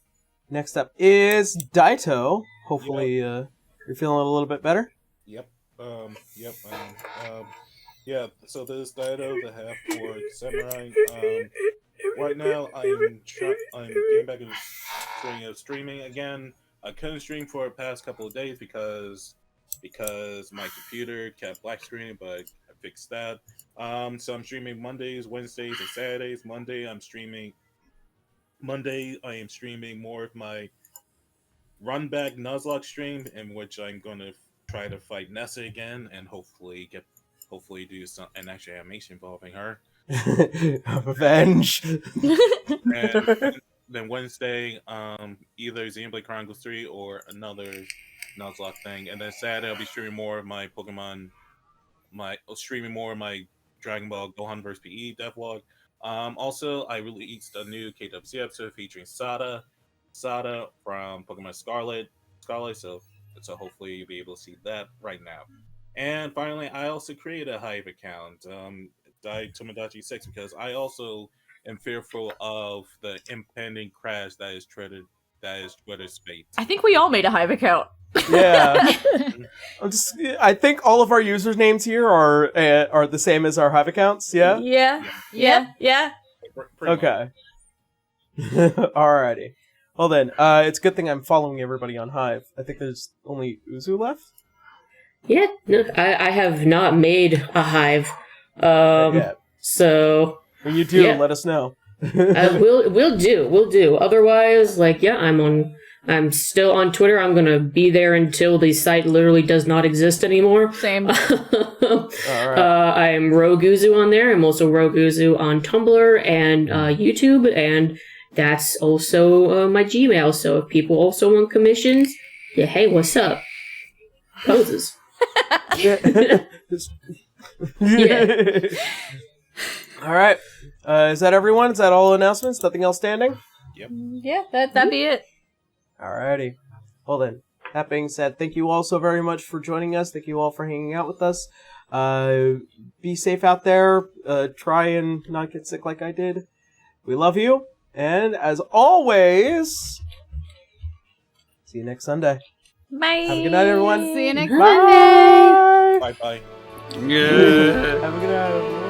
Speaker 1: Next up is Daito. Hopefully, you're feeling a little bit better.
Speaker 4: Yep. Yeah, so this is Dido, the half-orc samurai. Right now, I'm getting back into streaming again. I couldn't stream for the past couple of days because my computer kept black screening, but I fixed that. So I'm streaming Mondays, Wednesdays, and Saturdays. Monday, I am streaming more of my run-back Nuzlocke stream, in which I'm going to try to fight Nessa again, and hopefully do an actual animation involving her.
Speaker 1: Revenge.
Speaker 4: And then Wednesday, either Xenoblade Chronicles 3 or another Nuzlocke thing. And then Saturday, I'll be streaming more of my Pokemon, my Dragon Ball Gohan vs. PE devlog. Also, I released a new KWC episode featuring Sada from Pokemon Scarlet. So hopefully you'll be able to see that right now. And finally, I also created a Hive account, Tomodachi6, because I also am fearful of the impending crash that is Twitter's fate.
Speaker 2: I think we all made a Hive account.
Speaker 1: Yeah. I think all of our users' names here are the same as our Hive accounts, yeah?
Speaker 2: Yeah.
Speaker 1: Okay. Alrighty. Well then, it's a good thing I'm following everybody on Hive. I think there's only Uzu left.
Speaker 6: Yeah, no, I have not made a Hive. So
Speaker 1: when you do, let us know.
Speaker 6: We'll do. Otherwise, I'm still on Twitter. I'm gonna be there until the site literally does not exist anymore.
Speaker 2: Same.
Speaker 1: Alright.
Speaker 6: I am Rogue Uzu on there. I'm also Rogue Uzu on Tumblr and YouTube, and that's also my Gmail. So if people also want commissions, yeah, hey, what's up? Poses.
Speaker 1: Yeah. All right. Is that everyone? Is that all announcements? Nothing else standing?
Speaker 4: Yep.
Speaker 2: Yeah, that'd be it.
Speaker 1: Alrighty. Well then, that being said, thank you all so very much for joining us. Thank you all for hanging out with us. Be safe out there. Try and not get sick like I did. We love you. And as always, see you next Sunday.
Speaker 2: Bye.
Speaker 1: Have a good night, everyone.
Speaker 3: See you next
Speaker 1: Bye.
Speaker 3: Monday.
Speaker 4: Bye-bye.
Speaker 5: Yeah.
Speaker 1: Have a good night, everyone.